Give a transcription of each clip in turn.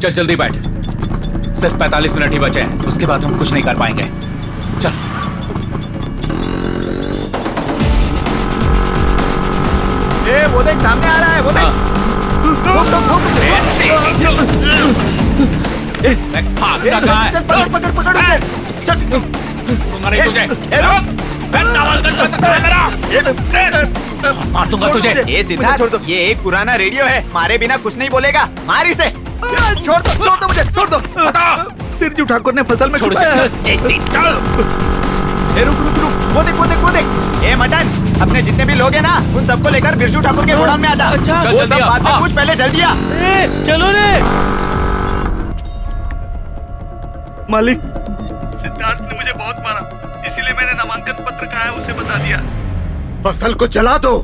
चल जल्दी बैठ, सिर्फ 45 मिनट ही बचे हैं, उसके बाद हम कुछ नहीं कर पाएंगे। चल। वो देख सामने आ रहा है, वो देख। भागता कहाँ है? पकड़ उसे। चल। मरे तुझे। मार दूंगा तुझे। ये सिद्धार्थ, ये एक पुराना रेडियो है, मारे बिना कुछ नहीं बोलेगा, मार इसे। छोड़ दो मुझे, छोड़ दो। बिरजू ठाकुर ने फसल में छुपाया है। रुक, वो देख। ए मटन, अपने जितने भी लोग हैं ना, उन सबको लेकर बिरजू ठाकुर के गोडाउन में आ जा। अच्छा, वो सब बाद में कुछ पहले जल्दी आ। चलो रे। मालिक, सिद्धार्थ ने मुझे बहुत मारा, इसीलिए मैंने नामांकन पत्र कहा है उसे बता दिया। फसल को जला दो।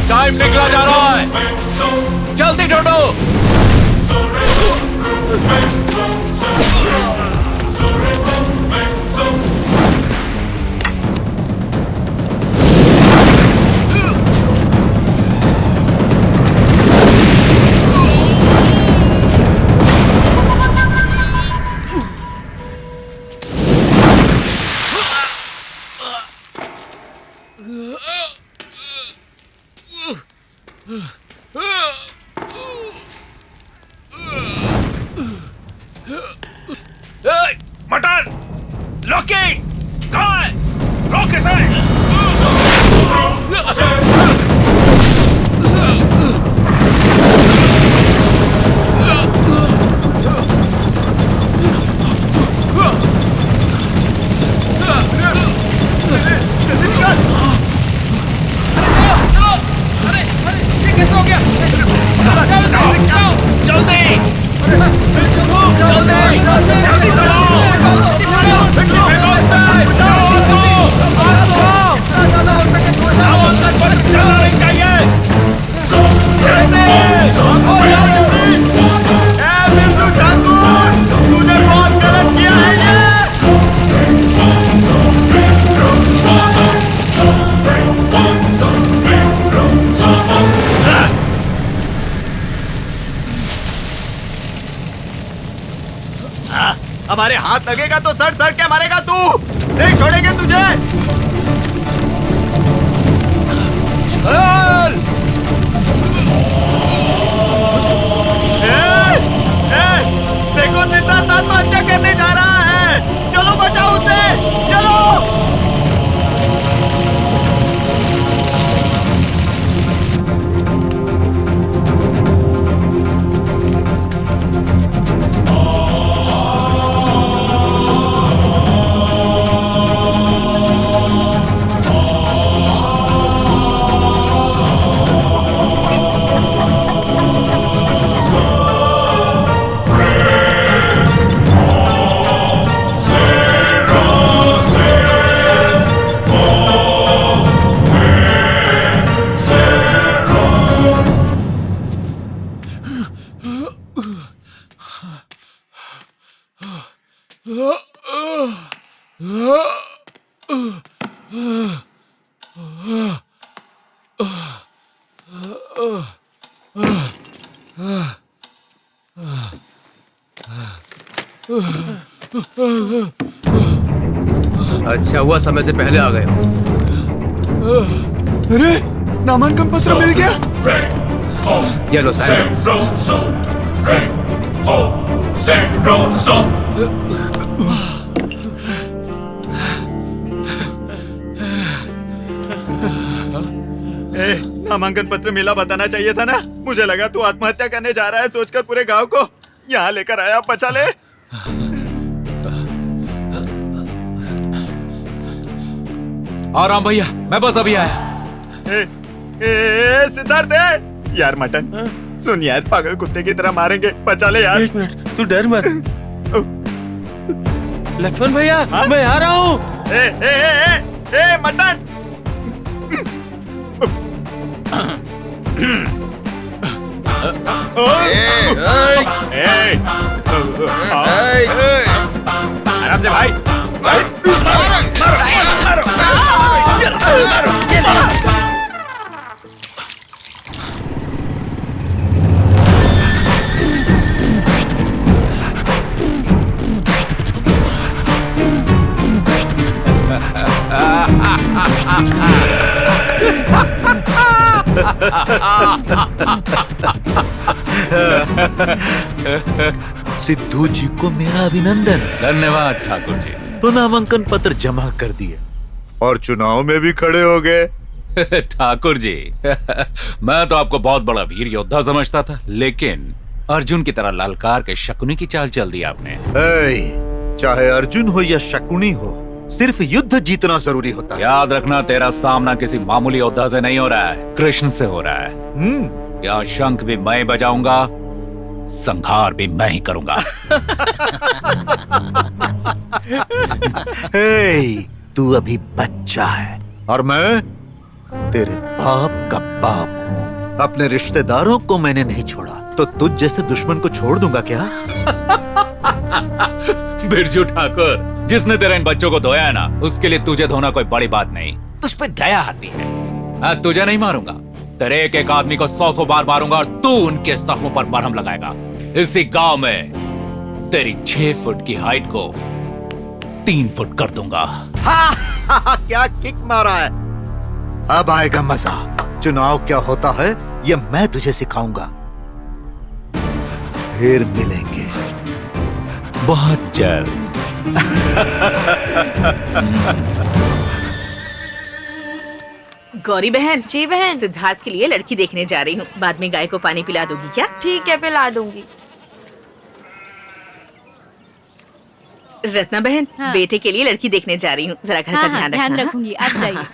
टाइम निकला जा रहा है, जल्दी ढूंढो। मटन, लॉकी, कहाँ है? रोक इसे। हमारे हाथ लगेगा तो सड़ सड़ के मारेगा तू, नहीं छोड़ेंगे तुझे। देखो सिद्धार्थ आत्महत्या करने जा रहा है, चलो बचाओ उसे, चलो। अच्छा हुआ समय से पहले आ गए। अरे नामांकन पत्र मिल गया। ये लो साइन। नामांकन पत्र मिला बताना चाहिए था ना। मुझे लगा तू आत्महत्या करने जा रहा है सोचकर पूरे गांव को यहाँ लेकर आया। बचा ले। आराम भैया, मैं बस अभी आया। सिद्धार्थ यार मटन सुन यार, पागल कुत्ते की तरह मारेंगे। बचा ले यार। 1 मिनट, तू डर मत। लक्ष्मण भैया, मैं आ रहा हूँ। मटन आराम से भाई। सिद्धू जी को मेरा अभिनंदन। धन्यवाद ठाकुर जी। तो नामांकन पत्र जमा कर दिए और चुनाव में भी खड़े हो गए। ठाकुर जी, मैं तो आपको बहुत बड़ा वीर योद्धा समझता था, लेकिन अर्जुन की तरह ललकार के शकुनी की चाल चल दी आपने। चाहे अर्जुन हो या शकुनी हो, सिर्फ युद्ध जीतना जरूरी होता है। याद रखना, तेरा सामना किसी मामूली योद्धा से नहीं हो रहा है, कृष्ण से हो रहा है। यहाँ शंख भी मैं बजाऊंगा, संहार भी मैं ही करूंगा। तू अभी बच्चा है और मैं तेरे बाप का बाप हूँ। अपने रिश्तेदारों को मैंने नहीं छोड़ा, तो तुझ जैसे दुश्मन को छोड़ दूंगा क्या? बिरजू ठाकुर, जिसने तेरे इन बच्चों को धोया है ना, उसके लिए तुझे धोना कोई बड़ी बात नहीं। तुझ पे दया आती है। मैं तुझे नहीं मारूंगा, तेरे एक एक आदमी को 100 बार मारूंगा और तू उनके जख्मों पर मरहम लगाएगा। इसी गांव में तेरी 6 फुट की हाइट को 3 फुट कर दूंगा। क्या किक मारा है। अब आएगा मजा। चुनाव क्या होता है ये मैं तुझे सिखाऊंगा। फिर मिलेंगे बहुत जल्द। गौरी बहन। जी बहन। सिद्धार्थ के लिए लड़की देखने जा रही हूँ। बाद में गाय को पानी पिला दोगी क्या? ठीक है, पिला दूंगी। रत्ना बहन, हाँ। बेटे के लिए लड़की देखने जा रही हूँ, जरा घर का ध्यान ध्यान रखना। रखूंगी। आप जाइए।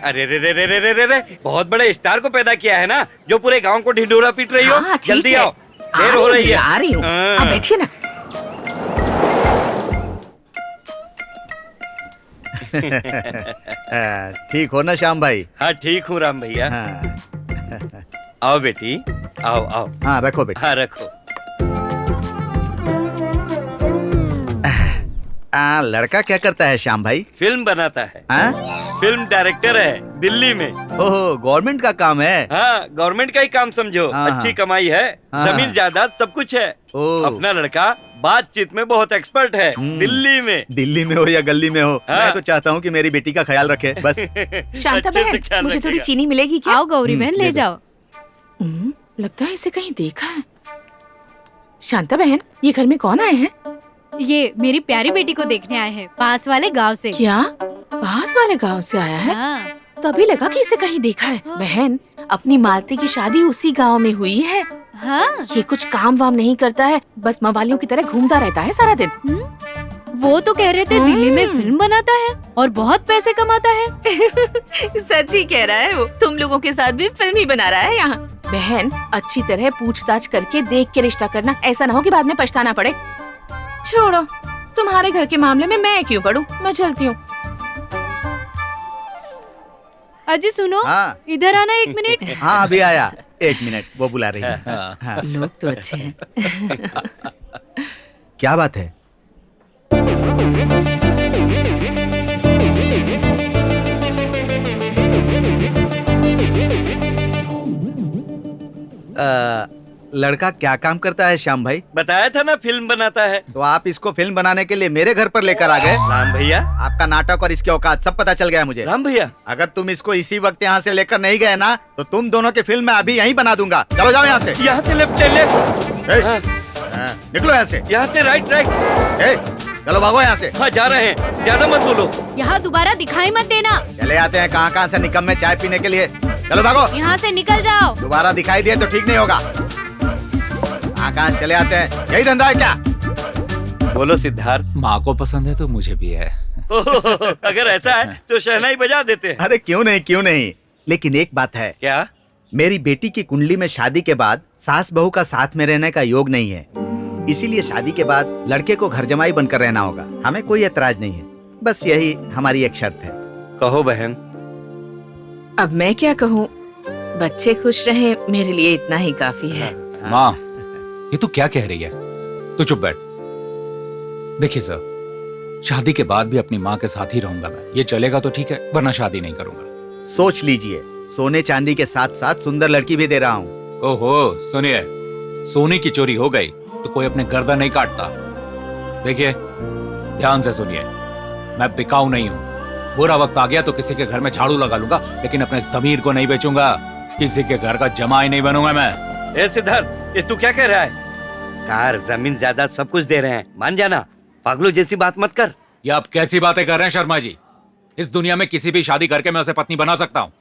अरे रे रे रे रे रे रे, बहुत बड़े स्टार को पैदा किया है ना, जो पूरे गांव को ढिंडोरा पीट रही हो। हाँ, ठीक जल्दी है। आओ, देर हो रही है। आ रही हूँ। आप बैठिए ना। ठीक हो ना श्याम भाई? हाँ ठीक हूँ राम भैया। हाँ। आओ बेटी, आओ आओ। हाँ रखो बेटा। हाँ रखो। लड़का क्या करता है श्याम भाई? फिल्म बनाता है। हाँ? फिल्म डायरेक्टर है दिल्ली में। ओहो, गवर्नमेंट का काम है। हाँ, गवर्नमेंट का ही काम समझो। हाँ, अच्छी हाँ। कमाई है, हाँ, जमीन हाँ। जायदाद सब कुछ है। ओह। अपना लड़का बातचीत में बहुत एक्सपर्ट है, दिल्ली में। दिल्ली में हो या गल्ली में हो, हाँ। मैं तो चाहता हूँ कि मेरी बेटी का ख्याल रखे बस। शांता अच्छे से बहन, ख्याल मुझे थोड़ी रखेगा। चीनी मिलेगी क्या? आओ गौरी बहन, ले जाओ। लगता है इसे कहीं देखा है। शांता बहन, ये घर में कौन आए हैं? ये मेरी प्यारी बेटी को देखने आए हैं, पास वाले गांव से। क्या पास वाले गांव से आया है? हाँ। तभी लगा कि इसे कहीं देखा है। बहन, अपनी मालती की शादी उसी गांव में हुई है। हाँ? ये कुछ काम वाम नहीं करता है, बस मवालियों की तरह घूमता रहता है सारा दिन। वो तो कह रहे थे दिल्ली में फिल्म बनाता है और बहुत पैसे कमाता है। सच ही कह रहा है वो। तुम लोगों के साथ भी फिल्म ही बना रहा है यहाँ। बहन, अच्छी तरह पूछताछ करके देख के रिश्ता करना, ऐसा ना हो कि बाद में पछताना पड़े। छोड़ो, तुम्हारे घर के मामले में मैं क्यों पड़ूं? मैं चलती हूँ। अजी सुनो, हाँ। इधर आना 1 मिनट। हाँ अभी आया। 1 मिनट, वो बुला रही है। हाँ। लोग तो अच्छे हैं। क्या बात है? लड़का क्या काम करता है श्याम भाई? बताया था ना फिल्म बनाता है। तो आप इसको फिल्म बनाने के लिए मेरे घर पर लेकर आ गए? राम भैया। आपका नाटक और इसके औकात सब पता चल गया है मुझे। राम भैया, अगर तुम इसको इसी वक्त यहाँ से लेकर नहीं गए ना तो तुम दोनों की फिल्म मैं अभी यहीं बना दूंगा। चलो जाओ यहाँ से। यहाँ से लेफ्ट ले लेफ्ट। ए, हाँ। निकलो यहाँ से। यहाँ से राइट राइट। ए, चलो भागो यहाँ से। हाँ जा रहे हैं, ज्यादा मत बोलो। यहाँ दोबारा दिखाई मत देना। चले आते हैं कहाँ कहाँ से निकम्मे चाय पीने के लिए। चलो भागो। यहाँ से निकल जाओ। दोबारा दिखाई दिए तो ठीक नहीं होगा। कहाँ चले आते हैं, यही धंधा है क्या? बोलो सिद्धार्थ। माँ को पसंद है तो मुझे भी है। अगर ऐसा है तो शहनाई बजा देते हैं। अरे क्यों नहीं क्यों नहीं, लेकिन एक बात है। क्या? मेरी बेटी की कुंडली में शादी के बाद सास बहू का साथ में रहने का योग नहीं है, इसीलिए शादी के बाद लड़के को घर जमाई बनकर रहना होगा। हमें कोई ऐतराज नहीं है, बस यही हमारी एक शर्त है। कहो बहन। अब मैं क्या कहूँ, बच्चे खुश रहें मेरे लिए इतना ही काफी है। माँ, ये तू क्या कह रही है? तू चुप बैठ। देखिए सर, शादी के बाद भी अपनी माँ के साथ ही रहूंगा मैं। ये चलेगा तो ठीक है, वरना शादी नहीं करूंगा। सोच लीजिए, सोने चांदी के साथ साथ सुंदर लड़की भी दे रहा हूँ। ओहो सुनिए, सोने की चोरी हो गई तो कोई अपने गर्दन नहीं काटता। देखिए ध्यान से सुनिए, मैं बिकाऊ नहीं हूँ। बुरा वक्त आ गया तो किसी के घर में झाड़ू लगा लूंगा, लेकिन अपने जमीर को नहीं बेचूंगा। किसी के घर का जमाई नहीं बनूंगा मैं। ए सिद्धार्थ, ये तू क्या कह रहा है? कार जमीन जायदाद सब कुछ दे रहे हैं, मान जाना। पागलों जैसी बात मत कर। ये आप कैसी बातें कर रहे हैं शर्मा जी? इस दुनिया में किसी भी शादी करके मैं उसे पत्नी बना सकता हूँ,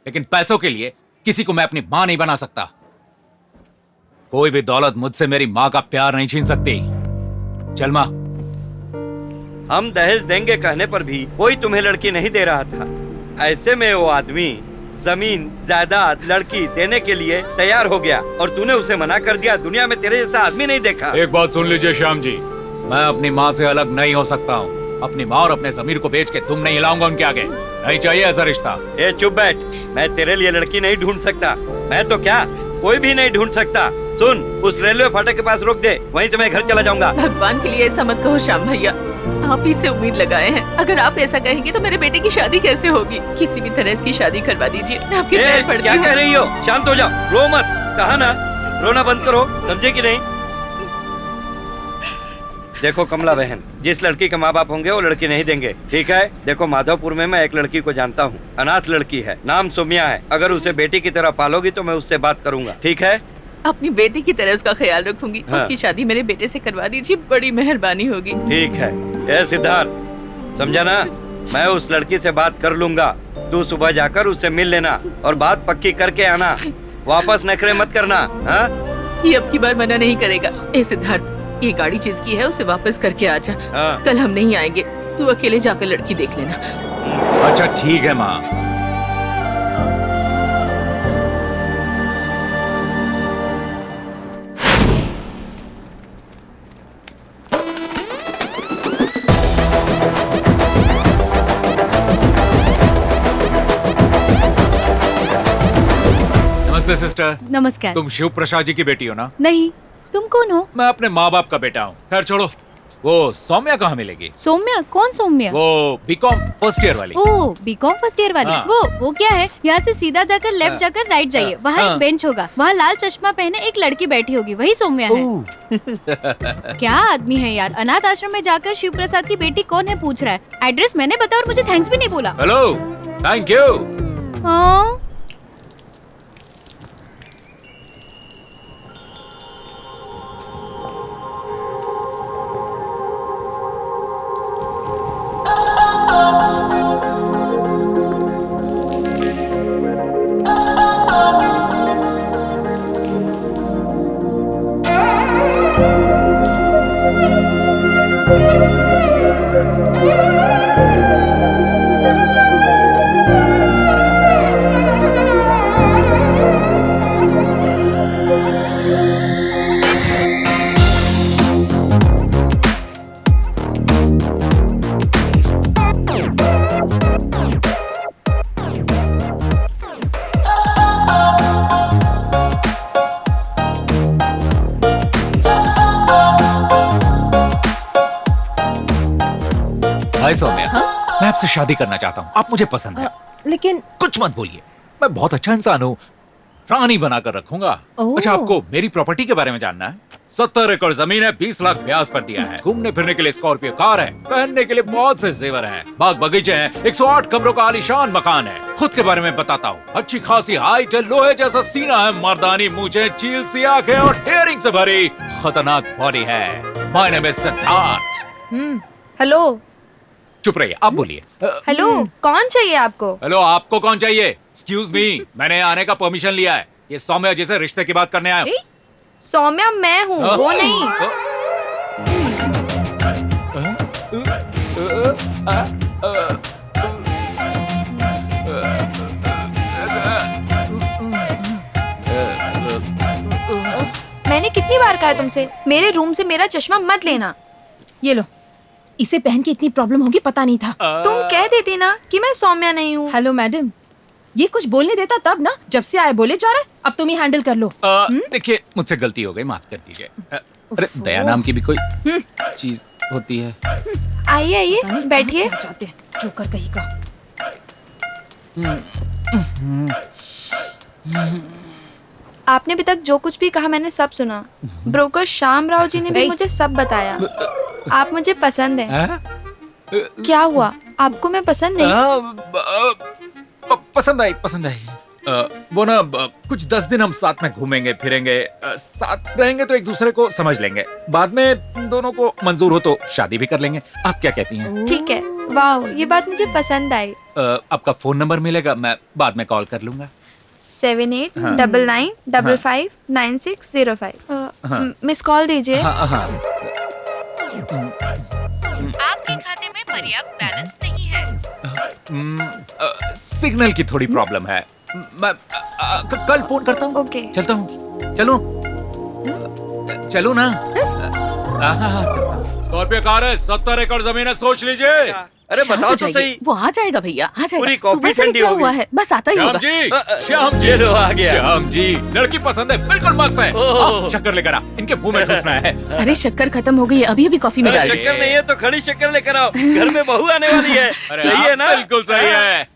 लेकिन पैसों के लिए किसी को मैं अपनी माँ नहीं बना सकता। कोई भी दौलत मुझसे मेरी माँ का प्यार नहीं छीन सकती। चल माँ। हम दहेज देंगे कहने पर भी कोई तुम्हें लड़की नहीं दे रहा था। ऐसे में वो आदमी जमीन जायदाद लड़की देने के लिए तैयार हो गया और तूने उसे मना कर दिया। दुनिया में तेरे जैसा आदमी नहीं देखा। एक बात सुन लीजिए श्याम जी, मैं अपनी माँ से अलग नहीं हो सकता हूँ। अपनी माँ और अपने जमीर को बेच के तुम नहीं हिलाऊंगा उनके आगे। नहीं चाहिए ऐसा रिश्ता। ए चुप बैठ। मैं तेरे लिए लड़की नहीं ढूंढ सकता। मैं तो क्या, कोई भी नहीं ढूंढ सकता। सुन, उस रेलवे फाटक के पास रोक दे, वहीं से मैं घर चला जाऊंगा। भगवान के लिए ऐसा मत कहो श्याम भैया, आप ही से उम्मीद लगाए हैं। अगर आप ऐसा कहेंगे तो मेरे बेटे की शादी कैसे होगी? किसी भी तरह इसकी शादी करवा दीजिए, मैं आपके पैर पड़ती क्या हूँ। कह रही हो? शांत हो जाओ, रो मत। कहा ना, रोना बंद करो, समझे कि नहीं? देखो कमला बहन, जिस लड़की के माँ बाप होंगे वो लड़की नहीं देंगे, ठीक है? देखो माधवपुर में मैं एक लड़की को जानता हूँ, अनाथ लड़की है, नाम सोमिया है। अगर उसे बेटी की तरह पालोगी तो मैं उससे बात करूंगा, ठीक है? अपनी बेटी की तरह उसका ख्याल रखूंगी। हाँ। उसकी शादी मेरे बेटे से करवा दीजिए, बड़ी मेहरबानी होगी। ठीक है। ए सिद्धार्थ, समझा ना? मैं उस लड़की से बात कर लूंगा। तू सुबह जाकर उससे मिल लेना और बात पक्की करके आना। वापस नखरे मत करना। हाँ? ये अब की बार मना नहीं करेगा। ए सिद्धार्थ, ये गाड़ी जिसकी है उसे वापस करके आ जा। हाँ। कल हम नहीं आएंगे, तू अकेले जाकर लड़की देख लेना। अच्छा ठीक है माँ। नमस्ते सिस्टर। नमस्कार। तुम शिव प्रसाद जी की बेटी हो ना? नहीं, तुम कौन हो? मैं अपने माँ बाप का बेटा हूँ। खैर छोड़ो, वो सौम्या कहाँ मिलेगी? सौम्या? कौन सौम्या? वो बीकॉम फर्स्ट ईयर वाली। ओ, बीकॉम फर्स्ट ईयर वाली। हाँ। वो क्या है? यहाँ से सीधा जाकर लेफ्ट हाँ। जाकर राइट जाइए, हाँ। वहाँ हाँ। एक बेंच होगा, वहाँ लाल चश्मा पहने एक लड़की बैठी होगी, वही सौम्या है। क्या आदमी है यार, अनाथ आश्रम में जाकर शिव प्रसाद की बेटी कौन है पूछ रहा है। एड्रेस मैंने बताया और मुझे थैंक्स भी नहीं बोला। Hello, thank you. हाँ। हाय सौम्या, मैं आपसे शादी करना चाहता हूँ। आप मुझे पसंद है। लेकिन कुछ मत बोलिए, मैं बहुत अच्छा इंसान हूँ। रानी बनाकर रखूंगा। ओह। अच्छा, आपको मेरी प्रॉपर्टी के बारे में जानना है? 70 एकड़ जमीन है, 20 लाख ब्याज पर दिया है। घूमने फिरने के लिए स्कॉर्पियो कार है, पहनने के लिए बहुत से जेवर हैं, बाग बगीचे हैं, 108 कमरों का आलीशान मकान है। खुद के बारे में बताता हूँ, अच्छी खासी हाइट है, लोहे जैसा सीना है, मर्दानी मूछें, चील सी आंखें और डेयरिंग से भरी खतरनाक बॉडी है। My name is Siddharth. Hello चुप रहिए, आप बोलिए। हेलो, कौन चाहिए आपको? हेलो, आपको कौन चाहिए? एक्सक्यूज मी, मैंने आने का परमिशन लिया है। ये सौम्या जैसे रिश्ते की बात करने आया हूं। सौम्या मैं हूँ, वो नहीं। मैंने कितनी बार कहा है तुमसे, मेरे रूम से मेरा चश्मा मत लेना। ये लो, इसे पहन के इतनी प्रॉब्लम होगी पता नहीं था। तुम कह देती ना कि मैं सौम्या नहीं हूँ। हेलो मैडम, ये कुछ बोलने देता तब ना, जब से आए बोले जा रहा है। अब तुम ही हैंडल कर लो। देखिए, मुझसे गलती हो गई, माफ कर दीजिए। अरे दया नाम की भी कोई चीज होती है। आइए आइए, बैठिए। जाते हैं जोकर कहीं का। आपने अभी तक जो कुछ भी कहा मैंने सब सुना। ब्रोकर श्याम राव जी ने भी मुझे सब बताया। आप मुझे पसंद है। क्या हुआ, आपको मैं पसंद नहीं? पसंद आई, पसंद आई। वो ना, कुछ 10 दिन हम साथ में घूमेंगे फिरेंगे, साथ रहेंगे तो एक दूसरे को समझ लेंगे। बाद में दोनों को मंजूर हो तो शादी भी कर लेंगे। आप क्या कहती हैं? ठीक है। वाह, ये बात मुझे पसंद आई। आपका फोन नंबर मिलेगा? मैं बाद में कॉल कर लूंगा। 7899559605। मिस कॉल दीजिए। आपके खाते में पर्याप्त बैलेंस नहीं है। सिग्नल की थोड़ी प्रॉब्लम है। मैं कल फोन करता हूँ। ओके। चलता हूँ। चलो चलो ना। स्कॉर्पियो कार है, 70 एकड़ जमीन है, सोच लीजिए। अरे बताओ तो सही। वो आ जाएगा भैया, आ जाएगा। पूरी कॉफी सुबह से ठंडी निकला हो गई। हुआ है, बस आता ही श्याम होगा। जी, श्याम जी, चलो आ गया। श्याम जी, लड़की पसंद है, बिल्कुल मस्त है। ओह। शक्कर लेकर आ, इनके मुंह में घुसना है। अरे शक्कर खत्म हो गई है, अभी अभी कॉफी में अरे डाल दी। शक्कर नहीं है तो खड़ी शक्कर लेकर आओ, घर में बहू आने वाली है। सही है ना? बिल्कुल सही है।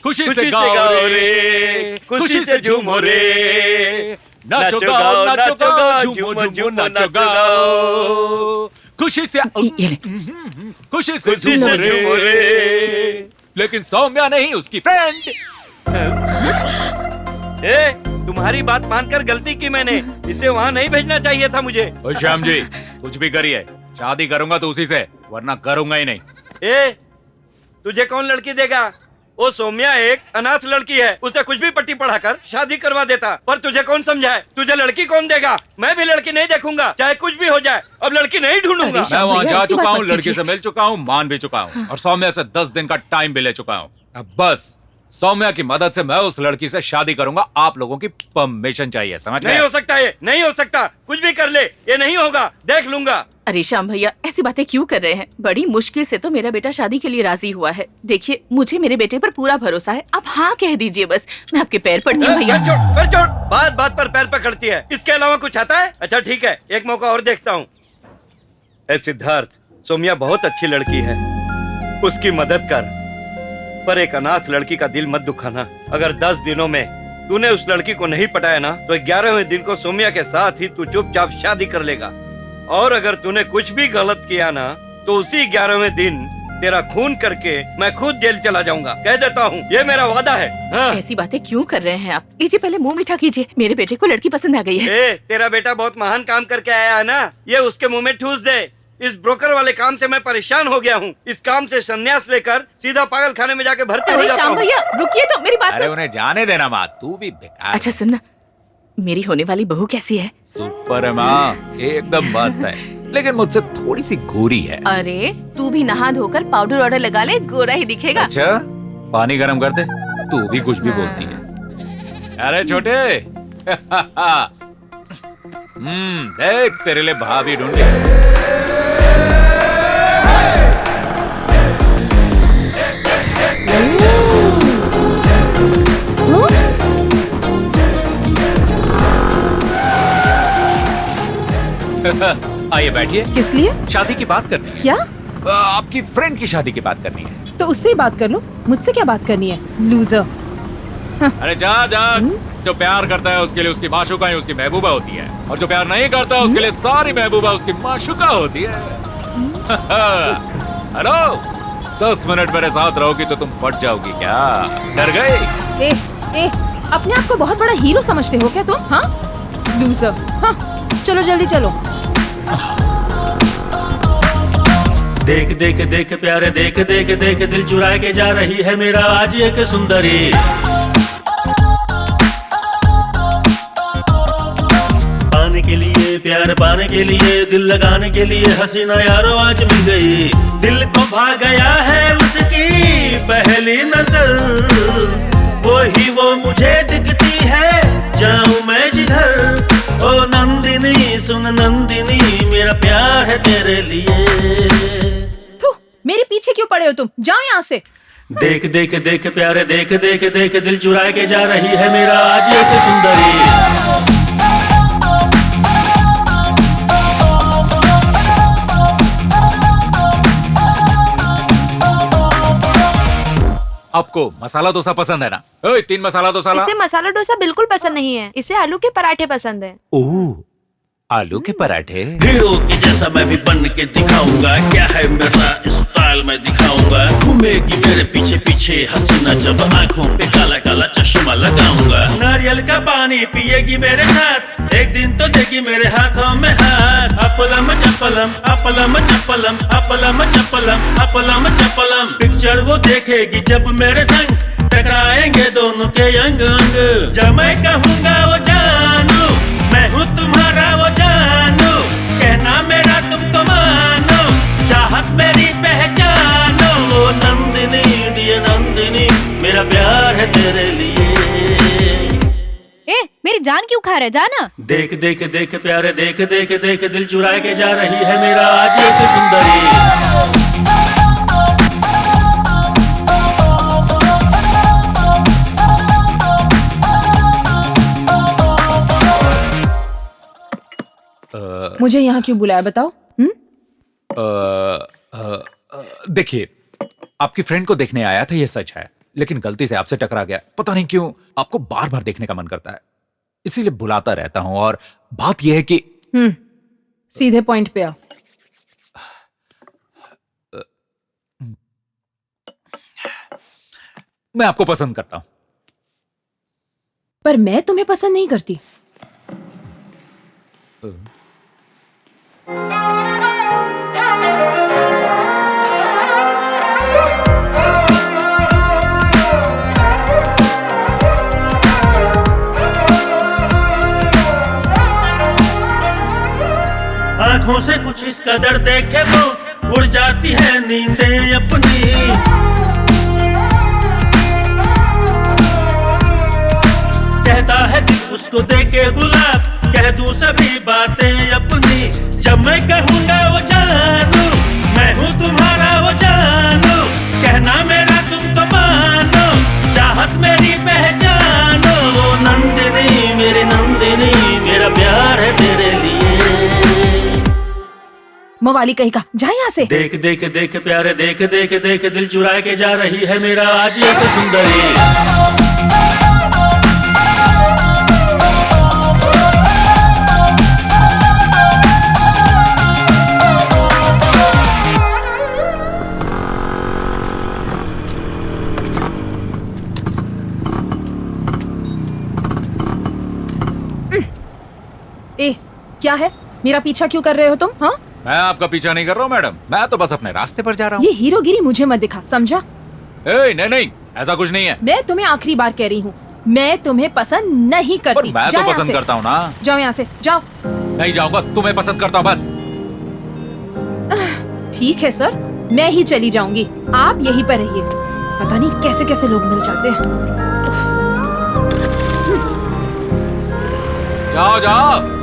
खुशी खुशी से गाओ रे, खुशी से झूमो रे, नाचो गाओ, नाचो गाओ, झूमो झूमो, नाचो गाओ। खुशी से ये ले। खुशी से झूमो रे। लेकिन सौम्या नहीं, उसकी फ्रेंड। ए, तुम्हारी बात मानकर गलती की मैंने। इसे वहाँ नहीं भेजना चाहिए था मुझे। ओ श्याम जी, कुछ भी करिए, शादी करूंगा तो उसी से, वरना करूंगा ही नहीं। ए, तुझे कौन लड़की देगा? वो सौम्या एक अनाथ लड़की है, उसे कुछ भी पट्टी पढ़ाकर शादी करवा देता। पर तुझे कौन समझाए? तुझे लड़की कौन देगा? मैं भी लड़की नहीं देखूंगा, चाहे कुछ भी हो जाए। अब लड़की नहीं ढूंढूंगा। मैं वहाँ भैया, जा ऐसी चुका बात हूँ, मत लड़की कीजिए। से मिल चुका हूँ, मान भी चुका हूँ, और सौम्या से 10 दिन का टाइम भी ले चुका हूँ। अब बस सौम्या की मदद से मैं उस लड़की से शादी करूंगा। आप लोगों की परमिशन चाहिए, समझ नहीं गए? हो सकता, ये नहीं हो सकता। कुछ भी कर ले, ये नहीं होगा, देख लूंगा। अरे श्याम भैया, ऐसी बातें क्यों कर रहे हैं? बड़ी मुश्किल से तो मेरा बेटा शादी के लिए राजी हुआ है। देखिए, मुझे मेरे बेटे पर पूरा भरोसा है। आप हाँ कह दीजिए बस, मैं आपके पैर पड़ती हूँ भैया। पैर छोड़, बात बात पर पैर पकड़ती है। इसके अलावा कुछ आता है? अच्छा ठीक है, एक मौका और देखता हूँ। ए सिद्धार्थ, सौम्या बहुत अच्छी लड़की है, उसकी मदद कर। पर एक अनाथ लड़की का दिल मत दुखाना। अगर 10 दिनों में तूने उस लड़की को नहीं पटाया ना, तो 11वें दिन को सौम्या के साथ ही तू चुपचाप शादी कर लेगा। और अगर तूने कुछ भी गलत किया ना, तो उसी 11वें दिन तेरा खून करके मैं खुद जेल चला जाऊंगा। कह देता हूँ, ये मेरा वादा है। हाँ। ऐसी बातें क्यों कर रहे हैं आप? लीजिए, पहले मुंह मीठा कीजिए। मेरे बेटे को लड़की पसंद आ गई है। ए, तेरा बेटा बहुत महान काम करके आया है ना, ये उसके मुंह में ठूस दे। इस ब्रोकर वाले काम से मैं परेशान हो गया हूँ। इस काम से संन्यास लेकर सीधा पागल खाने में जाके भर्ती हो अरे जाता श्याम हूँ। भैया, रुकिए तो, मेरी बात अरे तो। उन्हें जाने देना माँ, तू भी बेकार। अच्छा सुनना, मेरी होने वाली बहू कैसी है? सुपर है माँ, एकदम मस्त है, लेकिन मुझसे थोड़ी सी गोरी है। अरे तू भी नहा धोकर पाउडर वाउडर लगा ले, गोरा ही दिखेगा। अच्छा, पानी गरम कर दे, तू भी कुछ भी बोलती है। अरे छोटे देख तेरे लिए भाभी ढूंढी। आइए बैठिए। किस लिए? शादी की बात करनी है। क्या? आपकी फ्रेंड की शादी की बात करनी है। तो उससे ही बात कर लो, मुझसे क्या बात करनी है, लूजर। अरे जा जा जो प्यार करता है उसके लिए उसकी माशूका ही उसकी महबूबा होती है, और जो प्यार नहीं करता उसके लिए सारी महबूबा उसकी माशूका होती है। हेलो, 10 मिनट मेरे साथ रहोगी तो तुम फट जाओगी क्या? डर गई? ए, अपने आप को बहुत बड़ा हीरो समझते हो क्या तुम? हाँ, लूजर। हाँ, चलो जल्दी चलो। देख देख देख प्यारे, देख देख देख दिल चुराए के जा रही है मेरा आज एक सुंदरी। पाने के लिए, प्यार पाने के लिए, दिल लगाने के लिए हसीना यारो आज मिल गई। दिल को भा गया है उसकी पहली नजर, वो मुझे दिखती है जाऊं मैं जिधर। ओ नंदिनी सुन नंदिनी, मेरा प्यार है तेरे लिए। मेरे पीछे क्यों पड़े हो तुम? जाओ यहाँ से। देख देख देख प्यारे, देख देख देख दिल चुराए के जा रही है मेरा आज एक सुंदरी। आपको मसाला डोसा पसंद है ना? ओए, 3 मसाला डोसा ला। इसे मसाला डोसा बिल्कुल पसंद नहीं है, इसे आलू के पराठे पसंद है। ओह, आलू के पराठे। हीरो के जैसा मैं भी बन के दिखाऊंगा, क्या है मेरा स्टाइल मैं दिखाऊंगा। घूमेगी मेरे पीछे पीछे हसीना, जब आंखों पे काला काला चश्मा लगाऊंगा। नारियल का पानी पिएगी मेरे साथ, एक दिन तो देगी मेरे हाथों में हाथ। अपलम चपलम, अपलम चपलम, अपलम चपलम, अपलम चपलम। पिक्चर वो देखेगी जब मेरे संग, टकराएंगे दोनों के अंग अंग। जब मैं कहूँगा वो जानू, मैं हूँ तुम्हारा वो जानू। कहना मेरा तुम तो मानो, चाहत मेरी पहचानो। ओ नंदिनी डियर नंदिनी, मेरा प्यार है तेरे लिए। मेरी जान क्यों खा रहे? जाना। देख देख देख प्यारे, देख देख देख दिल चुराए के जा रही है मेरा आज एक सुंदरी। मुझे यहाँ क्यों बुलाया बताओ? देखिए, आपकी फ्रेंड को देखने आया था, ये सच है, लेकिन गलती से आपसे टकरा गया। पता नहीं क्यों आपको बार बार देखने का मन करता है, इसीलिए बुलाता रहता हूं। और बात यह है कि सीधे पॉइंट पे आओ। मैं आपको पसंद करता हूं। पर मैं तुम्हें पसंद नहीं करती। आंखों से कुछ इस कदर देखे तो उड़ जाती है नींदें अपनी। कहता है कि उसको देके गुलाब, कह दूं सभी बातें अपनी। जब मैं कहूँगा वो जानू, मैं हूँ तुम्हारा वो जानू। कहना मेरा तुम तो मानो, चाहत मेरी पहचानो। वो नंदिनी मेरी नंदिनी, मेरा प्यार है तेरे लिए। मवाली कहीं का, जा यहाँ से। देख देख देख प्यारे, देख देख देख दिल चुराए के जा रही है मेरा आज एक सुंदरी। ए, क्या है? मेरा पीछा क्यों कर रहे हो तुम? हाँ, मैं आपका पीछा नहीं कर रहा हूँ मैडम, मैं तो बस अपने रास्ते पर जा रहा हूँ। ये हीरोगिरी मुझे मत दिखा, समझा? नहीं नहीं, ऐसा कुछ नहीं है। मैं तुम्हें आखिरी बार कह रही हूँ, मैं तुम्हें पसंद नहीं करती। पर मैं तो पसंद करता हूँ ना। जाओ यहाँ से, जाओ। नहीं जाऊंगा, तुम्हें पसंद करता हूँ बस। ठीक है सर, मैं ही चली जाऊंगी, आप यहीं पर रहिए। पता नहीं कैसे कैसे लोग मिल जाते हैं। जाओ जाओ।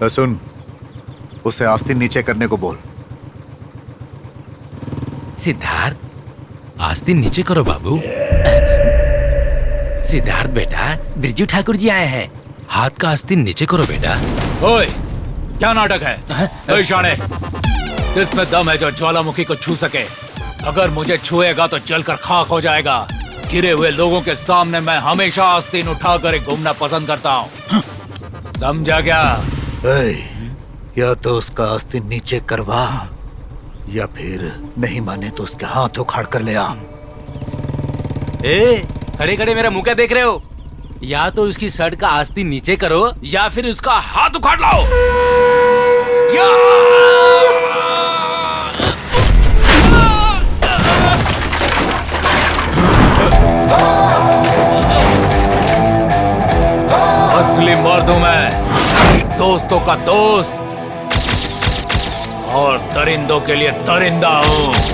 सुन, उसे आस्तीन नीचे करने को बोल। सिद्धार्थ, आस्तीन नीचे करो बाबू। सिद्धार्थ बेटा, बिरजू ठाकुर जी आए हैं, हाथ का आस्तीन नीचे करो बेटा। ओए, क्या नाटक है? ओए शाने, किसमें दम है जो ज्वालामुखी को छू सके? अगर मुझे छुएगा तो जलकर खाक हो जाएगा। गिरे हुए लोगों के सामने मैं हमेशा आस्तीन उठाकर घूमना पसंद करता हूँ। समझा क्या? या तो उसका आस्तीन नीचे करवा, या फिर नहीं माने तो उसके हाथ उखाड़ कर ले आ। खड़े खड़े मेरा मुंह क्या देख रहे हो? या तो उसकी शर्ट का आस्तीन नीचे करो या फिर उसका हाथ उखाड़ लाओ। असली मर्द हूं मैं, दोस्तों का दोस्त और दरिंदों के लिए दरिंदा हूं।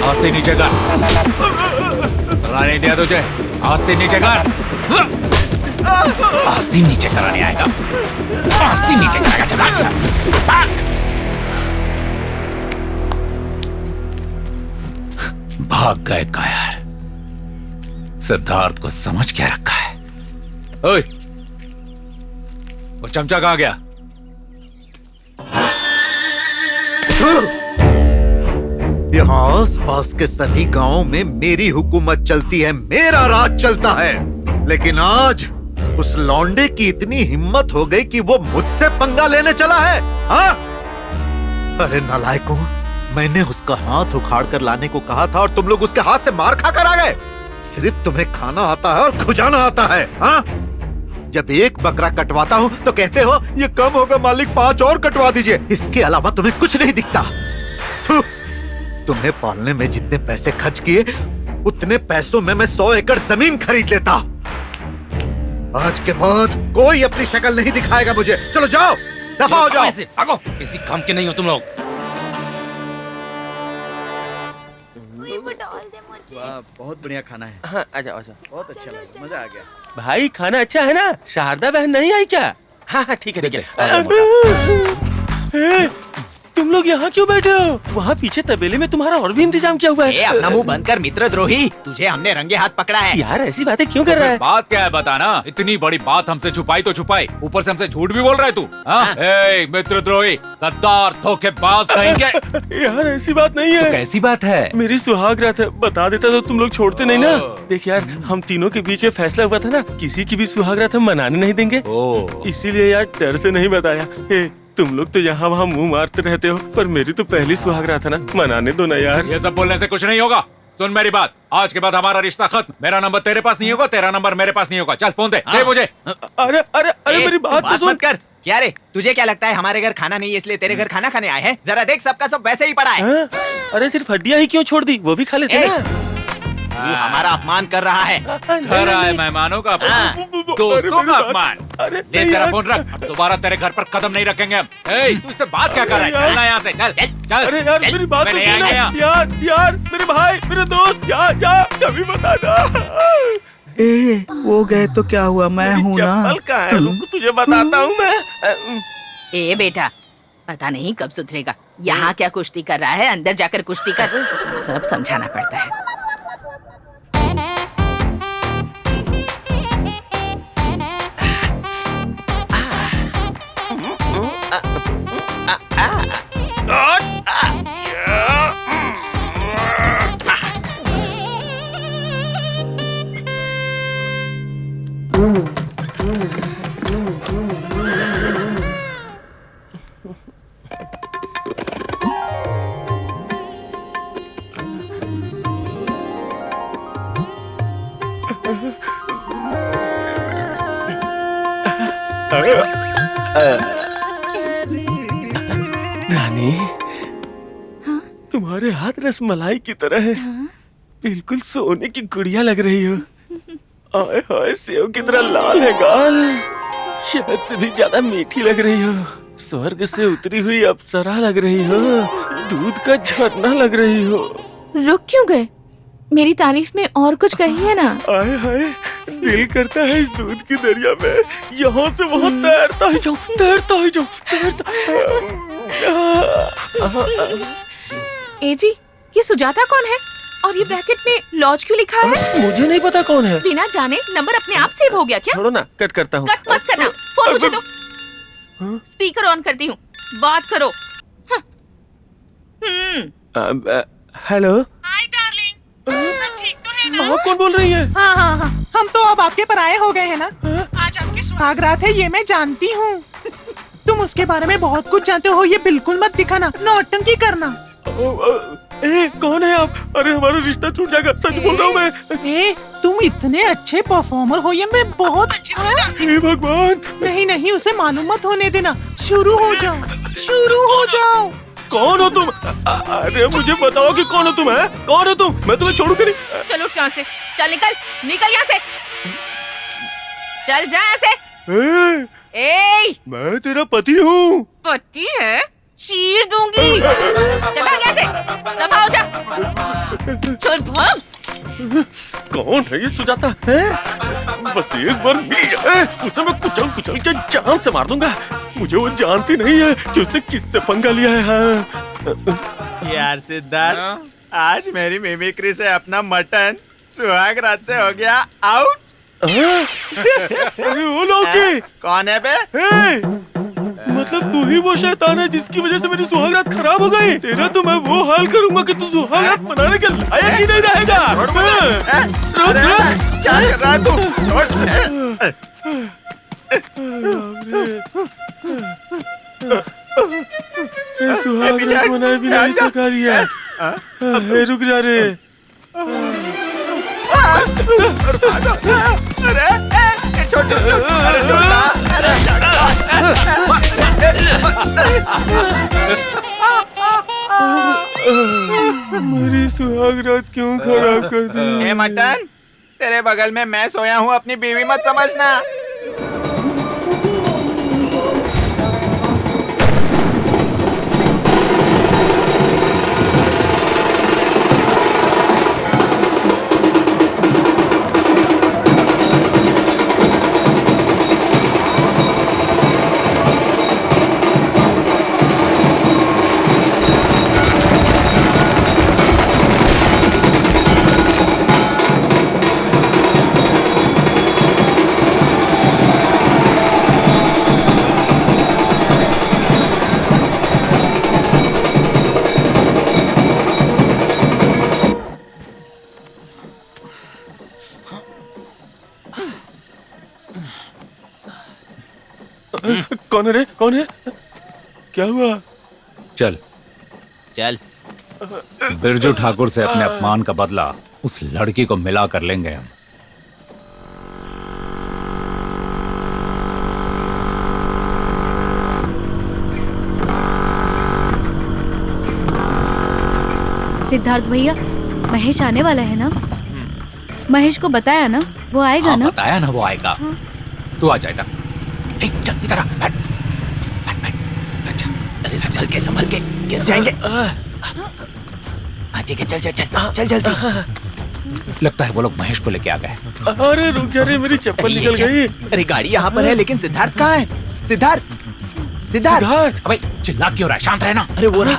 आस्तीन नीचे कर। सुना नहीं दिया तुझे? आस्तीन नीचे कर। आस्तीन नीचे कराने आएगा, आस्तीन नीचे करेगा। चला भाग गए कायर। सिद्धार्थ को समझ क्या रखा है? ओए, वो चमचा कहां गया? यहाँ आस-पास के सभी गांवों में मेरी हुकूमत चलती है, मेरा राज चलता है। लेकिन आज उस लौंडे की इतनी हिम्मत हो गई कि वो मुझसे पंगा लेने चला है। हाँ? अरे नालायकों, मैंने उसका हाथ उखाड़ कर लाने को कहा था और तुम लोग उसके हाथ से मार खा कर आ गए। सिर्फ तुम्हें खाना आता है और खुजाना आता है। हाँ? जब एक बकरा कटवाता हूँ तो कहते हो ये कम होगा मालिक, 5 और कटवा दीजिए। इसके अलावा तुम्हें कुछ नहीं दिखता। तुम्हें पालने में जितने पैसे खर्च किए उतने पैसों में मैं 100 एकड़ जमीन खरीद लेता। आज के बाद कोई अपनी शक्ल नहीं दिखाएगा मुझे। चलो जाओ, दफा हो जाओ। भागो, किसी काम के नहीं हो तुम लोग। बहुत बढ़िया खाना है। हाँ, आजा आजा। बहुत अच्छा लगा, मजा आ गया। भाई खाना अच्छा है ना? शारदा बहन नहीं आई क्या? हाँ हाँ ठीक है ठीक है। तुम लोग यहाँ क्यों बैठे हो? वहाँ पीछे तबेले में तुम्हारा और भी इंतजाम किया हुआ है। अपना मुंह बंद कर मित्रद्रोही, तुझे हमने रंगे हाथ पकड़ा है। यार ऐसी बातें क्यों कर रहा है? बात क्या है बताना। इतनी बड़ी बात हमसे छुपाई तो छुपाई, ऊपर से हमसे झूठ भी बोल रहा है तू। ए मित्रद्रोही, गद्दार, धोखेबाज कहेंगे। यार ऐसी बात नहीं है। तो कैसी बात है? मेरी सुहाग रात है, बता देता तो तुम लोग छोड़ते नहीं ना। देख यार, हम तीनों के बीच में फैसला हुआ था ना, किसी की भी सुहाग रात हम मनाने नहीं देंगे। इसीलिए यार डर से नहीं बताया। तुम लोग तो यहाँ वहाँ मुंह मारते रहते हो, पर मेरी तो पहली सुहाग रात है ना, मनाने दो ना यार। ये सब बोलने से कुछ नहीं होगा। सुन मेरी बात, आज के बाद हमारा रिश्ता खत्म। मेरा नंबर तेरे पास नहीं होगा, तेरा नंबर मेरे पास नहीं होगा। चल फोन दे मुझे। अरे अरे अरे मेरी बात तो सुन। मत कर। क्या रे, तुझे क्या लगता है हमारे घर खाना नहीं है इसलिए तेरे घर खाना खाने आए हैं? जरा देख, सबका सब वैसे ही पड़ा है। हाँ? अरे सिर्फ हड्डियाँ ही क्यों छोड़ दी, वो भी खा लेते ना। तू हमारा अपमान कर रहा है। घर आए मेहमानों का अपमान, दोस्तों का अपमान। ले तेरा फोन रख, अब दोबारा तेरे घर पर कदम नहीं रखेंगे हम। तू इससे बात क्या कर रहा है? चलना यहाँ से, चल चल चल। अरे यार मेरी बात तो सुन यार, यार मेरे भाई, मेरे दोस्त, जा कभी बताना। वो गए तो क्या हुआ, मैं हूँ ना। चप्पल कहाँ है? रुक, तुझे बताता हूँ मैं। ए बेटा, पता नहीं कब सुधरेगा। यहाँ क्या कुश्ती कर रहा है, अंदर जाकर कुश्ती कर। सब समझाना पड़ता है। रानी, तुम्हारे हाथ रसमलाई की तरह है। बिल्कुल सोने की गुड़िया लग रही हो। आए हाय, सेव की तरह लाल है गाल, शहद से भी ज्यादा मीठी लग रही हो। स्वर्ग से उतरी हुई अप्सरा लग रही हो, दूध का झरना लग रही हो। रुक क्यों गए? मेरी तारीफ में और कुछ कहिए ना। आए हाय, दिल करता है इस दूध की दरिया में यहाँ से वहाँ तैरता ही जाऊं, तैरता ही जाऊं, तैरता। ए जी, ये सुजाता कौन है? और ये ब्रैकेट में लॉज क्यों लिखा है? मुझे नहीं पता कौन है। बिना जाने नंबर अपने आप सेव हो गया क्या? छोड़ो ना, कट करता हूँ। कट मत करना, फोन मुझे दो। स्पीकर ऑन करती हूँ, बात करो। हेलो। हाय डार्लिंग, सब ठीक तो है ना? आप कौन बोल रही है? हाँ, हम तो अब आपके पराये हो गए हैं ना। आज आपकी सुहाग रात है, ये मैं जानती हूँ। तुम उसके बारे में बहुत कुछ जानते हो, ये बिल्कुल मत दिखाना, नौटंकी करना। कौन है आप? अरे हमारा रिश्ता टूट जाएगा, सच बोल रहा हूँ मैं। तुम इतने अच्छे परफॉर्मर हो, ये मैं बहुत अच्छी तरह जानती हूँ। भगवान, नहीं, उसे मालूम मत होने देना। शुरू हो जाओ। कौन हो तुम? अरे मुझे बताओ कि कौन हो तुम? है कौन हो तुम? मैं तुम्हें छोड़ूंगा नहीं। चल उठ यहाँ से, चल निकल यहाँ से, चल जा यहाँ से। मैं तेरा पति हूँ। पति है? चीर दूंगी। चल भाग यहाँ से, दफा हो जा। चल भाग। कौन है ये सुजाता? है बस एक बार मिल जाए, उसे मैं कुचल के जान से मार दूंगा। मुझे वो जानती नहीं है कि उसने किससे पंगा लिया है। हाँ। यार सिद्धार्थ, आज मेरी मिमिक्री से अपना मटन सुहाग रात से हो गया आउट। अरे वो लोग कौन है बे? मतलब तू ही वो शैतान है जिसकी वजह से मेरी सुहागरात खराब हो गई। तेरा तो मैं वो हाल करूंगा कि तू सुहागरात मनाने के लायक ही नहीं रहेगा। क्या कर रहा है तू? छोड़। सुहागरात मनाए भी नहीं सका लिया। रुक जा रे। अरे छोटा। मेरी सुहागरात क्यों खराब कर दी? ए मटन, तेरे बगल में मैं सोया हूँ, अपनी बीवी मत समझना। कौन है रे? कौन है? क्या हुआ? चल चल। बिरजू ठाकुर से अपने अपमान का बदला उस लड़की को मिला कर लेंगे हम। सिद्धार्थ भैया, महेश आने वाला है ना? महेश को बताया ना, वो आएगा ना? बताया ना वो आएगा। तू आ जाएगा। चल इधर आ, बैठ बैठ बैठ बैठ। अरे संभल के गिर जाएंगे। चल चल चल चल जल्दी। लगता है वो लोग महेश को लेके आ गए। अरे रुक जा रे, मेरी चप्पल निकल गई। अरे गाड़ी यहाँ पर है, लेकिन सिद्धार्थ कहाँ है? सिद्धार्थ, सिद्धार्थ। अबे चिल्ला क्यों रहा है? शांत रहे ना। अरे वो रहा।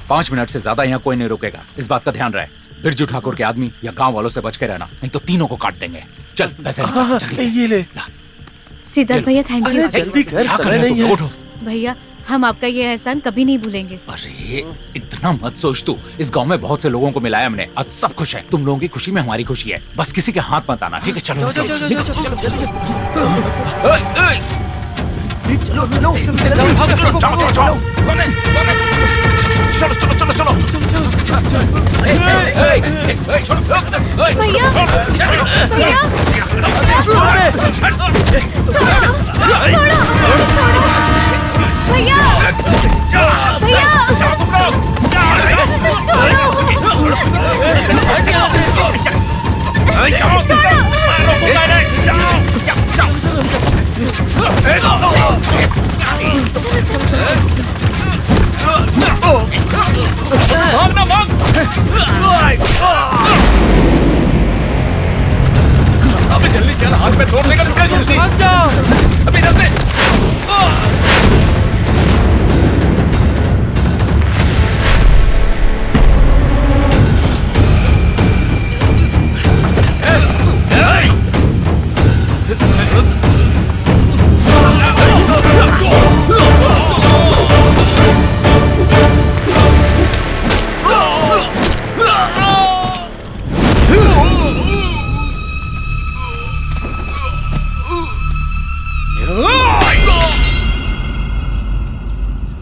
5 मिनट से ज्यादा यहाँ कोई नहीं रुकेगा, इस बात का ध्यान रहे। बिरजू ठाकुर के आदमी या गांव वालों से बच के रहना, नहीं तो तीनों को काट देंगे। चल पैसे जल्दी। ये ले। सिद्धार्थ भैया, थैंक यू। जल्दी कर, समय नहीं है। उठो। भैया, हम आपका ये एहसान कभी नहीं भूलेंगे। अरे इतना मत सोच तू। इस गांव में बहुत से लोगों को मिलाया हमने, आज सब खुश हैं। तुम लोगों की खुशी में हमारी खुशी है। बस किसी के हाथ मत आना, ठीक है? चलो चलो चलो चलो अबे जल्दी चल, हाथ में तोड़ देगा। अबे इधर से।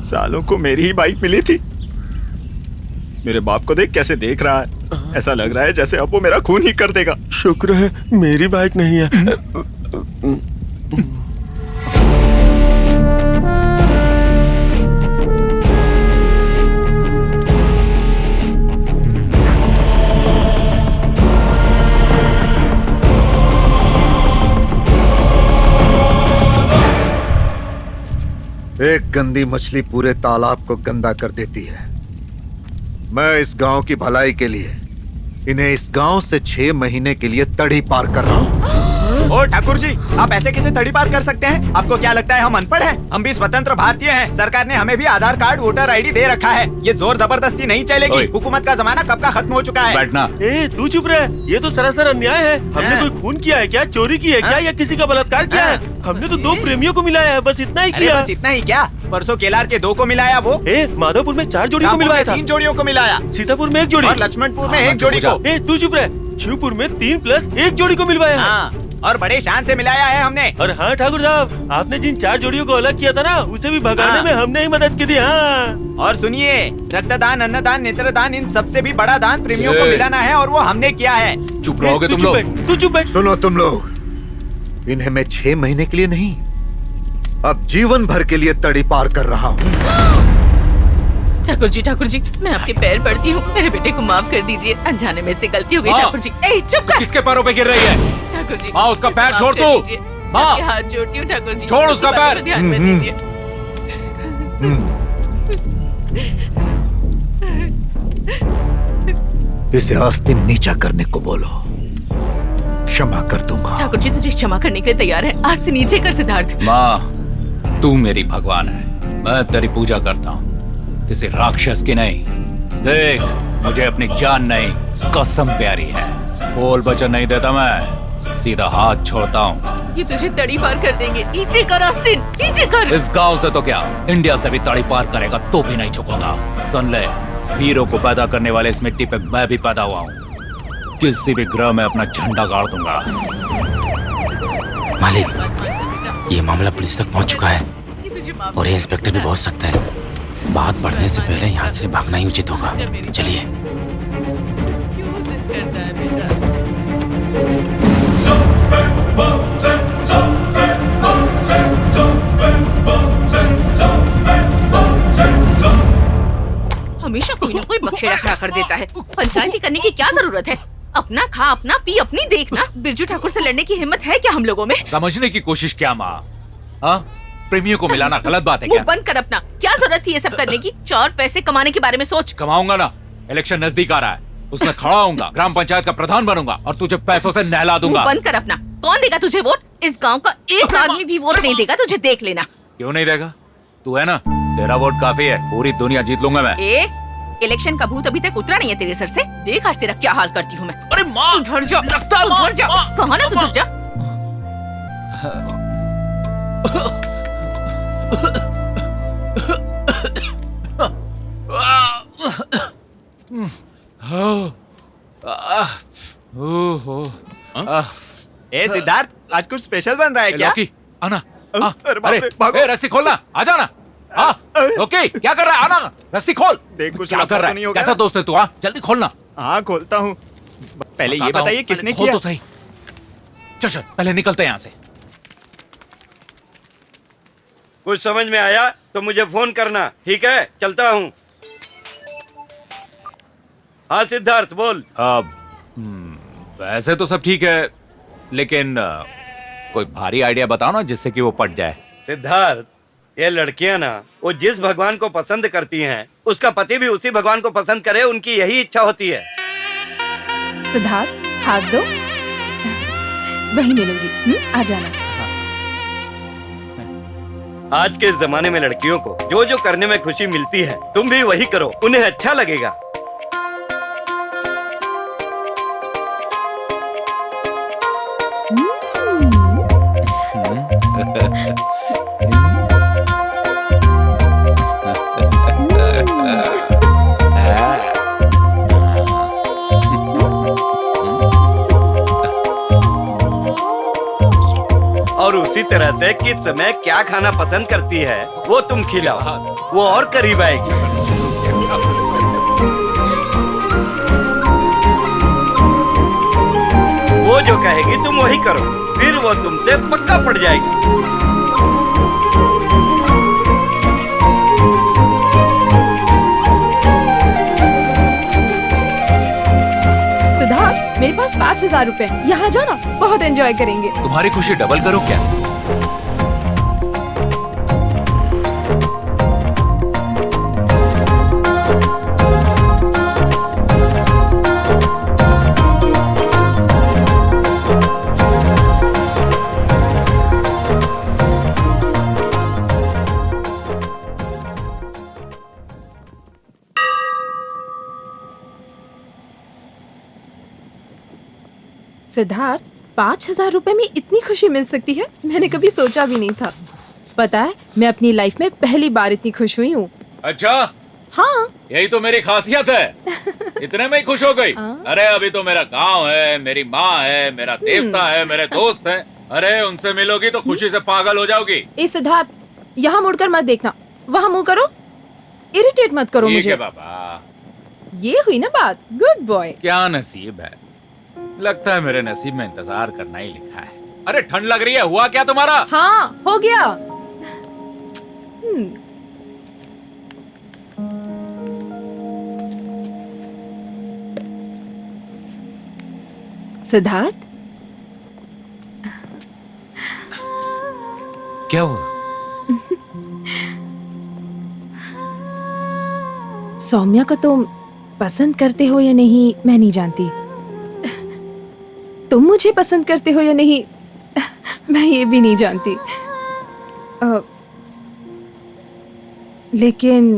सालों को मेरी ही बाइक मिली थी। मेरे बाप को देख कैसे देख रहा है। ऐसा लग रहा है जैसे अब वो मेरा खून ही कर देगा। शुक्र है मेरी बाइक नहीं है। एक गंदी मछली पूरे तालाब को गंदा कर देती है। मैं इस गांव की भलाई के लिए इन्हें इस गांव से 6 महीने के लिए तड़ी पार कर रहा हूँ। ओ ठाकुर जी, आप ऐसे कैसे तड़ी पार कर सकते हैं? आपको क्या लगता है हम अनपढ़ हैं? हम भी स्वतंत्र भारतीय हैं। सरकार ने हमें भी आधार कार्ड, वोटर आईडी दे रखा है। ये जोर जबरदस्ती नहीं चलेगी। हुकूमत का जमाना कब का खत्म हो चुका है। बैठना। ए तू चुप रहे, ये तो सरासर अन्याय है। हमने कोई खून किया है क्या? चोरी की है क्या? या किसी का बलात्कार किया है? हमने तो 2 प्रेमियों को मिलाया है, बस इतना ही किया। बस इतना ही क्या? परसों केलार के 2 को मिलाया वो। माधोपुर में 4 जोड़ी को मिलवाया था। 3 जोड़ियों को मिलाया। सीतापुर में 1 जोड़ी और लक्ष्मणपुर में 1 जोड़ी को। तू चुप रहे, शिवपुर में 3+1 जोड़ी को मिलवाया है। और बड़े शान से मिलाया है हमने। और हाँ ठाकुर साहब, आपने जिन 4 जोड़ियों को अलग किया था ना, उसे भी भगाने में हमने ही मदद की थी। हाँ। और सुनिए, रक्तदान, अन्नदान, नेत्रदान, इन सबसे भी बड़ा दान प्रेमियों को मिलाना है, और वो हमने किया है। चुप रहोगे तुम लोग? तू चुप बैठ। सुनो तुम लोग, इन्हें मैं 6 महीने के लिए नहीं, अब जीवन भर के लिए तड़ी पार कर रहा हूँ। ठाकुर जी, मैं आपके पैर पड़ती हूँ। मेरे बेटे को माफ कर दीजिए, अनजाने में से गलती हो गई। ठाकुर जी, चुप कर। किसके पैरों पे गिर रही है? ठाकुर जी, माँ उसका पैर छोड़ तू। माँ, हाथ जोड़ती हूँ ठाकुर जी। छोड़ उसका पैर। ध्यान में दीजिए। इसे आस्तीन नीचा करने को बोलो, क्षमा कर दूंगा। ठाकुर जी, तुझे क्षमा करने के लिए तैयार है। आज से नीचे कर सिद्धार्थ। माँ, तू मेरी भगवान है, मैं तेरी पूजा करता हूँ, किसी राक्षस की नहीं। देख, मुझे अपनी जान नहीं, कसम प्यारी है। बोल वचन नहीं देता मैं, सीधा हाथ छोड़ता हूँ। ये तुझे तड़ी पार कर देंगे। नीचे कर आस्तीन, नीचे कर। इस गांव से तो क्या, इंडिया से भी तड़ी पार करेगा तो भी नहीं झुकूंगा। सुन ले, वीरों को पैदा करने वाले इस मिट्टी पे मैं भी पैदा हुआ हूँ। किसी भी ग्रह में अपना झंडा गाड़ दूंगा। मालिक, ये मामला पुलिस तक पहुंच चुका है। मुझे माफ और ये इंस्पेक्टर भी बहुत सख्त है। बात बढ़ने से पहले यहाँ से भागना ही उचित होगा। चलिए। क्यों जिद करता है बेटा? हमेशा कोई ना कोई बखेड़ा खड़ा कर देता है। पंचायती करने की क्या जरूरत है? अपना खा, अपना पी, अपनी देखना। बिरजू ठाकुर से लड़ने की हिम्मत है क्या हम लोगों में? समझने की कोशिश क्या माँ? हाँ, प्रेमियों को मिलाना गलत बात है मुंह क्या? बंद कर अपना। क्या जरूरत थी ये सब करने की? 4 पैसे कमाने के बारे में सोच। कमाऊंगा ना, इलेक्शन नजदीक आ रहा है, उसमें खड़ा होऊंगा, ग्राम पंचायत का प्रधान बनूंगा और तुझे पैसों से नहला दूंगा। मुंह बंद कर अपना। कौन देगा तुझे वोट? इस गांव का एक आदमी भी वोट नहीं देगा तुझे, देख लेना। क्यों नहीं देगा? तू है ना, तेरा वोट काफी है, पूरी दुनिया जीत लूंगा मैं। इलेक्शन का भूत अभी तक उतरा नहीं है तेरे सर से। देख आज तेरा क्या हाल करती हूँ मैं। अरे माँ, उधर जा, उधर जा। कहाँ ना सुधर जा। ए सिद्धार्थ, आज कुछ स्पेशल बन रहा है क्या? लौकी, आना। अरे बाप रे, अरे भागो। रस्सी खोलना, आ जाना। ओके, क्या कर रहा है? आना, रस्सी खोल। देख कुछ क्या कर रहा नहीं है? होगा। कैसा दोस्त है तू? हाँ, जल्दी खोलना। हाँ खोलता हूँ। पहले ये बताता बताइए हूँ, किसने खोल किया? तो सही। चल पहले निकलते हैं यहाँ से। कुछ समझ में आया तो मुझे फोन करना, ठीक है? चलता हूँ। हाँ सिद्धार्थ बोल। वैसे तो सब ठीक है, लेकिन कोई भारी आइडिया बताओ ना जिससे कि वो पट जाए। सिद्धार्थ, ये लड़कियां ना, वो जिस भगवान को पसंद करती हैं, उसका पति भी उसी भगवान को पसंद करे, उनकी यही इच्छा होती है। सिद्धार्थ, हाथ दो। वही मिलूंगी। आ जाना। आज के इस जमाने में लड़कियों को जो जो करने में खुशी मिलती है, तुम भी वही करो, उन्हें अच्छा लगेगा। और उसी तरह से किस समय क्या खाना पसंद करती है वो तुम खिलाओ, वो और करीब आएगी। वो जो कहेगी तुम वही करो, फिर वो तुमसे पक्का पड़ जाएगी। सिद्धार्थ, मेरे पास 5000 रुपए, यहाँ जाना, बहुत एंजॉय करेंगे। तुम्हारी खुशी डबल करो क्या? सिद्धार्थ, 5000 रुपए में इतनी खुशी मिल सकती है, मैंने कभी सोचा भी नहीं था। पता है, मैं अपनी लाइफ में पहली बार इतनी खुश हुई हूँ। अच्छा, हाँ, यही तो मेरी खासियत है। इतने में ही खुश हो गई? अरे अभी तो मेरा गांव है, मेरी माँ है, मेरा देवता है, मेरे दोस्त हैं। अरे उनसे मिलोगी तो खुशी से पागल हो जाओगी। ए सिद्धार्थ, यहाँ मुड़कर मत देखना, वहाँ मुँह करो, इरिटेट मत करो मुझे। बाबा, ये हुई ना बात। Good boy. क्या नसीब है, लगता है मेरे नसीब में इंतजार करना ही लिखा है। अरे ठंड लग रही है, हुआ क्या तुम्हारा? हाँ, हो गया। सिद्धार्थ, क्या हुआ? सौम्या को तुम पसंद करते हो या नहीं मैं नहीं जानती, तुम मुझे पसंद करते हो या नहीं मैं ये भी नहीं जानती, लेकिन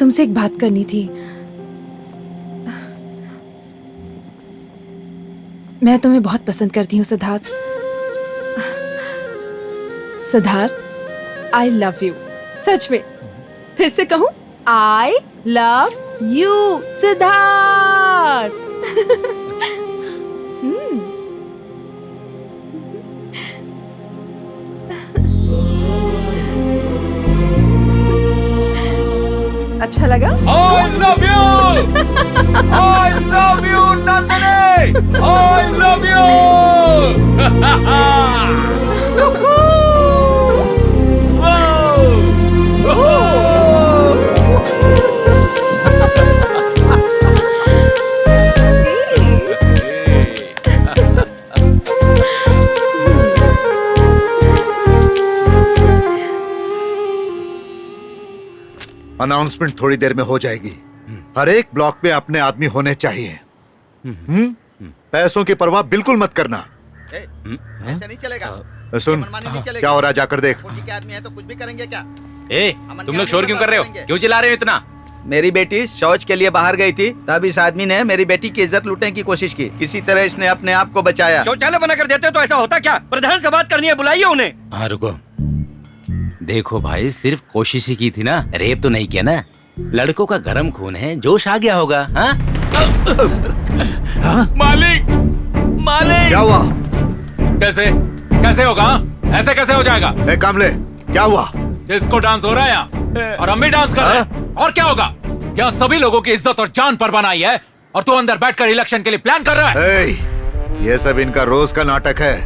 तुमसे एक बात करनी थी। मैं तुम्हें बहुत पसंद करती हूँ Siddharth. Siddharth, I love you. सच में, फिर से कहूँ, आई लव यू सिद्धार्थ। अच्छा लगा? I love you! I love you, Nandini! I love you! Announcement थोड़ी देर में हो जाएगी। हर एक ब्लॉक में अपने आदमी होने चाहिए। पैसों की परवाह बिल्कुल मत करना। ऐसे नहीं चलेगा। सुन, मनमानी नहीं चलेगी। क्या हो रहा है जाकर देख। कोटी के आदमी है तो कुछ भी करेंगे क्या? तुम लोग शोर क्यों कर रहे हो? क्यों चिल्ला रहे हो इतना? मेरी बेटी शौच के लिए बाहर गई थी, तब इस आदमी ने मेरी बेटी की इज्जत लूटने की कोशिश की। किसी तरह इसने अपने आप को बचाया। शौचालय बना कर देते तो ऐसा होता क्या? प्रधान से बात करनी है, बुलाइए उन्हें। हाँ रुको, देखो भाई, सिर्फ कोशिश ही की थी ना, रेप तो नहीं किया ना। लड़कों का गरम खून है, जोश आ गया होगा। हाँ? मालिक, मालिक! क्या हुआ? कैसे कैसे होगा? ऐसे कैसे हो जाएगा? कामले, क्या हुआ? डिस्को डांस हो रहा है यहाँ और हम भी डांस कर रहे हैं। और क्या होगा? क्या सभी लोगों की इज्जत और जान पर बनाई है और तू अंदर बैठकर इलेक्शन के लिए प्लान कर रहा है? ये सब इनका रोज का नाटक है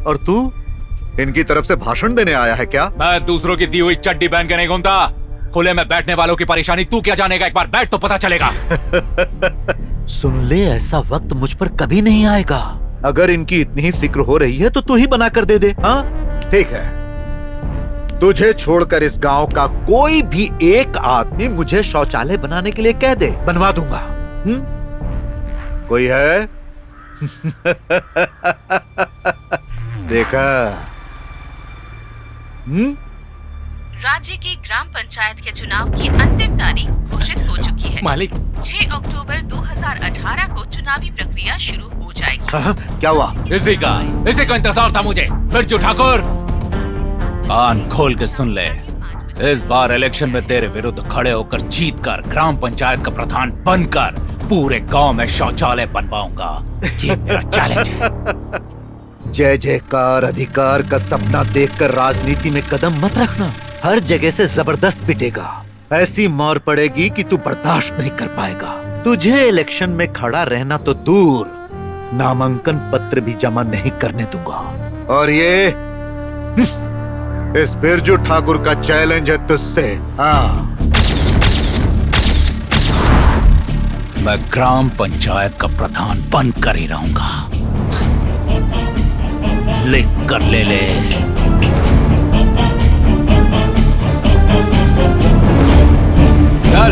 और तू इनकी तरफ से भाषण देने आया है क्या? मैं दूसरों की दी हुई चड्डी पहन के नहीं घूमता। खुले में बैठने वालों की परेशानी तू क्या जानेगा? एक बार बैठ तो पता चलेगा। सुन ले, ऐसा वक्त मुझ पर कभी नहीं आएगा। अगर इनकी इतनी ही फिक्र हो रही है तो तू ही बना कर दे दे। हाँ ठीक है, तुझे छोड़कर इस गांव का कोई भी एक आदमी मुझे शौचालय बनाने के लिए कह दे, बनवा दूंगा। कोई है? देखा? राज्य की ग्राम पंचायत के चुनाव की अंतिम तारीख घोषित हो चुकी है। मालिक, 6 अक्टूबर 2018 को चुनावी प्रक्रिया शुरू हो जाएगी। क्या हुआ? इसी का इंतजार था मुझे। बिरजू ठाकुर, कान खोल के सुन ले। इस बार इलेक्शन में तेरे विरुद्ध खड़े होकर जीतकर ग्राम पंचायत का प्रधान बनकर पूरे गांव में शौचालय बनवाऊंगा। ये मेरा चैलेंज है। जय जयकार अधिकार का सपना देखकर राजनीति में कदम मत रखना। हर जगह से जबरदस्त पिटेगा। ऐसी मार पड़ेगी कि तू बर्दाश्त नहीं कर पाएगा। तुझे इलेक्शन में खड़ा रहना तो दूर, नामांकन पत्र भी जमा नहीं करने दूंगा। और ये इस बिरजू ठाकुर का चैलेंज है तुझसे। हाँ, मैं ग्राम पंचायत का प्रधान बनकर ही रहूंगा। लिख कर ले ले। चल।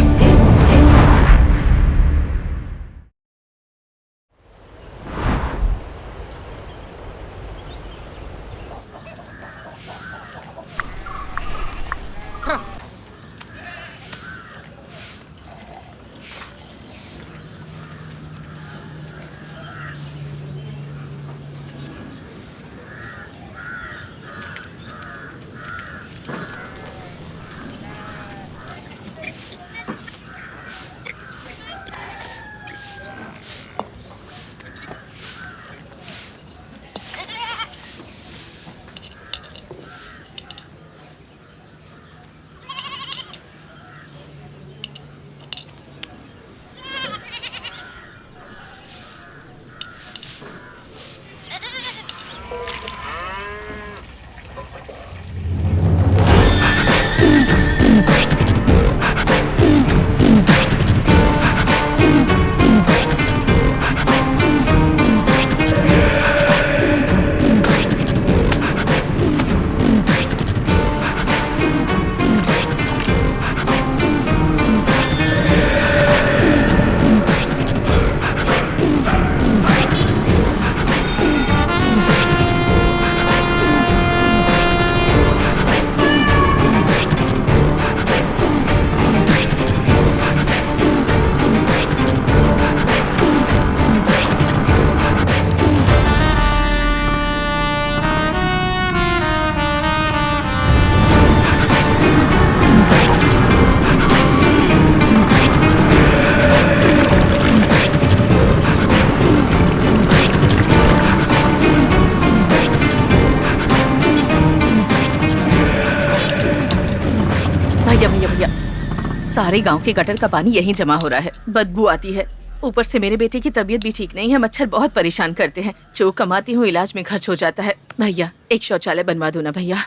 सारे गांव के गटर का पानी यहीं जमा हो रहा है, बदबू आती है। ऊपर से मेरे बेटे की तबीयत भी ठीक नहीं है, मच्छर बहुत परेशान करते हैं। जो कमाती हूँ इलाज में खर्च हो जाता है। भैया एक शौचालय बनवा दो ना भैया।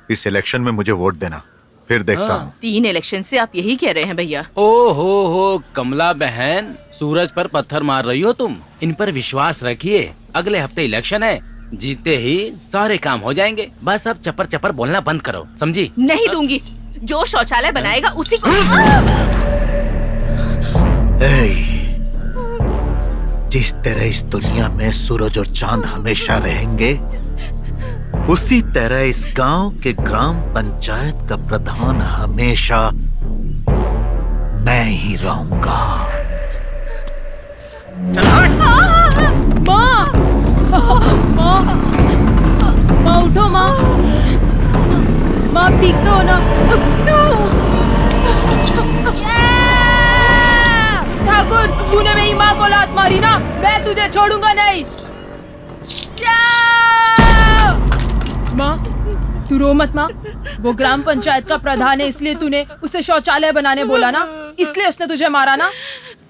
इस इलेक्शन में मुझे वोट देना, फिर देखता हूँ। 3 इलेक्शन से आप यही कह रहे हैं भैया। ओ हो कमला बहन, सूरज पर पत्थर मार रही हो तुम। इन पर विश्वास रखिए, अगले हफ्ते इलेक्शन है, जीते ही सारे काम हो जाएंगे। बस अब चपर चपर बोलना बंद करो, समझी? नहीं दूंगी, जो शौचालय बनाएगा उसी को। जिस तरह इस दुनिया में सूरज और चांद हमेशा रहेंगे, उसी तरह इस गांव के ग्राम पंचायत का प्रधान हमेशा मैं ही रहूंगा। माँ, माँ उठो माँ, माँ ठीक तो हो ना? ठाकुर, तूने मेरी माँ को लात मारी ना, मैं तुझे छोड़ूंगा नहीं। माँ तू रो मत माँ, वो ग्राम पंचायत का प्रधान है, इसलिए तूने उसे शौचालय बनाने बोला ना, इसलिए उसने तुझे मारा ना।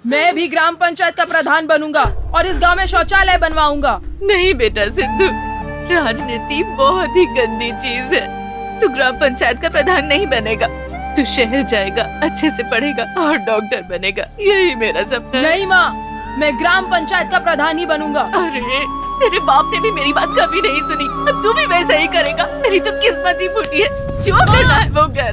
मैं भी ग्राम पंचायत का प्रधान बनूंगा और इस गांव में शौचालय बनवाऊंगा। नहीं बेटा सिद्धू, राजनीति बहुत ही गंदी चीज है। तू ग्राम पंचायत का प्रधान नहीं बनेगा, तू शहर जाएगा, अच्छे से पढ़ेगा और डॉक्टर बनेगा, यही मेरा सपना है। नहीं माँ, मैं ग्राम पंचायत का प्रधान ही बनूंगा। अरे तेरे बाप ने भी मेरी बात कभी नहीं सुनी, अब तू भी वैसा ही करेगा। मेरी तो किस्मत ही फूटी है, जो करना है वो कर।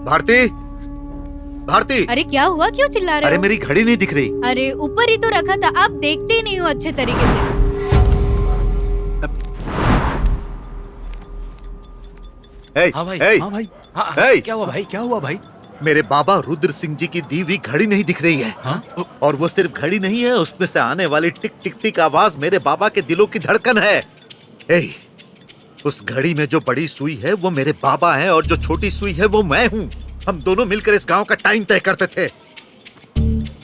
भारती, भारती। अरे क्या हुआ, क्यों चिल्ला रहे अरे हो? मेरी घड़ी नहीं दिख रही। अरे ऊपर ही तो रखा था, आप देखते ही नहीं हो अच्छे तरीके से। हाँ भाई, hey, हाँ भाई, hey, क्या हुआ भाई? क्या हुआ भाई? मेरे बाबा रुद्र सिंह जी की दी हुई घड़ी नहीं दिख रही है। हाँ? और वो सिर्फ घड़ी नहीं है, उसमें से आने वाली टिक टिक टिक आवाज मेरे बाबा के दिलों की धड़कन है। उस घड़ी में जो बड़ी सुई है वो मेरे बाबा हैं और जो छोटी सुई है वो मैं हूँ। हम दोनों मिलकर इस गांव का टाइम तय करते थे।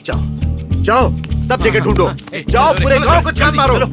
जाओ जाओ, सब जगह ढूंढो, जाओ पूरे गांव को छान मारो।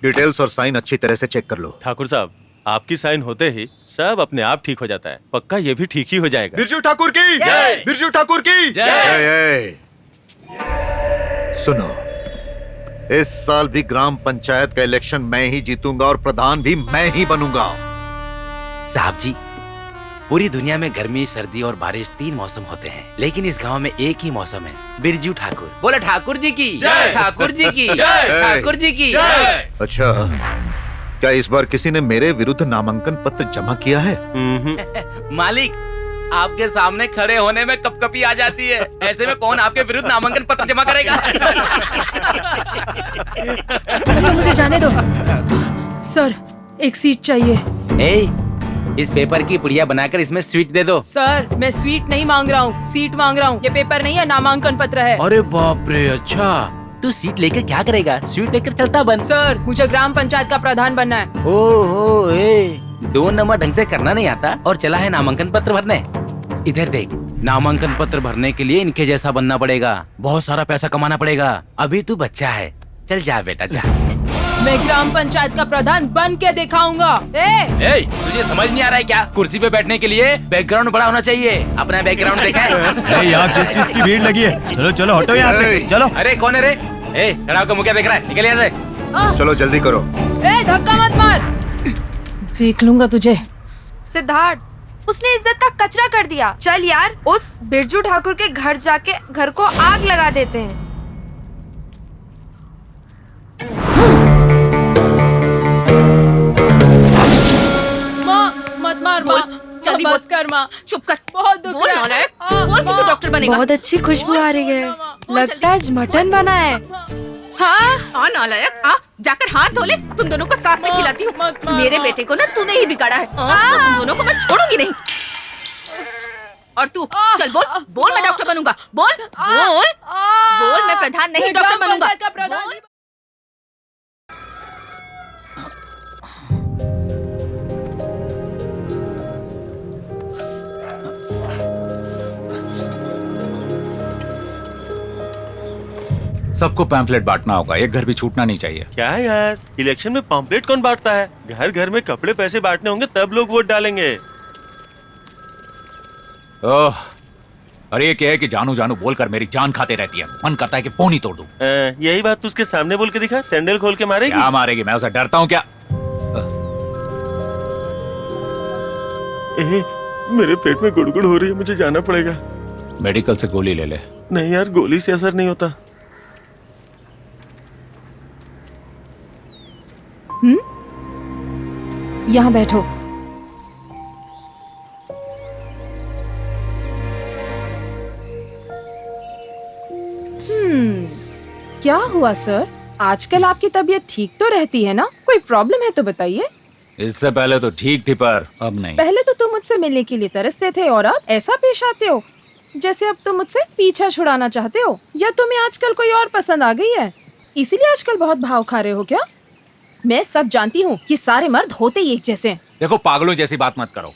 डिटेल्स और साइन अच्छी तरह से चेक कर लो। ठाकुर साहब, आपकी साइन होते ही सब अपने आप ठीक हो जाता है। पक्का ये भी ठीक ही हो जाएगा। बिरजू ठाकुर की जय, बिरजू ठाकुर की जय। सुनो, इस साल भी ग्राम पंचायत का इलेक्शन मैं ही जीतूंगा और प्रधान भी मैं ही बनूंगा। साहब जी, पूरी दुनिया में गर्मी, सर्दी और बारिश 3 मौसम होते हैं, लेकिन इस गांव में एक ही मौसम है, बिरजू ठाकुर। बोले ठाकुर जी की जय, ठाकुर जी की जय, ठाकुर जी की जय। अच्छा, क्या इस बार किसी ने मेरे विरुद्ध नामांकन पत्र जमा किया है? मालिक, आपके सामने खड़े होने में कपकपी आ जाती है, ऐसे में कौन आपके विरुद्ध नामांकन पत्र जमा करेगा? मुझे जाने दो सर, एक सीट चाहिए। इस पेपर की पुड़िया बनाकर इसमें स्वीट दे दो। सर, मैं स्वीट नहीं मांग रहा हूँ, सीट मांग रहा हूँ। ये पेपर नहीं है, नामांकन पत्र है। अरे बाप रे, अच्छा तू सीट लेकर क्या करेगा? स्वीट लेकर चलता बन। सर, मुझे ग्राम पंचायत का प्रधान बनना है। ओहो, 2 नंबर ढंग से करना नहीं आता और चला है नामांकन पत्र भरने। इधर देख, नामांकन पत्र भरने के लिए इनके जैसा बनना पड़ेगा, बहुत सारा पैसा कमाना पड़ेगा। अभी तू बच्चा है, चल जा बेटा जा। मैं ग्राम पंचायत का प्रधान बन के दिखाऊंगा। तुझे समझ नहीं आ रहा है क्या? कुर्सी पे बैठने के लिए बैकग्राउंड बड़ा होना चाहिए। अपना बैकग्राउंड देखा है? यहाँ किस चीज की भीड़ लगी है? चलो चलो हटो यहाँ से, चलो। अरे कौन है रे? खड़ा होकर मुझे देख रहा है, निकल यहाँ से। चलो जल्दी करो। धक्का मत मार, देख लूंगा तुझे। सिद्धार्थ, उसने इज्जत का कचरा कर दिया। चल यार, उस बिरजू ठाकुर के घर जाके घर को आग लगा देते हैं। माँ मत मार माँ, जल्दी बस कर माँ, चुप कर। बहुत दुख बोल रहा है। बोल कि तू डॉक्टर बनेगा। बहुत अच्छी खुशबू आ रही है, लगता है आज मटन बना है। हाँ नालायक, आ जाकर हाथ धो ले। तुम दोनों को साथ में खिलाती हूँ। मेरे बेटे को ना तूने ही बिगाड़ा है। आज तो तुम दोनों को मैं छोड़ूंगी नहीं। और तू चल बोल, बोल मैं डॉक्टर बनूंगा। बोल बोल बोल, मैं प्रधान नहीं डॉक्टर बनूंगा। सबको पैम्फलेट बांटना होगा, एक घर भी छूटना नहीं चाहिए। क्या यार, इलेक्शन में पम्पलेट कौन बांटता है? घर घर में कपड़े पैसे बांटने होंगे तब लोग वोट डालेंगे। ओह, अरे ये क्या है कि जानू जानू बोलकर मेरी जान खाते रहती है। मन करता है कि फोन ही तोड़ दूं। यही बात तू उसके सामने बोल के दिखा, सैंडल खोल के मारेगी। क्या मारेगी? मैं उसे डरता हूँ क्या? मेरे पेट में गुड़गुड़ हो रही है, मुझे जाना पड़ेगा। मेडिकल से गोली ले ले। नहीं यार, गोली से असर नहीं होता। यहाँ बैठो। क्या हुआ सर? आजकल आपकी तबीयत ठीक तो रहती है ना? कोई प्रॉब्लम है तो बताइए। इससे पहले तो ठीक थी, पर अब नहीं। पहले तो तुम मुझसे मिलने के लिए तरसते थे और अब ऐसा पेश आते हो जैसे अब तुम मुझसे पीछा छुड़ाना चाहते हो, या तुम्हें आजकल कोई और पसंद आ गई है इसीलिए आजकल बहुत भाव खा रहे हो क्या? मैं सब जानती हूँ, ये सारे मर्द होते ही एक जैसे। देखो पागलों जैसी बात मत करो।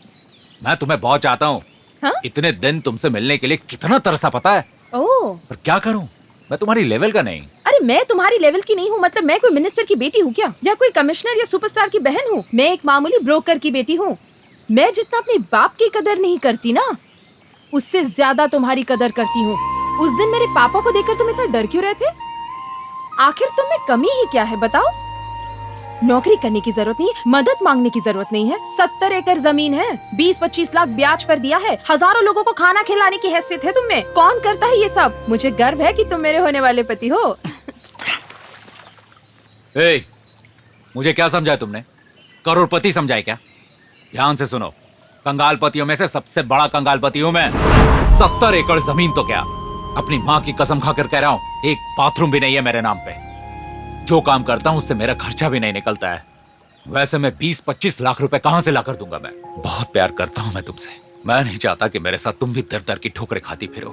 मैं तुम्हें बहुत चाहता हूँ। हाँ? इतने दिन तुमसे मिलने के लिए कितना तरसा पता है। ओह, पर क्या करूँ, मैं तुम्हारी लेवल का नहीं। अरे मैं तुम्हारी लेवल की नहीं हूँ, मतलब मैं कोई मिनिस्टर की बेटी हूँ क्या, या कोई कमिश्नर या सुपरस्टार की बहन हूँ? मैं एक मामूली ब्रोकर की बेटी हूँ। मैं जितना अपने बाप की कदर नहीं करती ना, उससे ज्यादा तुम्हारी कदर करती हूँ। उस दिन मेरे पापा को देखकर तुम इतना डर क्यों रहे थे? आखिर तुम में कमी ही क्या है बताओ? नौकरी करने की जरूरत नहीं है, मदद मांगने की जरूरत नहीं है। 70 एकड़ जमीन है, 20-25 लाख ब्याज पर दिया है, हजारों लोगों को खाना खिलाने की हैसियत है तुम में। कौन करता है ये सब? मुझे गर्व है कि तुम मेरे होने वाले पति हो। ए, मुझे क्या समझा तुमने? करोड़पति समझाए क्या? ध्यान से सुनो, कंगालपतियों में से सबसे बड़ा कंगालपति हूँ मैं। 70 एकड़ जमीन तो क्या, अपनी माँ की कसम खाकर कह रहा हूँ, एक बाथरूम भी नहीं है मेरे नाम पे। जो काम करता हूँ उससे मेरा खर्चा भी नहीं निकलता है। वैसे मैं 20-25 लाख रुपए कहाँ से ला कर दूंगा? मैं बहुत प्यार करता हूँ मैं तुमसे। मैं नहीं चाहता कि मेरे साथ तुम भी दर दर की ठोकरें खाती फिरो।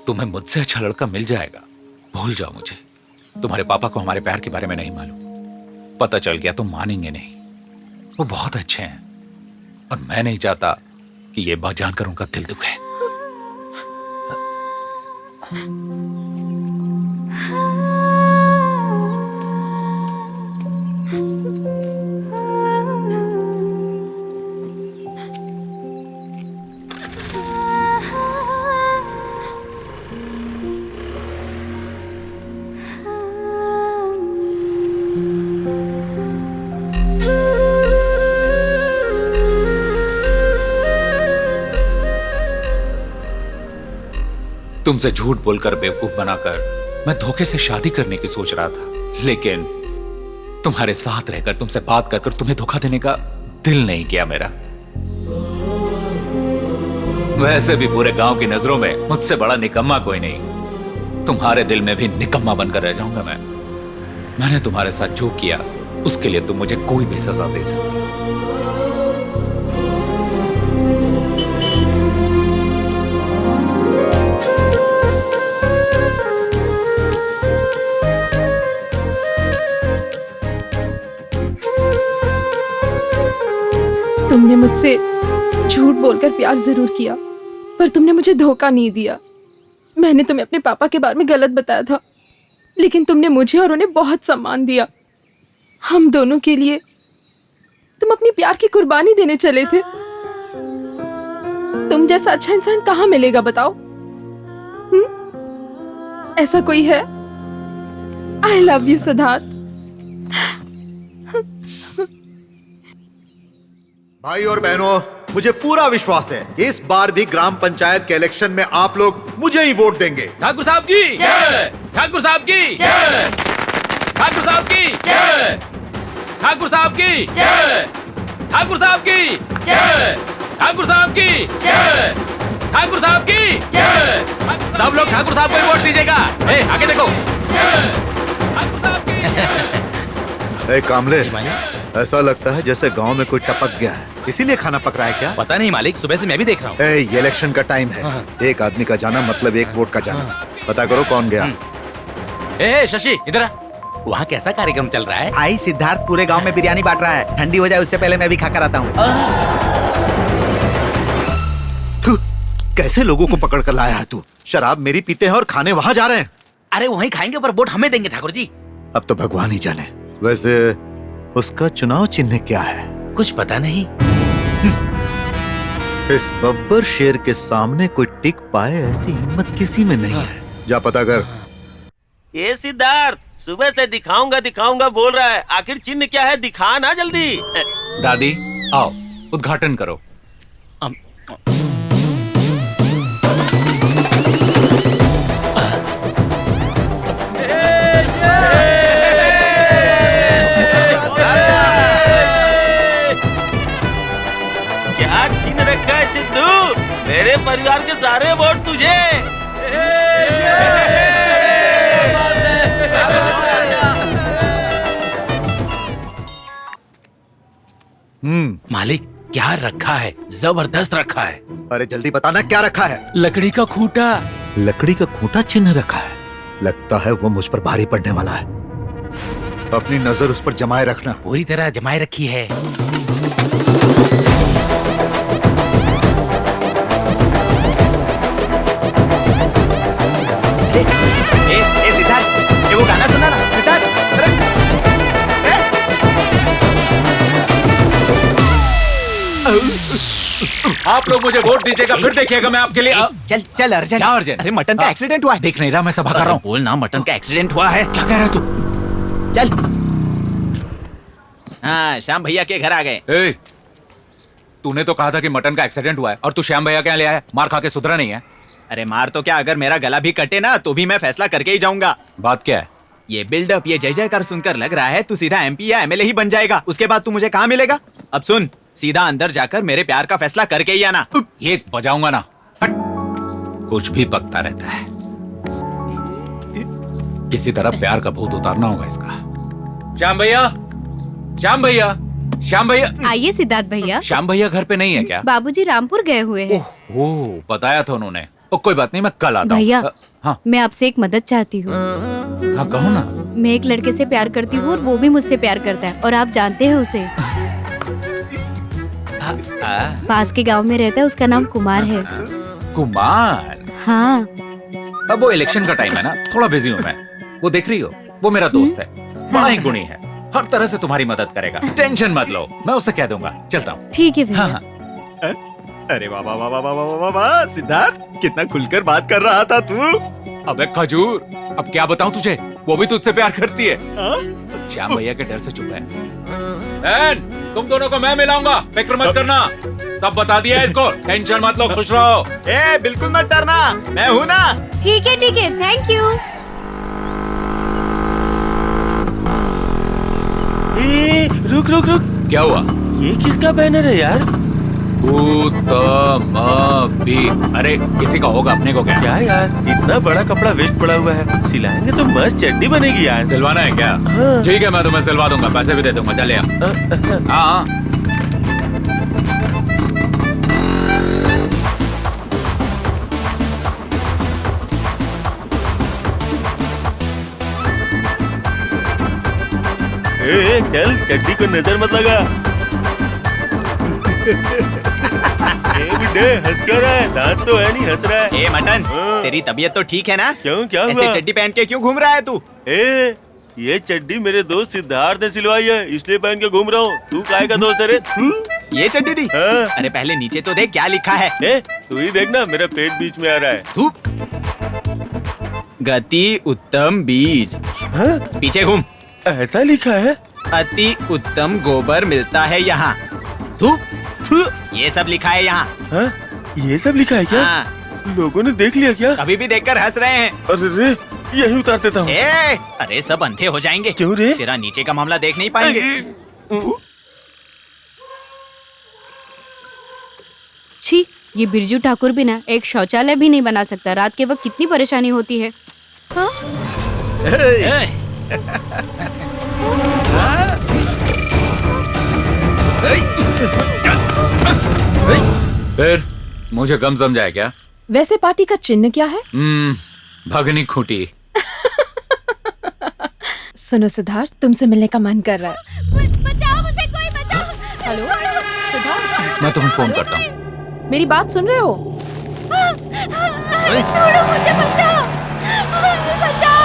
तुम्हें मुझसे अच्छा लड़का मिल जाएगा, भूल जाओ मुझे। तुम्हारे पापा को हमारे प्यार के बारे में नहीं मालूम। पता चल गया तो मानेंगे नहीं। वो बहुत अच्छे हैं और मैं नहीं चाहता कि ये बात जानकर उनका दिल दुखे। तुमसे झूठ बोलकर बेवकूफ बनाकर मैं धोखे से शादी करने की सोच रहा था, लेकिन तुम्हारे साथ रहकर तुमसे बात कर तुम्हें धोखा देने का दिल नहीं किया मेरा। वैसे भी पूरे गांव की नजरों में मुझसे बड़ा निकम्मा कोई नहीं। तुम्हारे दिल में भी निकम्मा बनकर रह जाऊंगा मैं। मैंने तुम्हारे साथ जो किया उसके लिए तुम मुझे कोई भी सजा दे सकती। तुमने मुझसे झूठ बोलकर प्यार जरूर किया, पर तुमने मुझे धोखा नहीं दिया। मैंने तुम्हें अपने पापा के बारे में गलत बताया था, लेकिन तुमने मुझे और उन्हें बहुत सम्मान दिया। हम दोनों के लिए तुम अपनी प्यार की कुर्बानी देने चले थे। तुम जैसा अच्छा इंसान कहाँ मिलेगा बताओ? ऐसा कोई है? आई लव यू सिद्धार्थ। भाई और बहनों, मुझे पूरा विश्वास है इस बार भी ग्राम पंचायत के इलेक्शन में आप लोग मुझे ही वोट देंगे। ठाकुर साहब की जय, ठाकुर साहब की जय, ठाकुर साहब की जय, ठाकुर साहब की जय, ठाकुर साहब की जय, ठाकुर साहब की जय, ठाकुर साहब की जय। सब लोग ठाकुर साहब को वोट दीजिएगा। ए, आगे देखो। ठाकुर साहब की। ए कामले, ऐसा लगता है जैसे गांव में कोई टपक गया है, इसीलिए खाना पक रहा है क्या? पता नहीं मालिक, सुबह से मैं भी देख रहा हूँ। ये इलेक्शन का टाइम है, एक आदमी का जाना मतलब एक वोट का जाना। पता करो कौन गया। ए शशि, इधर आ। वहाँ कैसा कार्यक्रम चल रहा है? भाई सिद्धार्थ पूरे गांव में बिरयानी बांट रहा है। ठंडी हो जाए उससे पहले मैं भी खाकर आता हूँ। कैसे लोगों को पकड़ कर लाया है तू? शराब मेरी पीते हैं और खाने वहाँ जा रहे हैं। अरे वहीं खाएंगे पर वोट हमें देंगे ठाकुर जी। अब तो भगवान ही जाने। वैसे उसका चुनाव चिन्ह क्या है? कुछ पता नहीं। इस बब्बर शेर के सामने कोई टिक पाए ऐसी हिम्मत किसी में नहीं है। जा पता कर। ये सिद्धार्थ सुबह से दिखाऊंगा दिखाऊंगा बोल रहा है, आखिर चिन्ह क्या है? दिखा ना जल्दी। दादी आओ उद्घाटन करो। क्या चिन्ह रखा है सिद्धू? मेरे परिवार के सारे वोट तुझे। मालिक क्या रखा है? जबरदस्त रखा है। अरे जल्दी बताना क्या रखा है? लकड़ी का खूंटा। लकड़ी का खूंटा चिन्ह रखा है। लगता है वो मुझ पर भारी पड़ने वाला है। अपनी नजर उस पर जमाए रखना। पूरी तरह जमाए रखी है। सिद्धार्थ, ये वो गाना सुना ना सिद्धार्थ। आप लोग मुझे वोट दीजिएगा, फिर देखिएगा मैं आपके लिए। चल चल अर्जन। क्या अर्जन? अरे मटन का एक्सीडेंट हुआ है। देख नहीं रहा मैं सभा कर रहा हूँ। बोलना मटन का एक्सीडेंट हुआ है। क्या कह रहा है तू? चल। हाँ श्याम भैया के घर आ गए। तूने तो कहा था कि मटन का एक्सीडेंट हुआ है और तू श्याम भैया क्या ले आया? मार खा के सुधरा नहीं है। अरे मार तो क्या, अगर मेरा गला भी कटे ना तो भी मैं फैसला करके ही जाऊंगा। बात क्या है? ये बिल्डअप, ये जय जयकार सुनकर लग रहा है तू सीधा एमपी या एमएलए ही बन जाएगा। उसके बाद तू मुझे कहाँ मिलेगा? अब सुन, सीधा अंदर जाकर मेरे प्यार का फैसला करके ही आना। ये बजाऊंगा ना। हट। कुछ भी पकता रहता है। किसी तरह प्यार का भूत उतारना होगा इसका। श्याम भैया, श्याम भैया, श्याम भैया। आइए सिद्धार्थ भैया। श्याम भैया घर पे नहीं है क्या? बाबूजी रामपुर गए हुए हैं। ओह, बताया था उन्होंने। कोई बात नहीं, मैं कल आता हूँ। भैया, हाँ मैं आपसे एक मदद चाहती हूँ। हाँ कहो ना। मैं एक लड़के से प्यार करती हूँ और वो भी मुझसे प्यार करता है, और आप जानते हैं उसे। पास के गांव में रहता है, उसका नाम कुमार है। कुमार? हाँ। अब वो इलेक्शन का टाइम है ना, थोड़ा बिजी हूँ मैं। वो देख रही हो, वो मेरा दोस्त है, बड़ा ही गुणी है, हर तरह से तुम्हारी मदद करेगा। टेंशन मत लो, मैं उससे कह दूंगा। चलता हूँ। ठीक है भैया। हाँ, हाँ। अरे वाह वाह वाह वाह वाह वाह वाह, सिद्धार्थ कितना खुलकर बात कर रहा था तू। अबे खजूर, अब क्या बताऊं तुझे, वो भी तुझसे प्यार करती है। श्याम भैया के डर से चुप है। बहन, तुम दोनों को मैं मिलाऊंगा, फिक्र मत करना। सब बता दिया है इसको, टेंशन मत लो, खुश रहो। ए बिल्कुल मत डरना, मैं हूँ ना। ठीक है, थैंक यू। रुक रुक रुक, क्या हुआ? ये किसका बैनर है यार? अरे किसी का होगा, अपने को क्या? क्या यार, इतना बड़ा कपड़ा वेस्ट पड़ा हुआ है, सिलाएंगे तो मस्त चड्डी बनेगी यार। सिलवाना है क्या? हाँ। ठीक है, मैं तुम्हें सिलवा दूंगा, पैसे भी दे दूंगा। चलिए। हाँ। चल, चड्डी को नजर मत लगा। हंस क्यों रहा है? दांत तो है नहीं, हंस रहा है। ए मटन, तेरी तबीयत तो ठीक है ना? क्यों, क्या हुआ? ऐसे चड्डी पहन के क्यों घूम रहा है तू? ये चड्डी मेरे दोस्त सिद्धार्थ ने सिलवाई है, इसलिए पहन के घूम रहा हूँ। तू काहे का दोस्त है रे? ये चड्डी थी? हाँ। अरे पहले नीचे तो देख क्या लिखा है। तू ही देखना, मेरा पेट बीच में आ रहा है। तू गति उत्तम बीज। हाँ? पीछे घूम। ऐसा लिखा है? अति उत्तम गोबर मिलता है यहाँ। ये सब लिखा है यहाँ। हाँ? ये सब लिखा है क्या? हाँ। लोगों ने देख लिया क्या? अभी भी देखकर हंस रहे हैं। अरे रे, यही उतार देता हूँ। अरे सब अंधे हो जाएंगे। क्यों रे? तेरा नीचे का मामला देख नहीं पाएंगे। छी, ये बिरजू ठाकुर भी ना एक शौचालय भी नहीं बना सकता। रात के वक्त कितनी परेशानी होती है। हाँ? फिर मुझे कम समझाया क्या? वैसे पार्टी का चिन्ह क्या है? भगनी खूंटी। सुनो सिद्धार्थ, तुमसे मिलने का मन कर रहा है। बचाओ मुझे, कोई बचाओ। हेलो सिद्धार्थ, मैं तुम्हें फोन करता हूँ। मेरी बात सुन रहे हो? छोड़ो मुझे, बचाओ, बचाओ।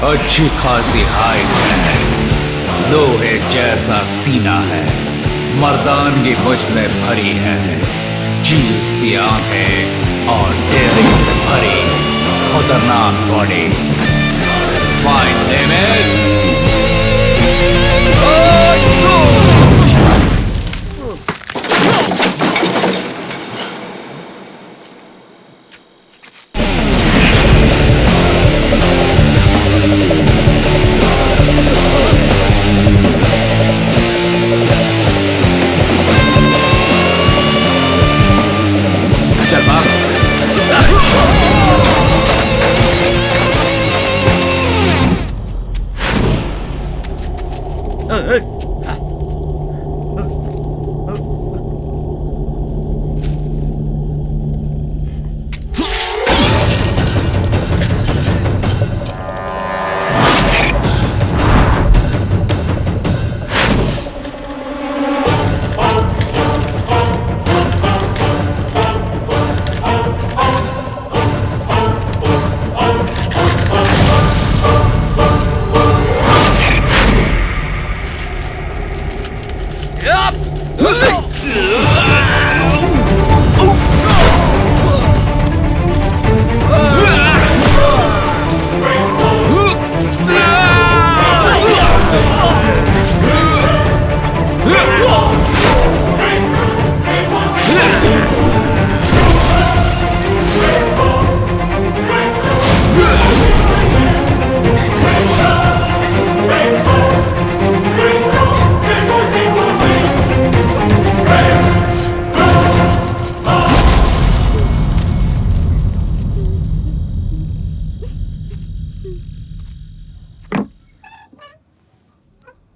अच्छी खासी हाइट है, लोहे जैसा सीना है, मर्दानगी मुझ में भरी है, चील सी आंखें और डेयरिंग से भरी खतरनाक body. My name is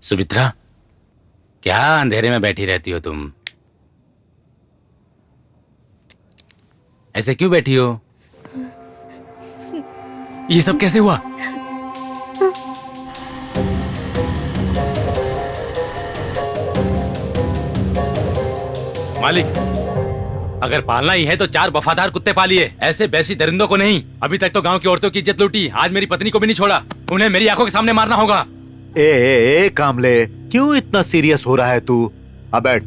Sumitra, क्या अंधेरे में बैठी रहती हो तुम? ऐसे क्यों बैठी हो? ये सब कैसे हुआ? मालिक, अगर पालना ही है तो 4 वफादार कुत्ते पालिए, ऐसे बैसी दरिंदों को नहीं। अभी तक तो गांव की औरतों की इज्जत लूटी, आज मेरी पत्नी को भी नहीं छोड़ा। उन्हें मेरी आंखों के सामने मारना होगा। ए कामले, क्यों इतना सीरियस हो रहा है तू? अब बैठ,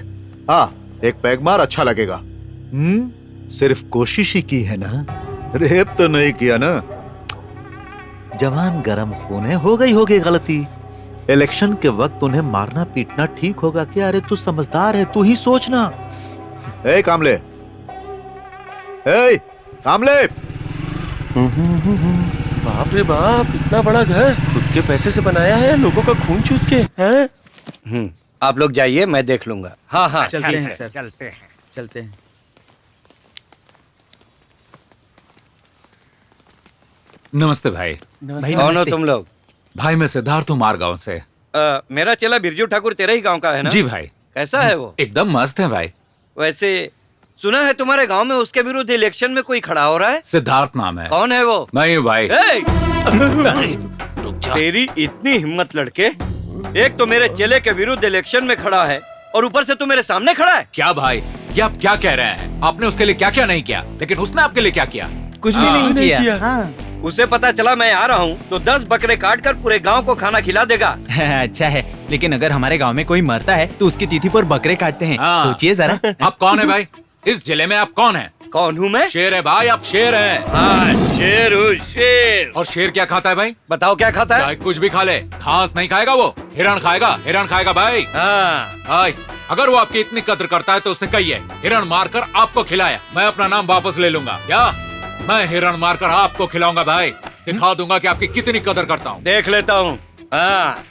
हाँ एक पैग मार, अच्छा लगेगा। सिर्फ कोशिश ही की है ना, रेप तो नहीं किया ना। जवान गरम खून है, हो गई होगी गलती। इलेक्शन के वक्त उन्हें मारना पीटना ठीक होगा क्या? अरे तू समझदार है, तू ही सोचना। ए कामले, ए कामले। बाप रे बाप, इतना बड़ा घर खुद के पैसे से बनाया है, लोगों का खून चूस के हैं। आप लोग जाइए, मैं देख लूंगा। हाँ हाँ चलते ठीक हैं है। सर, चलते हैं। नमस्ते भाई। कौन हो तुम लोग? भाई मैं सिद्धार्थ हूँ मारगांव से। मेरा चेला बिरजू ठाकुर तेरे ही गांव का है ना? जी भाई। कैसा है वो? एकदम मस्त है भाई। वैसे सुना है तुम्हारे गांव में उसके विरुद्ध इलेक्शन में कोई खड़ा हो रहा है? सिद्धार्थ नाम है। कौन है वो? मैं हूँ भाई। तेरी इतनी हिम्मत लड़के, एक तो मेरे चेले के विरुद्ध इलेक्शन में खड़ा है और ऊपर से तू मेरे सामने खड़ा है। क्या भाई, ये आप क्या कह रहे हैं? आपने उसके लिए क्या क्या नहीं किया, लेकिन उसने आपके लिए क्या किया? कुछ भी नहीं किया। हाँ। उसे पता चला मैं आ रहा हूँ तो 10 बकरे काट कर पूरे गांव को खाना खिला देगा। अच्छा है, लेकिन अगर हमारे गांव में कोई मरता है तो उसकी तिथि पर बकरे काटते हैं। सोचिए जरा। आप कौन है भाई? इस जिले में आप कौन है? कौन हूँ मैं? शेर है भाई, आप शेर हैं। हाँ, शेर हूँ, शेर। और शेर क्या खाता है भाई? बताओ क्या खाता है? चाहे कुछ भी खा ले, घास नहीं खाएगा वो, हिरण खाएगा, हिरण खाएगा भाई। हाँ। अगर वो आपकी इतनी कद्र करता है तो उससे कहिए हिरण मारकर आपको खिलाया। मैं अपना नाम वापस ले लूंगा। क्या? मैं हिरण मारकर आपको खिलाऊंगा भाई। दिखा दूंगा कि आपकी कितनी कदर करता हूँ। देख लेता हूँ। हाँ।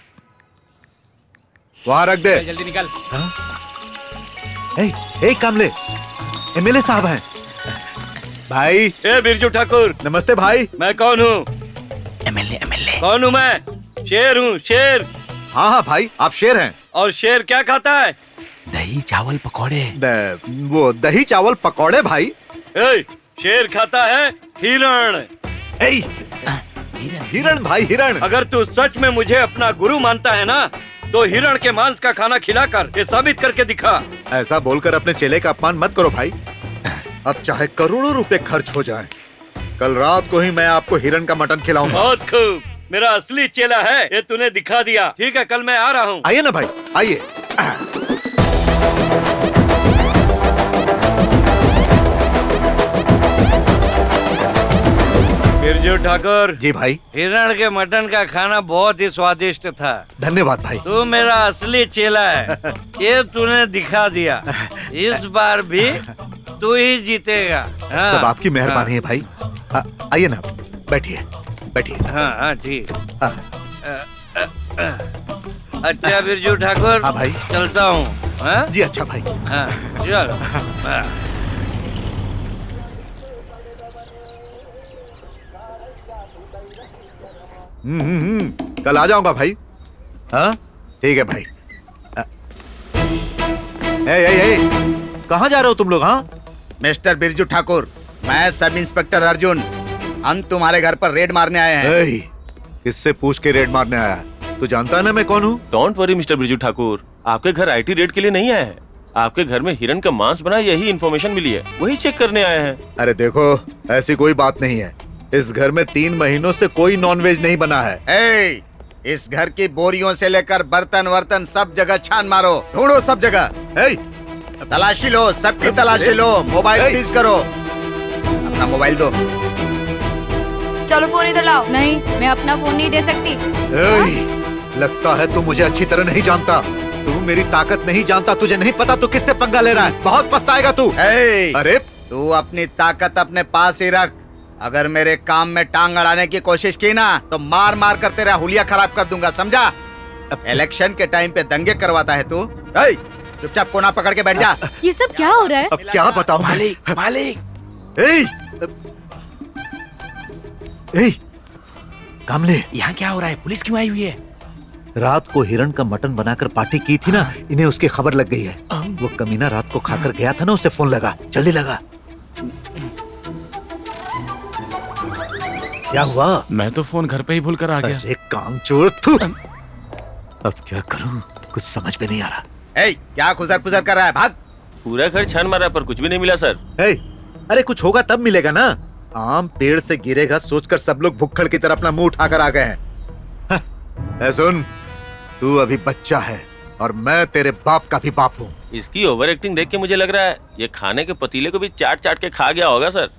वहाँ रख दे। जल्दी निकल। ए कामले, एमएलए साहब हैं। भाई। ए बिरजू ठाकुर। नमस्ते भाई। मैं कौन हूँ? एमएलए। कौन हूँ मैं? शेर हूँ, शेर। हाँ हाँ भाई, आप शेर हैं। और शेर क्या खाता है? दही चावल पकौड़े। वो दही चावल पकौड़े भाई। ए, शेर खाता है हिरण। हिरण भाई, हिरण। अगर तू सच में मुझे अपना गुरु मानता है ना, तो हिरण के मांस का खाना खिलाकर ये साबित करके दिखा। ऐसा बोलकर अपने चेले का अपमान मत करो भाई। अब चाहे करोड़ों रुपए खर्च हो जाए, कल रात को ही मैं आपको हिरण का मटन खिलाऊंगा। बहुत खूब, मेरा असली चेला है, ये तूने दिखा दिया। ठीक है, कल मैं आ रहा हूँ। आइए ना भाई, आइए। बिरजू ठाकुर। जी भाई। हिरण के मटन का खाना बहुत ही स्वादिष्ट था। धन्यवाद भाई। तू मेरा असली चेला है, ये तूने दिखा दिया। इस बार भी तू ही जीतेगा। हाँ। सब आपकी मेहरबानी है भाई। आइए ना, बैठिए बैठिए। हाँ हाँ ठीक। अच्छा बिरजू ठाकुर। हाँ भाई। चलता हूँ। जी अच्छा भाई। हाँ चलो। हाँ। कल आ जाऊंगा भाई। हाँ ठीक है भाई। कहाँ जा रहे हो तुम लोग? हाँ मिस्टर बिरजू ठाकुर, मैं सब इंस्पेक्टर अर्जुन, हम तुम्हारे घर पर रेड मारने आए हैं। किससे पूछ के रेड मारने आया? तू जानता है ना मैं कौन हूँ? Don't worry mister Birju Thakur, आपके घर आईटी रेड के लिए नहीं आए हैं। आपके घर में हिरण का मांस बना, यही इन्फॉर्मेशन मिली है, वही चेक करने आए हैं। अरे देखो, ऐसी कोई बात नहीं है। इस घर में 3 महीनों से कोई नॉनवेज नहीं बना है। इस घर की बोरियों से लेकर बर्तन वर्तन सब जगह छान मारो, ढूंढो सब जगह। तलाशी लो, सबकी तलाशी लो, मोबाइल सीज करो। अपना मोबाइल दो। चलो फोन इधर लाओ। नहीं, मैं अपना फोन नहीं दे सकती। लगता है तू मुझे अच्छी तरह नहीं जानता। तू मेरी ताकत नहीं जानता, तुझे नहीं पता तू किससे पंगा ले रहा है। बहुत पछताएगा तू। अरे तू अपनी ताकत अपने पास ही रख। अगर मेरे काम में टांग अड़ाने की कोशिश की ना, तो मार मार कर तेरा हुलिया खराब कर दूंगा, समझा? इलेक्शन के टाइम पे दंगे करवाता है तू। चुपचाप कोना पकड़ के बैठ जा। ये सब क्या हो रहा है? अब क्या बताऊं? मालिक मालिक। कामले, यहाँ क्या हो रहा है? पुलिस क्यों आई हुई है? रात को हिरण का मटन बनाकर पार्टी की थी ना, इन्हें उसकी खबर लग गई है। वो कमीना रात को खाकर गया था ना, उसे फोन लगा। जल्दी लगा। क्या हुआ? मैं तो फोन घर पे ही भूल कर आ गया। अरे कामचोर। अब क्या करूं, कुछ समझ में नहीं आ रहा। क्या खुजर पुजर कर रहा है? भाग। पूरा घर छान मारा पर कुछ भी नहीं मिला सर। अरे कुछ होगा तब मिलेगा ना। आम पेड़ से गिरेगा सोचकर सब लोग भुक्खड़ की तरह अपना मुंह उठाकर आ गए हैं। सुन, तू अभी बच्चा है, और मैं तेरे बाप का भी बाप हूँ। इसकी ओवर एक्टिंग देख के मुझे लग रहा है ये खाने के पतीले को भी चाट चाट के खा गया होगा सर।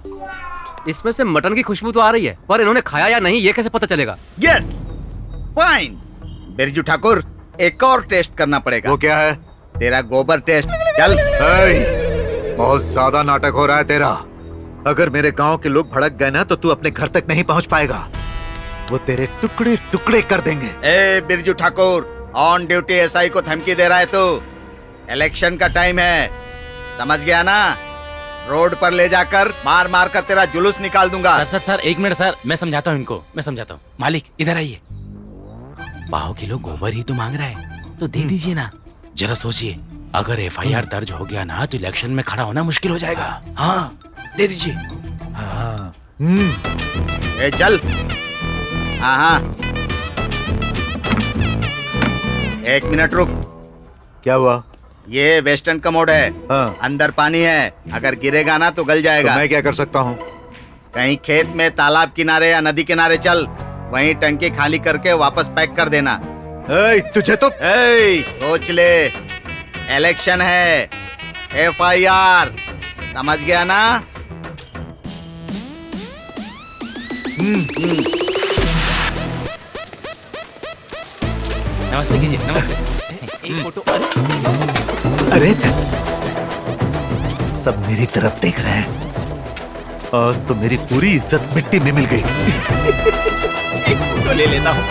इसमें से मटन की खुशबू तो आ रही है, पर इन्होंने खाया या नहीं ये कैसे पता चलेगा? Yes, fine. बिरजू ठाकुर, एक और टेस्ट करना पड़ेगा। वो क्या है? तेरा गोबर टेस्ट। चल। बहुत ज्यादा नाटक हो रहा है तेरा। अगर मेरे गांव के लोग भड़क गए ना तो तू अपने घर तक नहीं पहुंच पाएगा। वो तेरे टुकड़े टुकड़े कर देंगे। ए Birju Thakur, on duty SI को धमकी दे रहा है तू। इलेक्शन का टाइम है, समझ गया ना? रोड पर ले जाकर मार मार कर तेरा जुलूस निकाल दूंगा। सर एक मिनट सर, मैं समझाता हूँ इनको, मैं समझाता हूँ। मालिक इधर आइए। 5 किलो गोबर ही तो मांग रहा है, तो दे दीजिए ना। जरा सोचिए, अगर एफआईआर दर्ज हो गया ना तो इलेक्शन में खड़ा होना मुश्किल हो जाएगा। हाँ, दे दीजिए। ए चल। हाँ, 1 मिनट रुक। क्या हुआ? ये वेस्टर्न कमोड है। हाँ। अंदर पानी है, अगर गिरेगा ना तो गल जाएगा। तो मैं क्या कर सकता हूँ? कहीं खेत में, तालाब किनारे या नदी किनारे चल, वहीं टंकी खाली करके वापस पैक कर देना। तुझे तो सोच ले, इलेक्शन है, एफआईआर, समझ गया ना? नमस्ते कीजिए, नमस्ते। एक फोटो। अरे सब मेरी तरफ देख रहे हैं। आज तो मेरी पूरी इज्जत मिट्टी में मिल गई। एक फोटो ले लेता हूँ।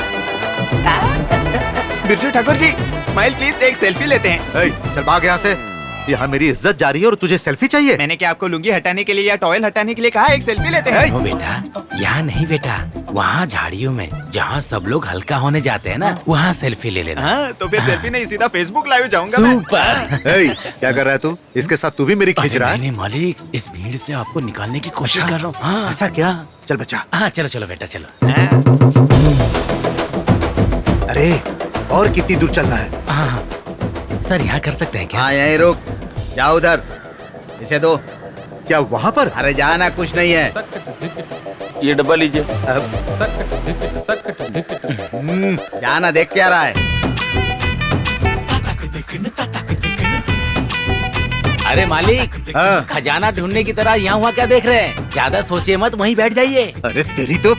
बिरजू ठाकुर जी, स्माइल प्लीज, एक सेल्फी लेते हैं। चल भाग यहाँ से। यहाँ मेरी इज्जत जा रही है और तुझे सेल्फी चाहिए? मैंने क्या आपको लुंगी हटाने के लिए या टॉयल हटाने के लिए कहा? एक सेल्फी लेते हैं। ओ बेटा, यहाँ नहीं बेटा, वहाँ झाड़ियों में जहाँ सब लोग हल्का होने जाते हैं ना, वहाँ सेल्फी ले लेना। हाँ, तो फिर सेल्फी नहीं, सीधा फेसबुक लाइव जाऊंगा। सुपर। क्या कर रहा है तू? इसके साथ तू भी मेरी खींच रहा है? नहीं मालिक, इस भीड़ से आपको निकालने की कोशिश कर रहा हूँ। हाँ, ऐसा क्या? चल बच्चा। हाँ चलो चलो बेटा चलो। अरे और कितनी दूर चलना है? हाँ सर, यहाँ कर सकते हैं क्या? हाँ यहीं रुक, जाओ उधर, इसे दो। क्या वहाँ पर? अरे जाना, कुछ नहीं है। ये डब्बा लीजिए। जाना, देख क्या रहा है? अरे मालिक, खजाना ढूंढने की तरह यहाँ हुआ क्या देख रहे हैं? ज्यादा सोचिए मत, वहीं बैठ जाइए। अरे तेरी तो।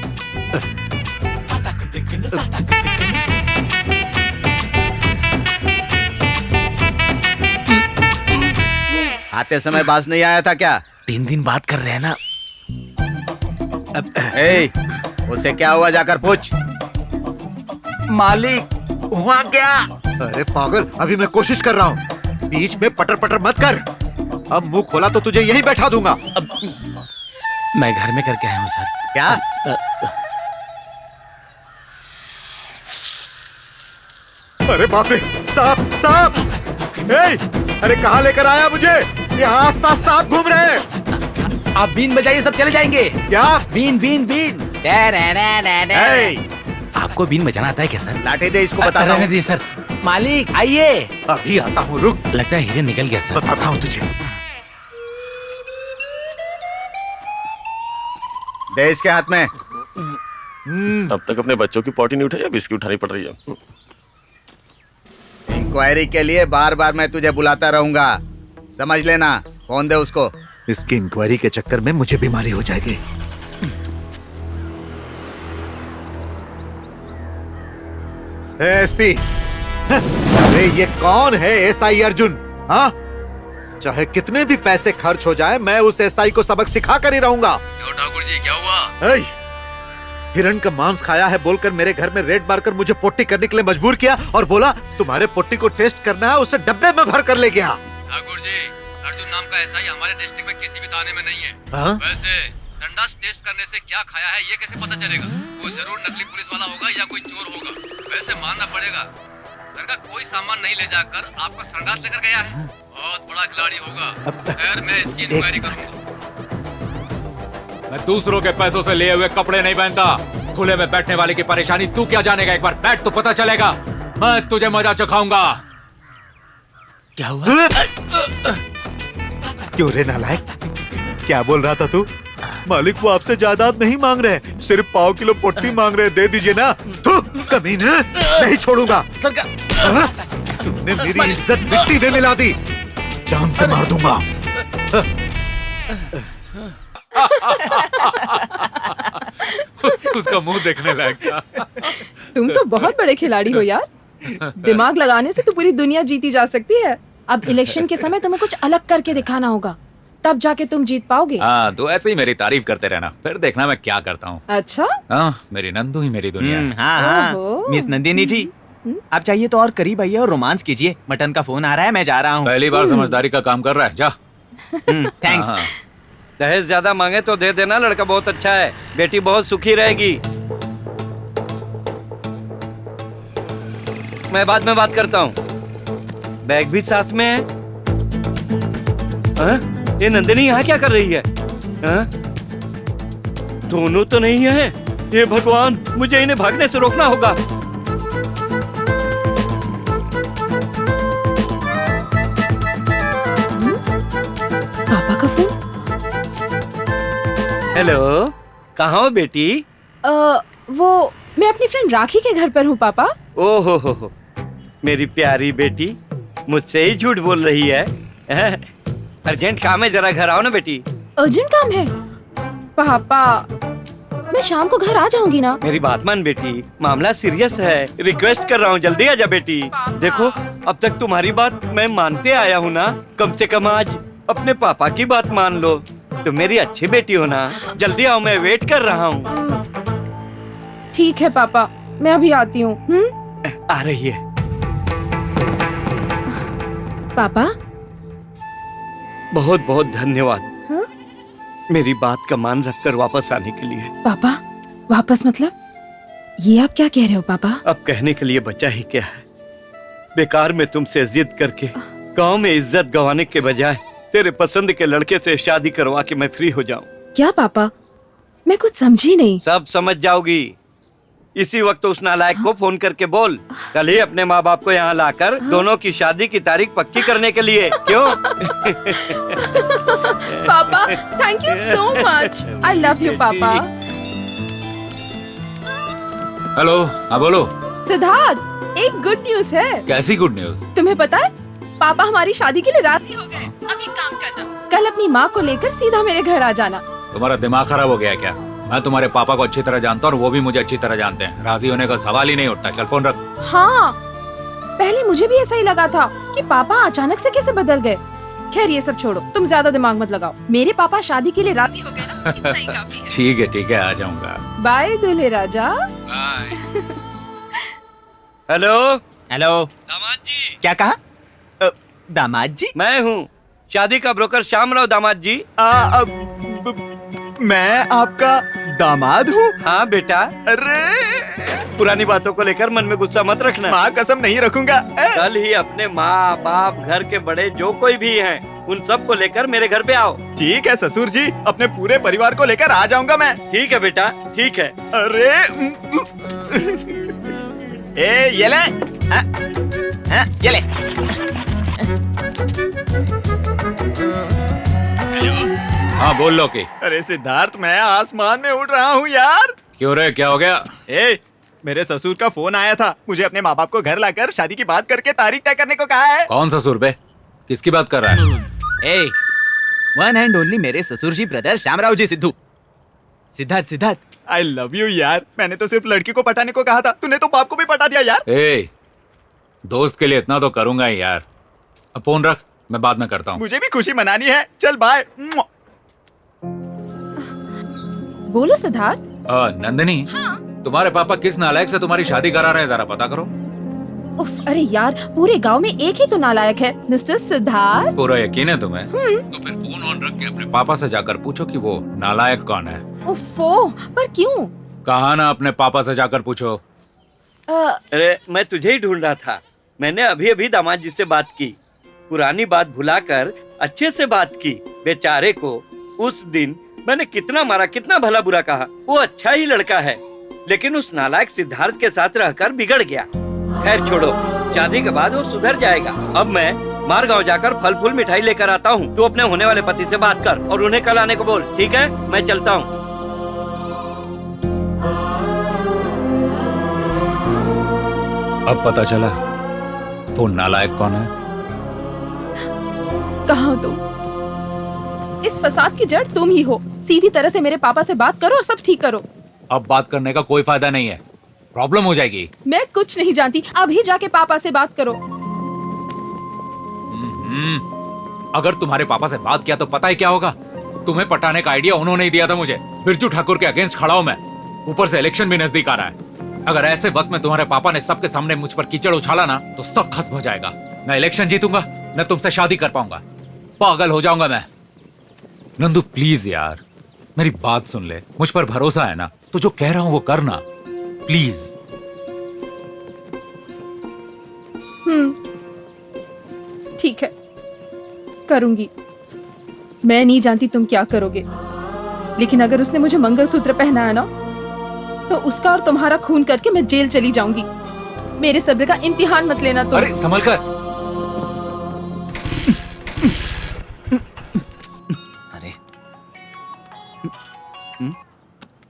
आते समय बास नहीं आया था क्या? 3 दिन बात कर रहे हैं ना। उसे क्या हुआ, जाकर पूछ। मालिक हुआ क्या? अरे पागल, अभी मैं कोशिश कर रहा हूँ। बीच में पटर पटर मत कर। अब मुंह खोला तो तुझे यहीं बैठा दूंगा। मैं घर में करके आया हूँ सर। क्या? अरे बाप रे, सांप सांप! अरे कहाँ लेकर आया मुझे? यहाँ आसपास सांप घूम रहे हैं। आप बीन बजाइए, सब चले जाएंगे। क्या? बीन बीन बीन। आपको बीन बजाना आता है क्या सर? लाठी दे, इसको बताता हूँ। जी सर। मालिक आइए। अभी आता हूँ, रुक। लगता है हीरे निकल गया सर। बताता हूँ तुझे। दे इसके हाथ में। अब तक अपने बच्चों की पॉटी नहीं उठाई, अब इसकी उठानी पड़ रही है। इंक्वायरी के लिए बार बार मैं तुझे बुलाता रहूंगा, समझ लेना। फोन दे उसको। इसकी इंक्वायरी के चक्कर में मुझे बीमारी हो जाएगी। एसपी, अरे ये कौन है एसआई अर्जुन? हाँ, चाहे कितने भी पैसे खर्च हो जाए, मैं उस एसआई को सबक सिखा कर ही रहूंगा। ठाकुर जी क्या हुआ? हिरण का मांस खाया है बोलकर मेरे घर में रेड मारकर मुझे पोट्टी करने के लिए मजबूर किया और बोला तुम्हारे पोट्टी को टेस्ट करना है, उसे डब्बे में भर कर ले गया। ठाकुर जी, अर्जुन नाम का एसआई हमारे डिस्ट्रिक्ट में किसी भी थाने में नहीं है। हाँ? वैसे संडास टेस्ट करने से क्या खाया है ये कैसे पता चलेगा? वो जरूर नकली पुलिस वाला होगा या कोई चोर होगा। वैसे मानना पड़ेगा, घर का कोई सामान नहीं ले जाकर आपका संडास लेकर गया है। बहुत बड़ा खिलाड़ी होगा। खैर मैं इसकी इंक्वायरी करूंगा। मैं दूसरों के पैसों से लिए हुए कपड़े नहीं पहनता। खुले में बैठने वाले की परेशानी तू क्या जानेगा? एक बार बैठ तो पता चलेगा। मैं तुझे मजा चखाऊंगा। क्या हुआ? क्यों रे नालायक, क्या बोल रहा था तू? मालिक वो आपसे जायदाद नहीं मांग रहे, सिर्फ 5 किलो पोट्टी मांग रहे, दे दीजिए ना। कमीने, नहीं छोड़ूंगा। सरकार तुमने मेरी इज्जत मिट्टी में मिला दी। जान से मार दूंगा। उसका मुंह देखने लायक था। तुम तो बहुत बड़े खिलाड़ी हो यार। दिमाग लगाने से तो पूरी दुनिया जीती जा सकती है। अब इलेक्शन के समय तुम्हें कुछ अलग करके दिखाना होगा, तब जाके तुम जीत पाओगे। हाँ, तो ऐसे ही मेरी तारीफ करते रहना, फिर देखना मैं क्या करता हूँ। अच्छा? हाँ, मेरी नंदू ही मेरी दुनिया है। हाँ ओहो। मिस नंदिनी जी, आप चाहिए तो और करीब आइए और रोमांस कीजिए। मटन का फोन आ रहा है, मैं जा रहा हूँ। पहली बार समझदारी का काम कर रहा है, जा। थैंक्स। दहेज ज्यादा मांगे तो दे देना, लड़का बहुत अच्छा है, बेटी बहुत सुखी रहेगी। मैं बाद में बात करता हूँ। बैग भी साथ में है। हाँ? ये नंदिनी यहाँ क्या कर रही है? हाँ? दोनों तो नहीं है। ये भगवान, मुझे इन्हें भागने से रोकना होगा। पापा का फोन। हेलो, कहाँ हो बेटी? वो मैं अपनी फ्रेंड राखी के घर पर हूँ पापा। ओहो हो, मेरी प्यारी बेटी मुझसे ही झूठ बोल रही है। अर्जेंट काम है, जरा घर आओ ना बेटी। अर्जेंट काम है पापा? मैं शाम को घर आ जाऊंगी ना। मेरी बात मान बेटी, मामला सीरियस है, रिक्वेस्ट कर रहा हूँ, जल्दी आजा बेटी। देखो, अब तक तुम्हारी बात मैं मानते आया हूँ ना, कम से कम आज अपने पापा की बात मान लो। तुम मेरी अच्छी बेटी हो ना, जल्दी आओ, मैं वेट कर रहा हूँ। ठीक है पापा, मैं अभी आती हूँ। आ रही है। पापा बहुत बहुत धन्यवाद। मेरी बात का मान रखकर वापस आने के लिए। पापा वापस मतलब? ये आप क्या कह रहे हो पापा? अब कहने के लिए बचा ही क्या है। बेकार में तुमसे जिद करके गांव में इज्जत गंवाने के बजाय तेरे पसंद के लड़के से शादी करवा के मैं फ्री हो जाऊं। क्या पापा? मैं कुछ समझी नहीं। सब समझ जाओगी। इसी वक्त उस नालायक को फोन करके बोल, कल ही अपने माँ बाप को यहाँ लाकर दोनों की शादी की तारीख पक्की करने के लिए। क्यों? पापा thank you so much, I love you पापा। हेलो, हाँ बोलो। सिद्धार्थ, एक गुड न्यूज है। कैसी गुड न्यूज? तुम्हें पता है, पापा हमारी शादी के लिए राजी हो गए। अब एक काम करना, कल अपनी माँ को लेकर सीधा मेरे घर आ जाना। तुम्हारा दिमाग खराब हो गया क्या? मैं तुम्हारे पापा को अच्छी तरह जानता हूँ और वो भी मुझे अच्छी तरह जानते हैं। राजी होने का सवाल ही नहीं उठता। चल फोन रख। हाँ, पहले मुझे भी ऐसा ही लगा था कि पापा अचानक से कैसे बदल गए। खैर ये सब छोड़ो, तुम ज्यादा दिमाग मत लगाओ। मेरे पापा शादी के लिए राजी हो गए ना, इतना ही काफी है। ठीक है, आ जाऊंगा। बाय दूल्हे राजा। बाय। हेलो हेलो, दामाद जी। क्या कहा? दामाद जी? मैं हूँ शादी का ब्रोकर श्यामराव दामाद जी। मैं आपका दामाद हूँ? हाँ बेटा। अरे पुरानी बातों को लेकर मन में गुस्सा मत रखना। माँ कसम नहीं रखूंगा। कल ही अपने माँ बाप, घर के बड़े जो कोई भी हैं, उन सब को लेकर मेरे घर पे आओ। ठीक है ससुर जी, अपने पूरे परिवार को लेकर आ जाऊंगा मैं। ठीक है बेटा, ठीक है। अरे ये ले, ये ले। हाँ बोल लो कि। अरे सिद्धार्थ, मैं आसमान में उड़ रहा हूँ यार। क्यों रे, क्या हो गया? मेरे ससुर का फोन आया था, मुझे अपने माँ बाप को घर लाकर शादी की बात करके तारीख तय करने को कहा है। कौन ससुर बे? किसकी बात कर रहा है? वन एंड ओनली मेरे ससुर जी brother Shyamrao ji Sidhu. Siddharth, I love you यार। मैंने तो सिर्फ लड़की को पटाने को कहा था, तूने तो बाप को भी पटा दिया यार। दोस्त के लिए इतना तो करूंगा ही यार। अब फोन रख, मैं बाद में करता हूँ। मुझे भी खुशी मनानी है, चल बाय। बोलो सिद्धार्थ। नंदिनी, तुम्हारे पापा किस नालायक से तुम्हारी शादी करा रहे हैं, जरा पता करो। उफ, अरे यार, पूरे गांव में एक ही तो नालायक है, मिस्टर सिद्धार्थ। पूरा यकीन है तुम्हें? तो फिर फोन ऑन रख के अपने पापा से जाकर पूछो कि वो नालायक कौन है। उफ़ो, पर क्यों? कहा ना, अपने पापा से जाकर पूछो। अरे मैं तुझे ही ढूंढ रहा था। मैंने अभी अभी दामाद जी से बात की, पुरानी बात भुलाकर अच्छे से बात की। बेचारे को उस दिन मैंने कितना मारा, कितना भला बुरा कहा। वो अच्छा ही लड़का है, लेकिन उस नालायक सिद्धार्थ के साथ रहकर बिगड़ गया। खैर छोड़ो, शादी के बाद वो सुधर जाएगा। अब मैं मारगांव जाकर फल फूल मिठाई लेकर आता हूँ। तू अपने होने वाले पति से बात कर और उन्हें कल आने को बोल, ठीक है? मैं चलता हूँ। अब पता चला वो नालायक कौन है? कहाँ हो तुम? इस फसाद की जड़ तुम ही हो। सीधी तरह से मेरे पापा से बात करो और सब ठीक करो। अब बात करने का कोई फायदा नहीं है, प्रॉब्लम हो जाएगी। मैं कुछ नहीं जानती, अभी जाके पापा से बात करो। अगर तुम्हारे पापा से बात किया तो पता है क्या होगा? तुम्हें पटाने का आइडिया उन्होंने ही दिया था मुझे। बिरजू ठाकुर के अगेंस्ट खड़ा हूं मैं, ऊपर से इलेक्शन भी नजदीक आ रहा है। अगर ऐसे वक्त में तुम्हारे पापा ने सबके सामने मुझ पर कीचड़ उछाला ना तो सब खत्म हो जाएगा। मैं इलेक्शन जीतूंगा, न तुमसे शादी कर पाऊंगा, पागल हो जाऊंगा मैं। नंदू प्लीज यार, मेरी बात सुन ले, मुझ पर भरोसा है ना? तो जो कह रहा हूं वो करना प्लीज। ठीक है, करूंगी। मैं नहीं जानती तुम क्या करोगे, लेकिन अगर उसने मुझे मंगलसूत्र पहनाया ना तो उसका और तुम्हारा खून करके मैं जेल चली जाऊंगी। मेरे सब्र का इम्तिहान मत लेना तुम। अरे संभल कर। अरे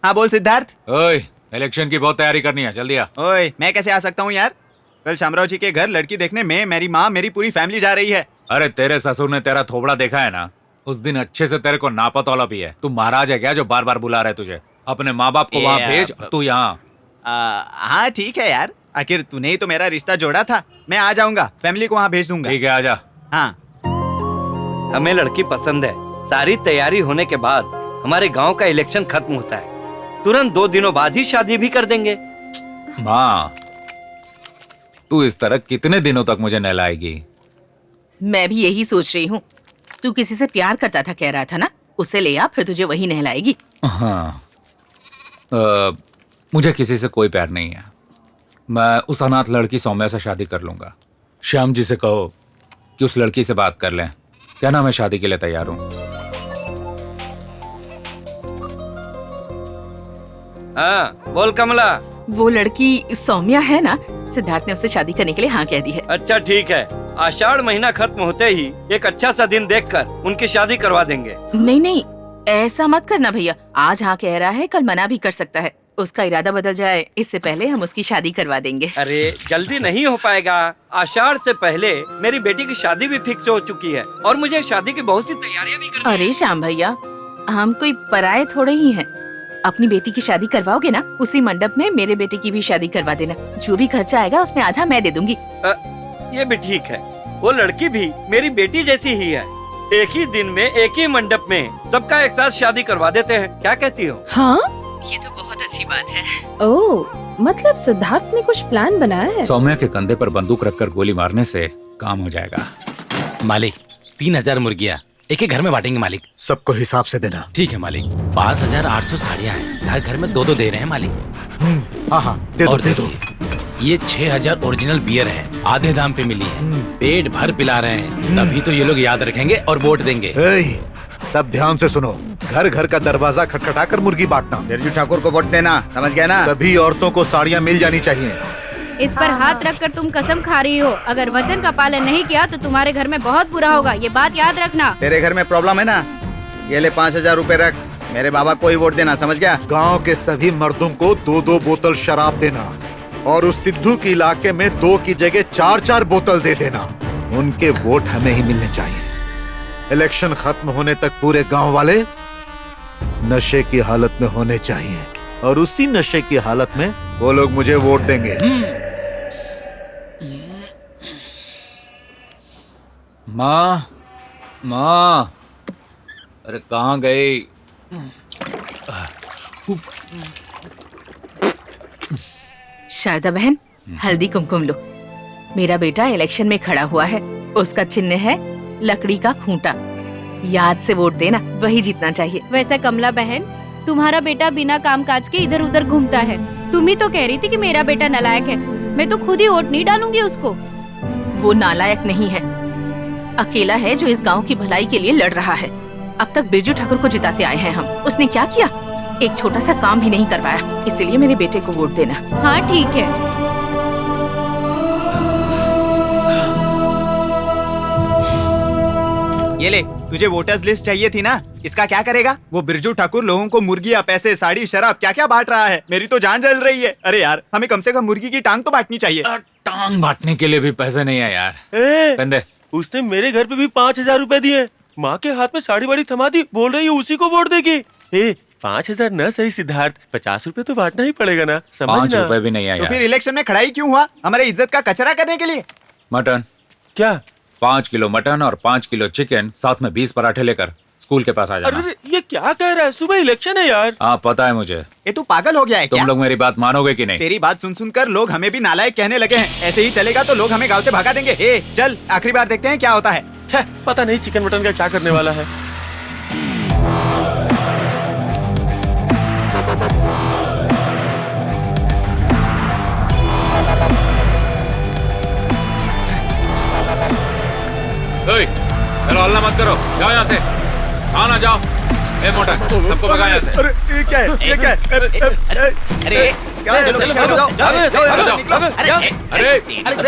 हाँ बोल सिद्धार्थ। ओए, इलेक्शन की बहुत तैयारी करनी है, जल्दी आ। ओए, मैं कैसे आ सकता हूँ यार? कल शामराव जी के घर लड़की देखने में मेरी माँ, मेरी पूरी फैमिली जा रही है। अरे तेरे ससुर ने तेरा थोबड़ा देखा है ना, उस दिन अच्छे से तेरे को नापतौला भी है। तू महाराज है क्या जो बार बार बुला रहा है तुझे? अपने माँ बाप को वहाँ भेज, तू यहाँ। हाँ ठीक है यार, आखिर तूने ही तो मेरा रिश्ता जोड़ा था। मैं आ जाऊंगा, फैमिली को वहाँ भेज दूंगा। ठीक है, आजा। हाँ, हमें लड़की पसंद है। सारी तैयारी होने के बाद हमारे गांव का इलेक्शन खत्म होता है, तुरंत 2 दिनों बाद ही शादी भी कर देंगे। माँ, तू इस तरह कितने दिनों तक मुझे नहलाएगी? मैं भी यही सोच रही हूँ। तू किसी से प्यार करता था कह रहा था ना, उसे ले आ, फिर तुझे वही नहलाएगी। हाँ, मुझे किसी से कोई प्यार नहीं है। मैं उस अनाथ लड़की सौम्या से शादी कर लूंगा। श्याम जी से कहो कि उस लड़की से बात कर लें, कहना मैं शादी के लिए तैयार हूँ। हाँ बोल कमला। वो लड़की सौम्या है ना? सिद्धार्थ ने उससे शादी करने के लिए हाँ कह दी है। अच्छा ठीक है, आषाढ़ महीना खत्म होते ही एक अच्छा सा दिन देखकर उनकी शादी करवा देंगे। नहीं नहीं, ऐसा मत करना भैया। आज हाँ कह रहा है, कल मना भी कर सकता है। उसका इरादा बदल जाए इससे पहले हम उसकी शादी करवा देंगे। अरे जल्दी नहीं हो पाएगा। आषाढ़ से पहले मेरी बेटी की शादी भी फिक्स हो चुकी है और मुझे शादी की बहुत सी तैयारियां भी करनी है। अरे श्याम भैया, हम कोई पराये थोड़े ही हैं। अपनी बेटी की शादी करवाओगे ना, उसी मंडप में मेरे बेटे की भी शादी करवा देना। जो भी खर्चा आएगा उसमें आधा मैं दे दूंगी। ये भी ठीक है। वो लड़की भी मेरी बेटी जैसी ही है। एक ही दिन में एक ही मंडप में सबका एक साथ शादी करवा देते हैं, क्या कहती हो? हाँ, ये तो बहुत अच्छी बात है। ओह, मतलब सिद्धार्थ ने कुछ प्लान बनाया है। सौम्या के कंधे पर बंदूक रखकर गोली मारने से काम हो जाएगा। मालिक, 3000 मुर्गियाँ एक ही घर में बांटेंगे मालिक। सबको हिसाब से देना। ठीक है मालिक। 5800 साड़ियाँ हैं, हर घर में 2-2 दे रहे हैं मालिक। हाँ हाँ, दे दो, और दे दो। ये 6000 ओरिजिनल बियर है, आधे दाम पे मिली है। पेट भर पिला रहे हैं, तभी तो ये लोग याद रखेंगे और वोट देंगे। सब ध्यान से सुनो, घर घर का दरवाजा खटखटाकर मुर्गी बांटना। बिरजू ठाकुर को वोट देना, समझ गया ना? सभी औरतों को साड़ियाँ मिल जानी चाहिए। इस पर हाथ रखकर तुम कसम खा रही हो, अगर वचन का पालन नहीं किया तो तुम्हारे घर में बहुत बुरा होगा, ये बात याद रखना। तेरे घर में प्रॉब्लम है ना? ये ले 5000 रुपए रख, मेरे बाबा को ही वोट देना, समझ गया? गांव के सभी मर्दों को 2-2 बोतल शराब देना और उस सिद्धू के इलाके में 2 की जगह 4-4 बोतल दे देना। उनके वोट हमें ही मिलने चाहिए। इलेक्शन खत्म होने तक पूरे गांव वाले नशे की हालत में होने चाहिए और उसी नशे की हालत में वो लोग मुझे वोट देंगे। माँ, माँ, अरे कहाँ गई? शारदा बहन, हल्दी कुमकुम लो। मेरा बेटा इलेक्शन में खड़ा हुआ है, उसका चिन्ह है लकड़ी का खूंटा। याद से वोट देना, वही जीतना चाहिए। वैसे कमला बहन, तुम्हारा बेटा बिना काम काज के इधर उधर घूमता है। तुम ही तो कह रही थी कि मेरा बेटा नालायक है। मैं तो खुद ही वोट नहीं डालूंगी उसको। वो नालायक नहीं है, अकेला है जो इस गांव की भलाई के लिए लड़ रहा है। अब तक बिरजू ठाकुर को जिताते आए हैं हम। उसने क्या किया? एक छोटा सा काम भी नहीं करवाया। इसलिए मेरे बेटे को वोट देना। हाँ ठीक है। ये ले, तुझे वोटर्स लिस्ट चाहिए थी ना? इसका क्या करेगा? वो बिरजू ठाकुर लोगों को मुर्गियाँ, पैसे, साड़ी, शराब क्या क्या बांट रहा है। मेरी तो जान जल रही है। अरे यार, हमें कम से कम मुर्गी की टांग तो बांटनी चाहिए। टांग बांटने के लिए भी पैसे नहीं है यार। ए, उसने मेरे घर पे भी 5,000 रुपए दिए। माँ के हाथ में साड़ी वाड़ी थमा दी, बोल रही है उसी को वोट देगी। 5,000 न सही सिद्धार्थ, 50 रुपए तो बांटना ही पड़ेगा ना, समझना। 5 रुपए भी नहीं है तो यार। फिर इलेक्शन में खड़ा ही क्यों हुआ? हमारे इज्जत का कचरा करने के लिए? मटन क्या? 5 किलो मटन और 5 किलो चिकन, साथ में 20 पराठे लेकर स्कूल के पास आ जाना। अरे ये क्या कह रहा है? सुबह इलेक्शन है यार। हाँ पता है मुझे। ये तू पागल हो गया है क्या? तुम लोग मेरी बात मानोगे कि नहीं? तेरी बात सुन सुनकर लोग हमें भी नालायक कहने लगे हैं। ऐसे ही चलेगा तो लोग हमें गांव से भगा देंगे। चल आखिरी बार देखते हैं क्या होता है। पता नहीं चिकन मटन का क्या करने वाला है। चलो हल्ला मत करो, जाओ यहाँ से, आना जाओ। ए मोटा, सबको भगा यहाँ से। अरे ये क्या है? ये क्या है?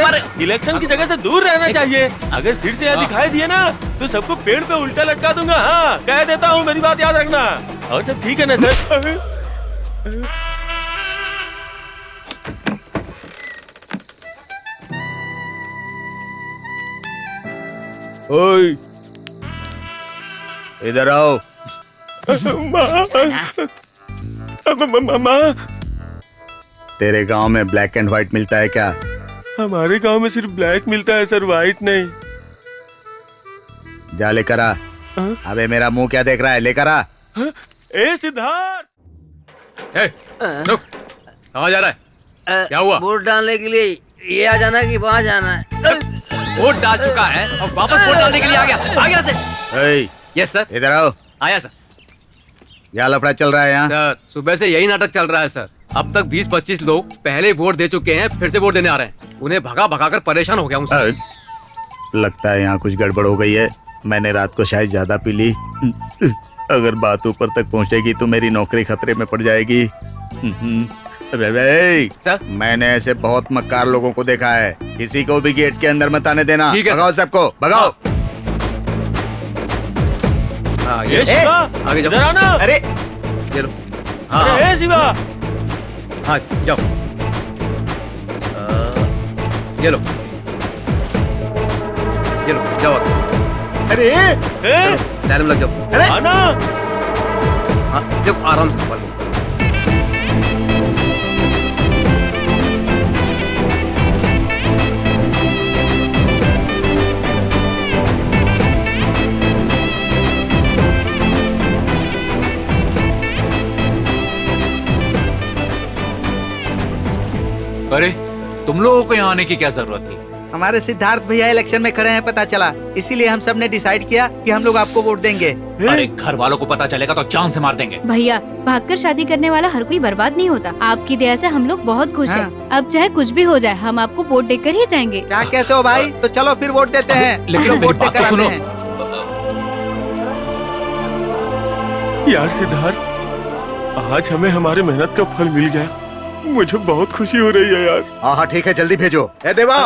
अरे इलेक्शन की जगह से दूर रहना चाहिए। अगर फिर से यहाँ दिखाई दिए ना तो सबको पेड़ पे उल्टा लटका दूंगा। हाँ कह देता हूँ, मेरी बात याद रखना। और सब ठीक है ना सर? ओए इधर आओ। माँ, तेरे गांव में ब्लैक एंड व्हाइट मिलता है क्या? हमारे गांव में सिर्फ ब्लैक मिलता है सर, व्हाइट नहीं। जा लेकर आ। अबे मेरा मुंह क्या देख रहा है, लेकर आ। ए सिद्धार्थ, रुक, कहाँ जा रहा है? क्या हुआ? वोट डालने के लिए ये आ जाना कि वहाँ जाना है? वोट डाल चुका है और वापस वोट डालने के लिए आ गया से। Yes sir. इधर आओ। आया सर। क्या लफड़ा चल रहा है यहाँ? सर सुबह से यही नाटक चल रहा है सर। अब तक 20-25 लोग पहले वोट दे चुके हैं, फिर से वोट देने आ रहे हैं। उन्हें भगा भगा कर परेशान हो गया हूँ सर। लगता है यहाँ कुछ गड़बड़ हो गई है। मैंने रात को शायद ज्यादा पी ली। अगर बात ऊपर तक पहुँचेगी तो मेरी नौकरी खतरे में पड़ जाएगी। सर मैंने ऐसे बहुत मक्कार लोगों को देखा है। किसी को भी गेट के अंदर मत आने देना। भगाओ सबको, भगाओ। ये आगे जाओ। आना। अरे ये लो। हाँ अरे शिवा, हाँ जाओ। ये लो, ये लो, जाओ। अरे लाइन में लग जाओ। अरे आना। हाँ जब आराम से सवाल। अरे तुम लोगों को यहाँ आने की क्या जरूरत थी? हमारे सिद्धार्थ भैया इलेक्शन में खड़े हैं, पता चला। इसीलिए हम सब ने डिसाइड किया कि हम लोग आपको वोट देंगे। अरे घर वालों को पता चलेगा तो जान से मार देंगे। भैया भागकर शादी करने वाला हर कोई बर्बाद नहीं होता। आपकी दया से हम लोग बहुत खुश हैं। अब चाहे कुछ भी हो जाए, हम आपको वोट देकर ही जाएंगे। क्या कहते हो भाई? तो चलो फिर वोट देते हैं। लेकिन मेरी बात तो सुनो। यार सिद्धार्थ, आज हमें हमारे मेहनत का फल मिल गया। मुझे बहुत खुशी हो रही है यार। हाँ ठीक है, जल्दी भेजो। ए देवा,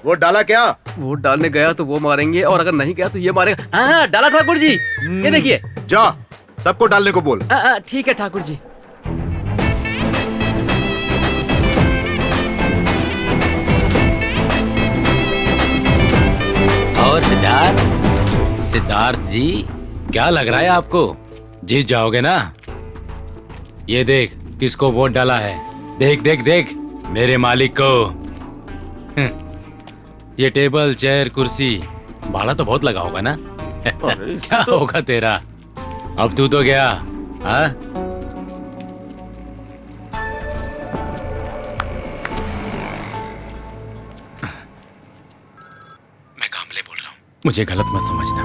वोट डाला क्या? वोट डालने गया तो वो मारेंगे और अगर नहीं गया तो ये मारेगा। हाँ डाला ठाकुर जी। ये देखिए। जा सबको डालने को बोल। ठीक है ठाकुर जी। और सिद्धार्थ जी क्या लग रहा है आपको? जीत जाओगे ना? ये देख किसको वोट डाला है। देख देख देख मेरे मालिक को। ये टेबल चेयर कुर्सी भाड़ा तो बहुत लगा होगा ना? क्या होगा तेरा? अब तू तो गया। हाँ मैं कामले बोल रहा हूँ, मुझे गलत मत समझना।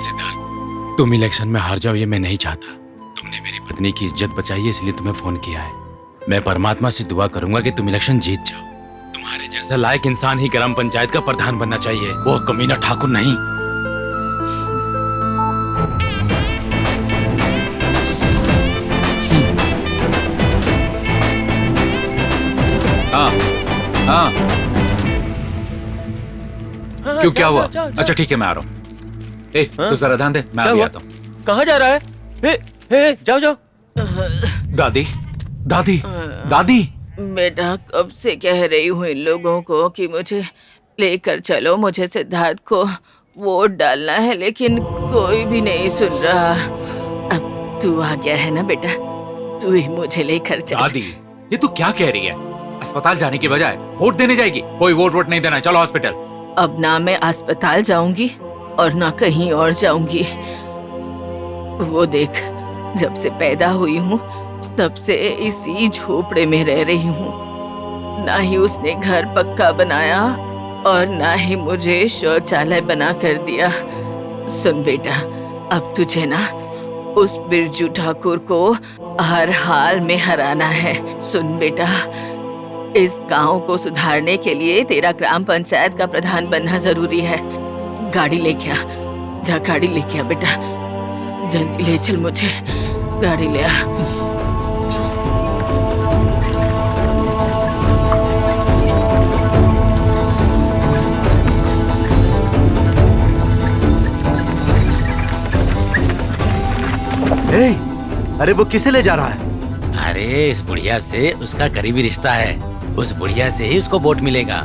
सिद्धार्थ तुम इलेक्शन में हार जाओ ये मैं नहीं चाहता। तुमने मेरी पत्नी की इज्जत बचाई है इसलिए तुम्हें फोन किया है। मैं परमात्मा से दुआ करूंगा कि तुम इलेक्शन जीत जाओ। तुम्हारे जैसा लायक इंसान ही ग्राम पंचायत का प्रधान बनना चाहिए, वो कमीना ठाकुर नहीं। हाँ हाँ क्यों क्या हुआ? अच्छा ठीक है मैं आ रहा हूँ। तू जरा ध्यान दे, मैं अभी आता हूँ। कहाँ जा रहा है? जाओ जाओ। दादी दादी दादी बेटा कब से कह रही हूँ इन लोगों को कि मुझे लेकर चलो, मुझे सिद्धार्थ को वोट डालना है, लेकिन कोई भी नहीं सुन रहा। अब तू आ गया है ना बेटा, तू ही मुझे लेकर चल। दादी ये तू क्या कह रही है? अस्पताल जाने की बजाय वोट देने जाएगी? कोई वोट नहीं देना, चलो हॉस्पिटल। अब ना मैं अस्पताल जाऊंगी और ना कहीं और जाऊंगी। वो देख, जब से पैदा हुई हूँ तब से इसी झोपड़े में रह रही हूँ। ना ही उसने घर पक्का बनाया और ना ही मुझे शौचालय बना कर दिया। सुन बेटा, अब तुझे ना उस बिरजू ठाकुर को हर हाल में हराना है। सुन बेटा, इस गांव को सुधारने के लिए तेरा ग्राम पंचायत का प्रधान बनना जरूरी है। गाड़ी लेके आ, जा गाड़ी लेके आ बेटा, जल्दी ले चल मुझे, गाड़ी ले आ। अरे वो किसे ले जा रहा है? अरे इस बुढ़िया से उसका करीबी रिश्ता है, उस बुढ़िया से ही उसको वोट मिलेगा।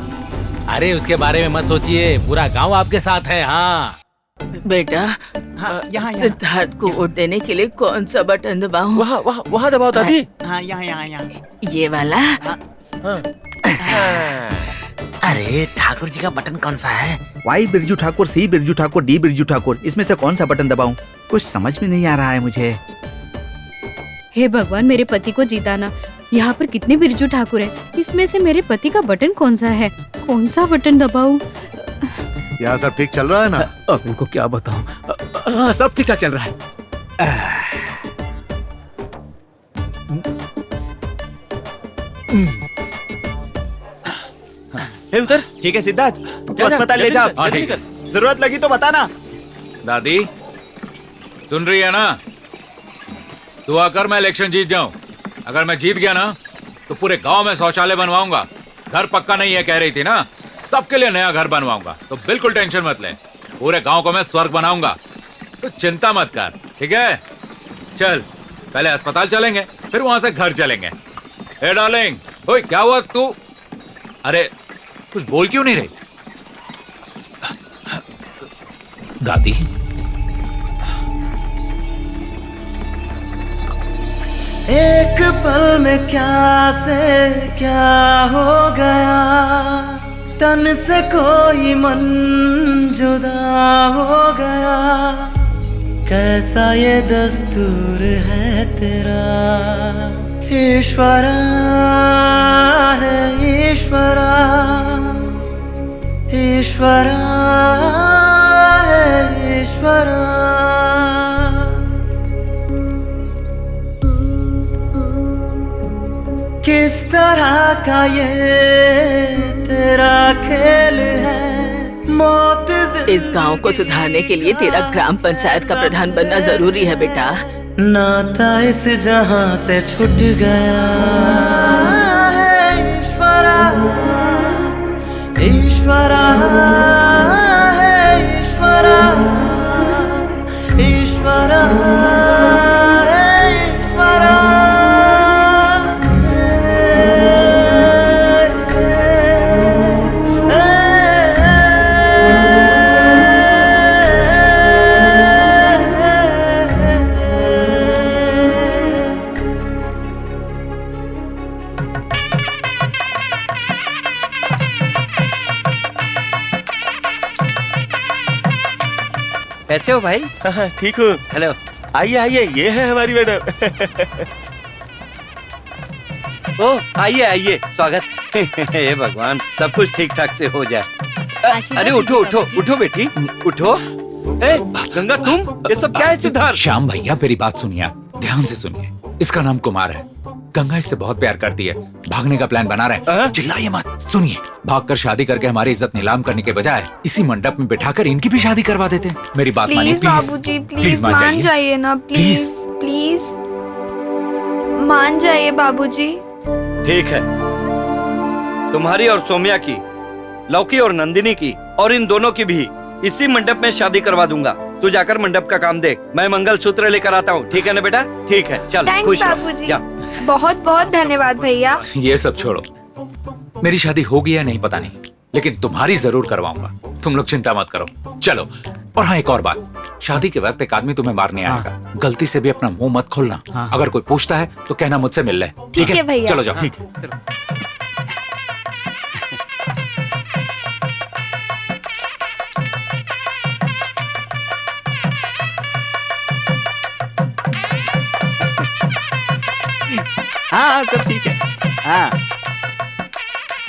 अरे उसके बारे में मत सोचिए, पूरा गांव आपके साथ है। हाँ बेटा, यहाँ सिद्धार्थ को वोट देने के लिए कौन सा बटन दबाऊं? वहाँ दबाओ दादी। हाँ यहाँ। ये वाला? अरे ठाकुर जी का बटन कौन सा है? वाई बिरजू ठाकुर, सी बिरजू ठाकुर, डी बिरजू ठाकुर, इसमें से कौन सा बटन दबाऊं? कुछ समझ में नहीं आ रहा है मुझे। हे भगवान, मेरे पति को जिताना। यहाँ पर कितने बिरजू ठाकुर हैं, इसमें से मेरे पति का बटन कौन सा है? कौन सा बटन दबाऊं? यहाँ सब ठीक चल रहा है ना? अब इनको क्या बताऊं? सब ठीक ठाक चल रहा है। उधर ठीक है सिद्धार्थ, तू अस्पताल ले जा। हाँ ठीक है। जरूरत लगी तो बताना। दादी सुन रही है ना? दुआ कर मैं इलेक्शन जीत जाऊं। अगर मैं जीत गया ना तो पूरे गांव में शौचालय बनवाऊंगा। घर पक्का नहीं है कह रही थी ना, सबके लिए नया घर बनवाऊंगा, तो बिल्कुल टेंशन मत ले। पूरे गांव को मैं स्वर्ग बनाऊंगा, तो चिंता मत कर, ठीक है? चल पहले अस्पताल चलेंगे, फिर वहां से घर चलेंगे। हे डार्लिंग, ओए क्या हुआ तू? अरे कुछ बोल क्यों नहीं रही? दादी एक पल में क्या से क्या हो गया, तन से कोई मन जुदा हो गया। कैसा ये दस्तूर है तेरा ईश्वरा, है ईश्वरा, ईश्वरा है ईश्वरा। किस तरह का ये तेरा खेल है, मौत इस गांव को सुधारने के लिए तेरा ग्राम पंचायत का प्रधान बनना जरूरी है बेटा। नाता इस जहां से छूट गया है ईश्वरा, ईश्वरा है ईश्वरा, ईश्वरा है ईश्वरा। कैसे हो भाई? ठीक हूँ। हेलो, आइए आइए, ये है हमारी मैडम। ओ आइए आइए, स्वागत। हे भगवान, सब कुछ ठीक ठाक से हो जाए। अरे उठो उठो उठो बेटी, उठो। ए गंगा, तुम ये सब क्या है? सिद्धार्थ, श्याम भैया मेरी बात सुनिए, ध्यान से सुनिए। इसका नाम कुमार है, गंगा इससे बहुत प्यार करती है, भागने का प्लान बना रहे हैं। चिल्लाइए मत, सुनिए। भागकर शादी करके हमारी इज्जत नीलाम करने के बजाय इसी मंडप में बिठाकर इनकी भी शादी करवा देते हैं। मेरी बात मानिए प्लीज बाबूजी, प्लीज मान जाइए ना, प्लीज प्लीज मान जाइए बाबूजी। ठीक है, तुम्हारी और सौम्या की, लौकी और नंदिनी की, और इन दोनों की भी इसी मंडप में शादी करवा दूंगा। तू जाकर मंडप का काम देख, मैं मंगलसूत्र लेकर आता हूँ। ठीक है ना बेटा? ठीक है, चल थैंक्स खुश रहो। बाबूजी। जा। बहुत बहुत धन्यवाद भैया। ये सब छोड़ो, मेरी शादी होगी या नहीं पता नहीं, लेकिन तुम्हारी जरूर करवाऊंगा। तुम लोग चिंता मत करो। चलो, और हाँ एक और बात, शादी के वक्त एक आदमी तुम्हें मारने आएगा, गलती से भी अपना मुंह मत खोलना। अगर कोई पूछता है तो कहना मुझसे मिल ले। ठीक है भैया। चलो जाओ। ठीक है। हाँ सब ठीक है। हाँ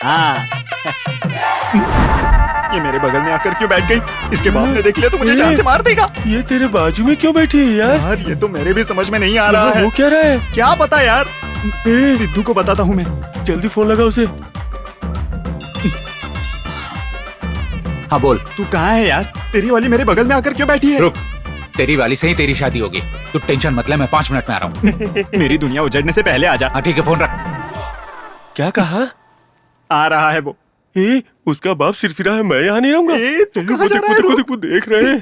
हाँ। ये मेरे बगल में आकर क्यों बैठ गई? इसके बाप ने देख लिया तो मुझे जान से मार देगा। ये तेरे बाजू में क्यों बैठी है यार? ये तो मेरे भी समझ में नहीं आ रहा है। वो क्या रहा है? क्या पता यार, सिद्धू को बताता हूँ मैं। जल्दी फोन लगा उसे। हाँ बोल। तू कहाँ है यार? तेरी वाली मेरे बगल में आकर क्यों बैठी है? रुक, तेरी वाली से ही तेरी शादी होगी। तू टेंशन मत ले, मैं 5 मिनट में आ रहा हूँ। मेरी दुनिया उजड़ने से पहले आ जा। हाँ ठीक है, फोन रख। क्या कहा? आ रहा है वो। उसका बाप सिरफिरा है, मैं यहाँ नहीं रहूंगा। तू कहाँ जा रहा है? देखो देख रहे हैं।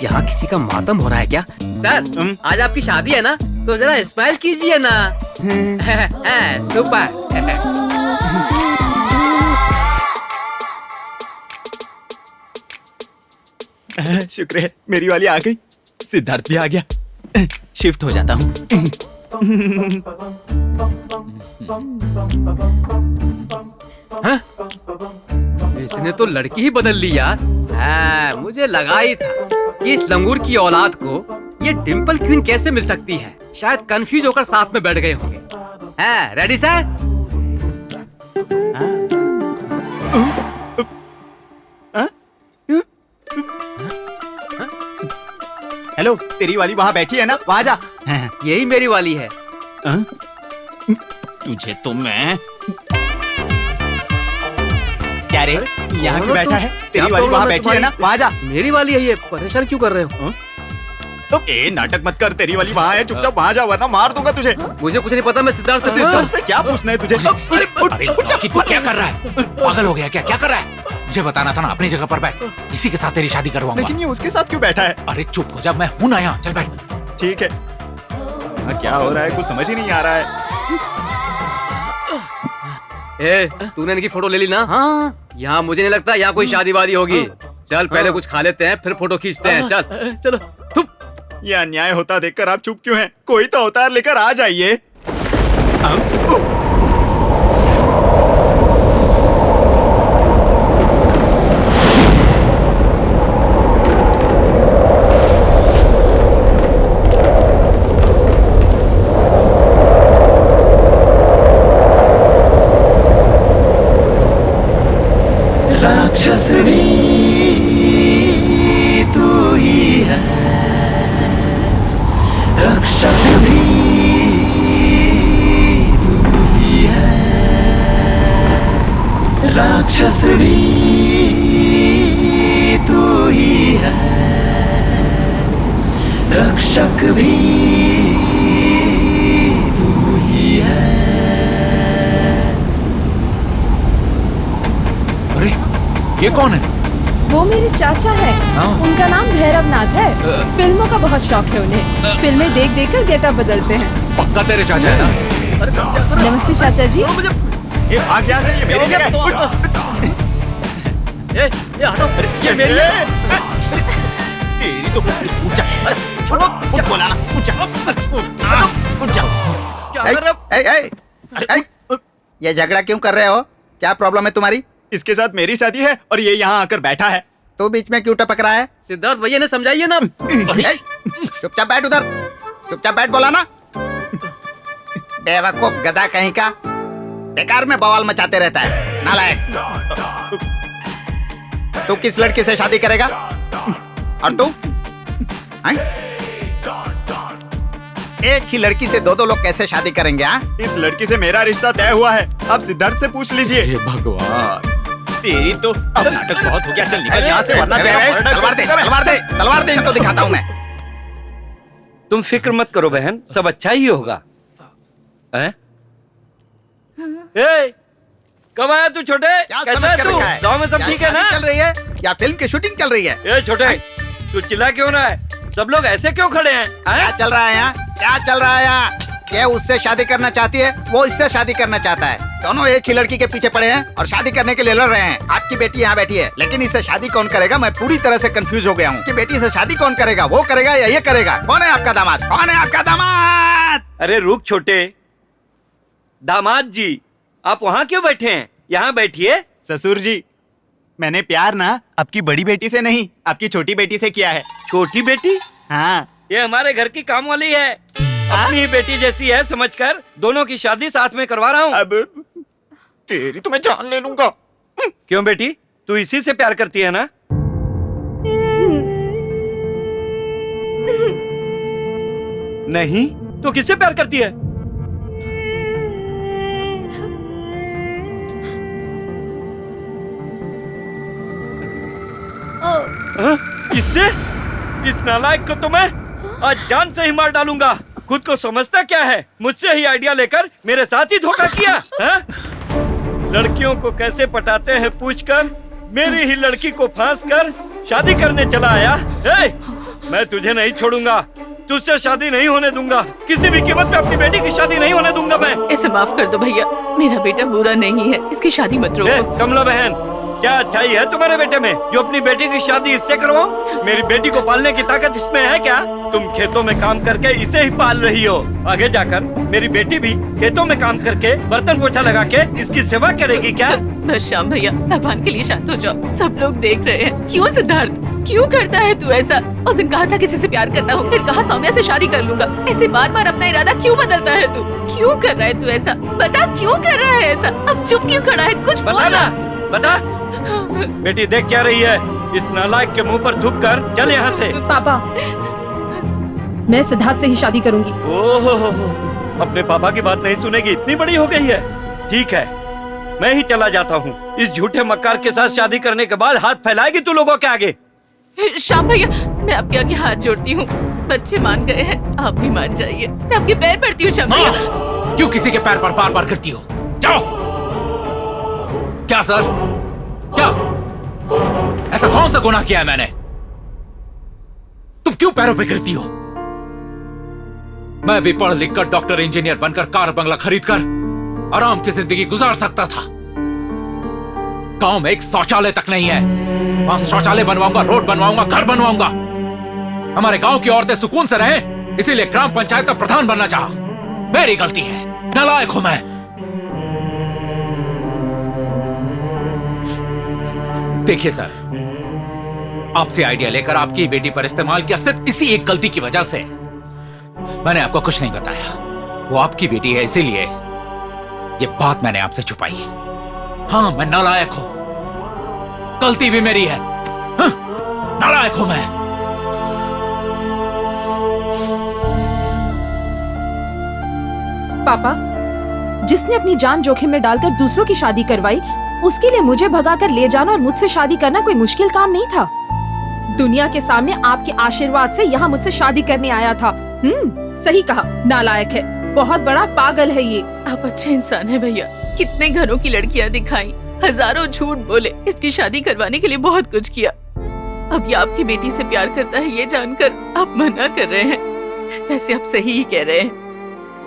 यहाँ किसी का मातम हो रहा है क्या? सर, आज आपकी शादी है ना, तो जरा स्माइल कीजिए ना। सुपर। शुक्र है मेरी वाली आ गई। सिद्धार्थ भी आ गया। शिफ्ट हो जाता हूँ। हाँ? इसने तो लड़की ही बदल ली यार। मुझे लगा ही था कि इस लंगूर की औलाद को ये डिम्पल क्वीन कैसे मिल सकती है। शायद कंफ्यूज होकर साथ में बैठ गए होंगे। Ready sir? हेलो, तेरी वाली वहाँ बैठी है ना, वहाँ जा। यही मेरी वाली है। तुझे तो मैं क्या रे, यहाँ क्यों बैठा है? तेरी वाली वहाँ बैठी है ना, वहाँ जा। मेरी वाली है ये, परेशान क्यों कर रहे हो? नाटक मत कर, तेरी वाली वहाँ है, चुपचाप वहाँ जा वरना मार दूंगा तुझे। मुझे कुछ नहीं पता, मैं सिद्धार्थ से सिद्धार्थ से क्या पूछना है तुझे? अरे तू क्या कर रहा है? पागल हो गया क्या? क्या कर रहा है? मुझे बताना था ना, अपनी जगह पर बैठ। इसी के साथ तेरी शादी करवाऊंगा। लेकिन ये उसके साथ क्यों बैठा है? अरे चुप हो जा, मैं हूं ना यहाँ। चल बैठ। ठीक है। क्या हो रहा है, कुछ समझ ही नहीं आ रहा है। तूने इनकी फोटो ले ली ना? हाँ। यहाँ मुझे नहीं लगता यहाँ कोई शादी वादी होगी। चल पहले कुछ खा लेते हैं, फिर फोटो खींचते हैं। चल चलो। ये अन्याय होता देखकर आप चुप क्यों हैं? कोई तो अवतार लेकर आ जाइए। राक्षस भी तू ही है, रक्षक भी तू ही है, राक्षस भी तू ही है, रक्षक भी तू ही है। अरे ये कौन है? वो मेरे चाचा है। उनका नाम भैरवनाथ है। फिल्मों का बहुत शौक है उन्हें। फिल्में देख देख कर गेटअप बदलते हैं। पक्का तेरे चाचा है ना? नमस्ते चाचा जी। ये भाग यहाँ से, ये मेरी जगह है। ये मेरी है। तेरी तो ऊंचा छोड़ो, बोला ना, ऊंचा ऊंचा। ये झगड़ा क्यों कर रहे हो? क्या प्रॉब्लम है तुम्हारी? इसके साथ मेरी शादी है और ये यहाँ आकर बैठा है। तो बीच में क्यों टपक रहा है? सिद्धार्थ भैया ने समझाइए ना। चुपचाप बैठ उधर, चुपचाप बैठ, बोला ना। बेवकूफ गधा कहीं का, बेकार में बवाल मचाते रहता है, नालायक। तू किस लड़की से शादी करेगा? और तू? एक ही लड़की से दो दो लोग कैसे शादी करेंगे? इस लड़की से मेरा रिश्ता तय हुआ है, अब सिद्धार्थ से पूछ लीजिए। हे भगवान, तेरी तो अब नाटक बहुत हो गया। चल निकल यहाँ से वरना तलवार दे, तलवार दे, तलवार दे, इनको दिखाता हूँ मैं। तुम फिक्र मत करो बहन, सब अच्छा ही होगा। कब आया तू छोटे? कैसा है तू? गाँव में सब ठीक है ना? चल रही है या फिल्म की शूटिंग चल रही है? ए छोटे, तू चिल्ला क्यों रहा है? सब लोग ऐसे क्यों खड़े हैं? क्या चल रहा है यहाँ? क्या चल रहा है यहाँ? ये उससे शादी करना चाहती है, वो इससे शादी करना चाहता है। दोनों एक ही लड़की के पीछे पड़े हैं और शादी करने के लिए लड़ रहे हैं। आपकी बेटी यहाँ बैठी है, लेकिन इससे शादी कौन करेगा? मैं पूरी तरह से कंफ्यूज हो गया हूँ कि बेटी से शादी कौन करेगा? वो करेगा या ये करेगा? कौन है आपका दामाद? कौन है आपका दामाद? अरे रुक छोटे, दामाद जी आप वहाँ क्यों बैठे हैं? यहाँ बैठिए। ससुर जी, मैंने प्यार ना आपकी बड़ी बेटी से नहीं, आपकी छोटी बेटी से किया है। छोटी बेटी? हाँ, ये हमारे घर की काम वाली है। अपनी ही बेटी जैसी है समझकर दोनों की शादी साथ में करवा रहा हूँ। अब तेरी तो मैं जान ले लूंगा। क्यों बेटी, तू इसी से प्यार करती है ना? नहीं तो किससे प्यार करती है? किससे? इस नालायक को तो मैं आज जान से ही मार डालूंगा। खुद को समझता क्या है? मुझसे ही आइडिया लेकर मेरे साथ ही धोखा किया है? लड़कियों को कैसे पटाते हैं पूछकर मेरी ही लड़की को फांस कर शादी करने चला आया। मैं तुझे नहीं छोड़ूंगा, तुझसे शादी नहीं होने दूंगा, किसी भी कीमत पे अपनी बेटी की शादी नहीं होने दूंगा मैं। इसे माफ कर दो भैया, मेरा बेटा बुरा नहीं है, इसकी शादी मत रोको। कमला बहन, क्या अच्छाई है तुम्हारे बेटे में जो अपनी बेटी की शादी इससे करवाओ? मेरी बेटी को पालने की ताकत इसमें है क्या? तुम खेतों में काम करके इसे ही पाल रही हो, आगे जाकर मेरी बेटी भी खेतों में काम करके बर्तन पोछा लगा के इसकी सेवा करेगी क्या? बस श्याम भैया, भगवान के लिए शांत हो जाओ, सब लोग देख रहे हैं। क्यों सिद्धार्थ, क्यों करता है तू ऐसा? उस दिन कहा था किसी से प्यार करता हूँ, फिर कहा सौम्या से शादी कर लूंगा। ऐसे बार बार अपना इरादा क्यों बदलता है तू? क्यों कर रहा है तू ऐसा? बता क्यों कर रहा है ऐसा? अब चुप क्यों खड़ा है? कुछ बता ना, बता। बेटी देख क्या रही है? इस नालायक के मुंह पर थूक कर चल यहाँ से। पापा, मैं सिद्धार्थ से ही शादी करूंगी। ओहो, अपने पापा की बात नहीं सुनेगी, इतनी बड़ी हो गई है। ठीक है, मैं ही चला जाता हूँ। इस झूठे मक्कार के साथ शादी करने के बाद हाथ फैलाएगी तू लोगों के आगे। श्याम भैया, मैं आपके आगे हाथ जोड़ती हूँ, बच्चे मान गए हैं, आप भी मान जाइए। मैं आपके पैर पड़ती हूँ श्याम भैया। क्यों किसी के पैर पर बार बार गिरती हो? जाओ। क्या सर, क्या ऐसा कौन सा गुनाह किया है मैंने? तुम क्यों पैरों पे गिरती हो? मैं भी पढ़ लिख कर डॉक्टर इंजीनियर बनकर कार बंगला खरीद कर आराम की जिंदगी गुजार सकता था। गांव में एक शौचालय तक नहीं है, वहां शौचालय बनवाऊंगा, रोड बनवाऊंगा, घर बनवाऊंगा। हमारे गांव की औरतें सुकून से रहें, इसीलिए ग्राम पंचायत का प्रधान बनना चाहा। मेरी गलती है, नालायक हूं मैं। देखिए सर, आपसे आइडिया लेकर आपकी बेटी पर इस्तेमाल किया सिर्फ इसी एक गलती की वजह से। मैंने आपको कुछ नहीं बताया, वो आपकी बेटी है इसीलिए ये बात मैंने आपसे छुपाई। हाँ, मैं नालायक हूं, गलती भी मेरी है। हाँ, नालायक हूं मैं। पापा, जिसने अपनी जान जोखिम में डालकर दूसरों की शादी करवाई, उसके लिए मुझे भगाकर ले जाना और मुझसे शादी करना कोई मुश्किल काम नहीं था। दुनिया के सामने आपके आशीर्वाद से यहाँ मुझसे शादी करने आया था। सही कहा, नालायक है, बहुत बड़ा पागल है ये। आप अच्छे इंसान है भैया, कितने घरों की लड़कियां दिखाई, हजारों झूठ बोले, इसकी शादी करवाने के लिए बहुत कुछ किया। अब ये आपकी बेटी से प्यार करता है ये जानकर आप मना कर रहे हैं। वैसे आप सही ही कह रहे हैं,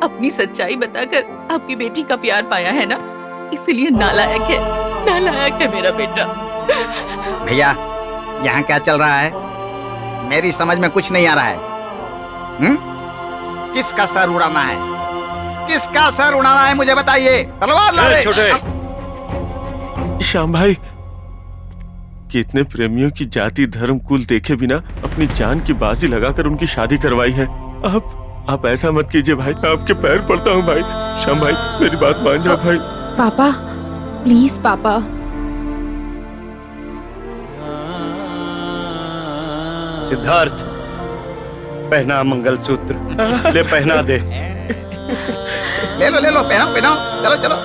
अपनी सच्चाई बताकर आपकी बेटी का प्यार पाया है ना, इसलिए नालायक है, नालायक है मेरा बेटा। भैया, यहाँ क्या चल रहा है? मेरी समझ में कुछ नहीं आ रहा है। किसका सर उड़ाना है? किसका सर उड़ाना है मुझे बताइए। तलवार ला रे। छोटे श्याम भाई, कितने प्रेमियों की जाति धर्म कुल देखे बिना अपनी जान की बाजी लगाकर उनकी शादी करवाई है। आप ऐसा मत कीजिए भाई, आपके पैर पड़ता हूँ भाई। श्याम भाई, मेरी बात मान जाओ भाई। पापा, प्लीज पापा। सिद्धार्थ, पहना मंगलसूत्र, ले पहना दे। ले लो, पहनाओ पहनाओ, चलो चलो।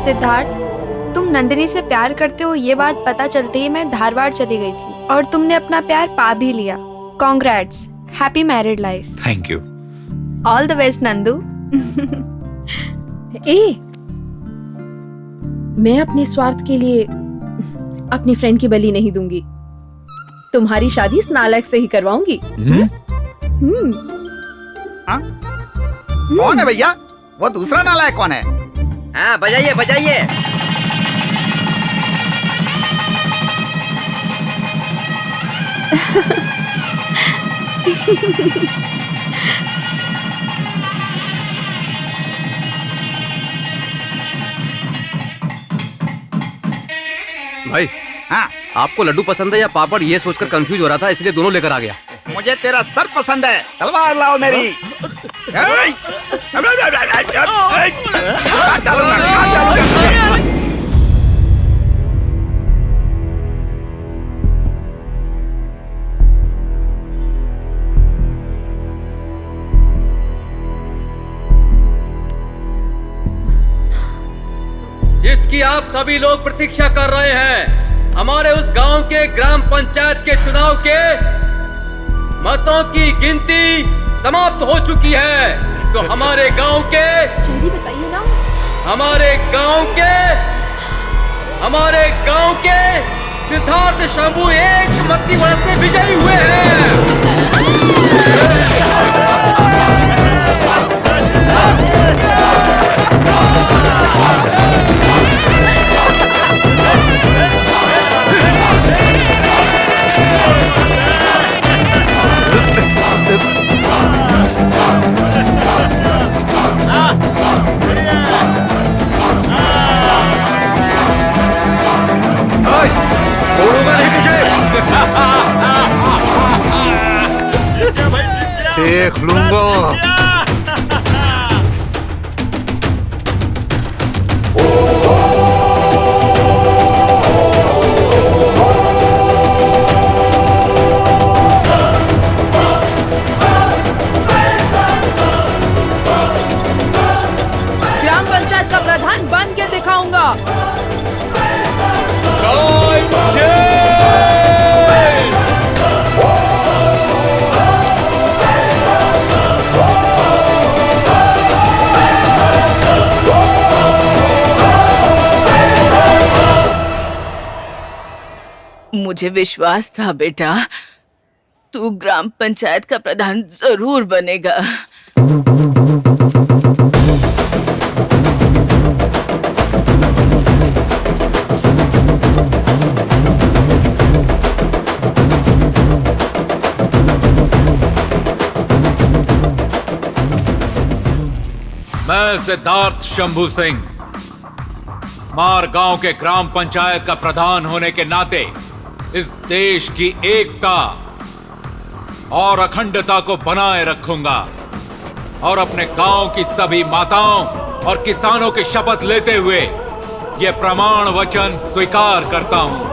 सिद्धार्थ, तुम नंदिनी से प्यार करते हो ये बात पता चलते ही मैं धारवाड़ चली गई थी और तुमने अपना प्यार पा भी लिया। Congrats, happy married life. Thank you. All the best Nandu. मैं अपने स्वार्थ के लिए अपनी फ्रेंड की बलि नहीं दूंगी। तुम्हारी शादी इस नालायक से ही करवाऊंगी। कौन है भैया? वो दूसरा नालायक कौन है? हाँ बजाइए बजाइए। भाई हाँ आपको लड्डू पसंद है या पापड़, ये सोचकर कंफ्यूज हो रहा था, इसलिए दोनों लेकर आ गया। मुझे तेरा सर पसंद है। तलवार लाओ मेरी। जिसकी आप सभी लोग प्रतीक्षा कर रहे हैं, हमारे उस गांव के ग्राम पंचायत के चुनाव के मतों की गिनती समाप्त हो चुकी है। तो हमारे गांव के, जल्दी बताइए ना। हमारे गांव के सिद्धार्थ शंभू एक मत की बढ़त से विजयी हुए हैं। छोड़ूंगा नहीं तुझे। देख लूंगा। ग्राम पंचायत का प्रधान बन के दिखाऊंगा। मुझे विश्वास था बेटा, तू ग्राम पंचायत का प्रधान जरूर बनेगा। मैं सिद्धार्थ शंभू सिंह मार गांव के ग्राम पंचायत का प्रधान होने के नाते इस देश की एकता और अखंडता को बनाए रखूंगा और अपने गांव की सभी माताओं और किसानों की शपथ लेते हुए ये प्रमाण वचन स्वीकार करता हूं।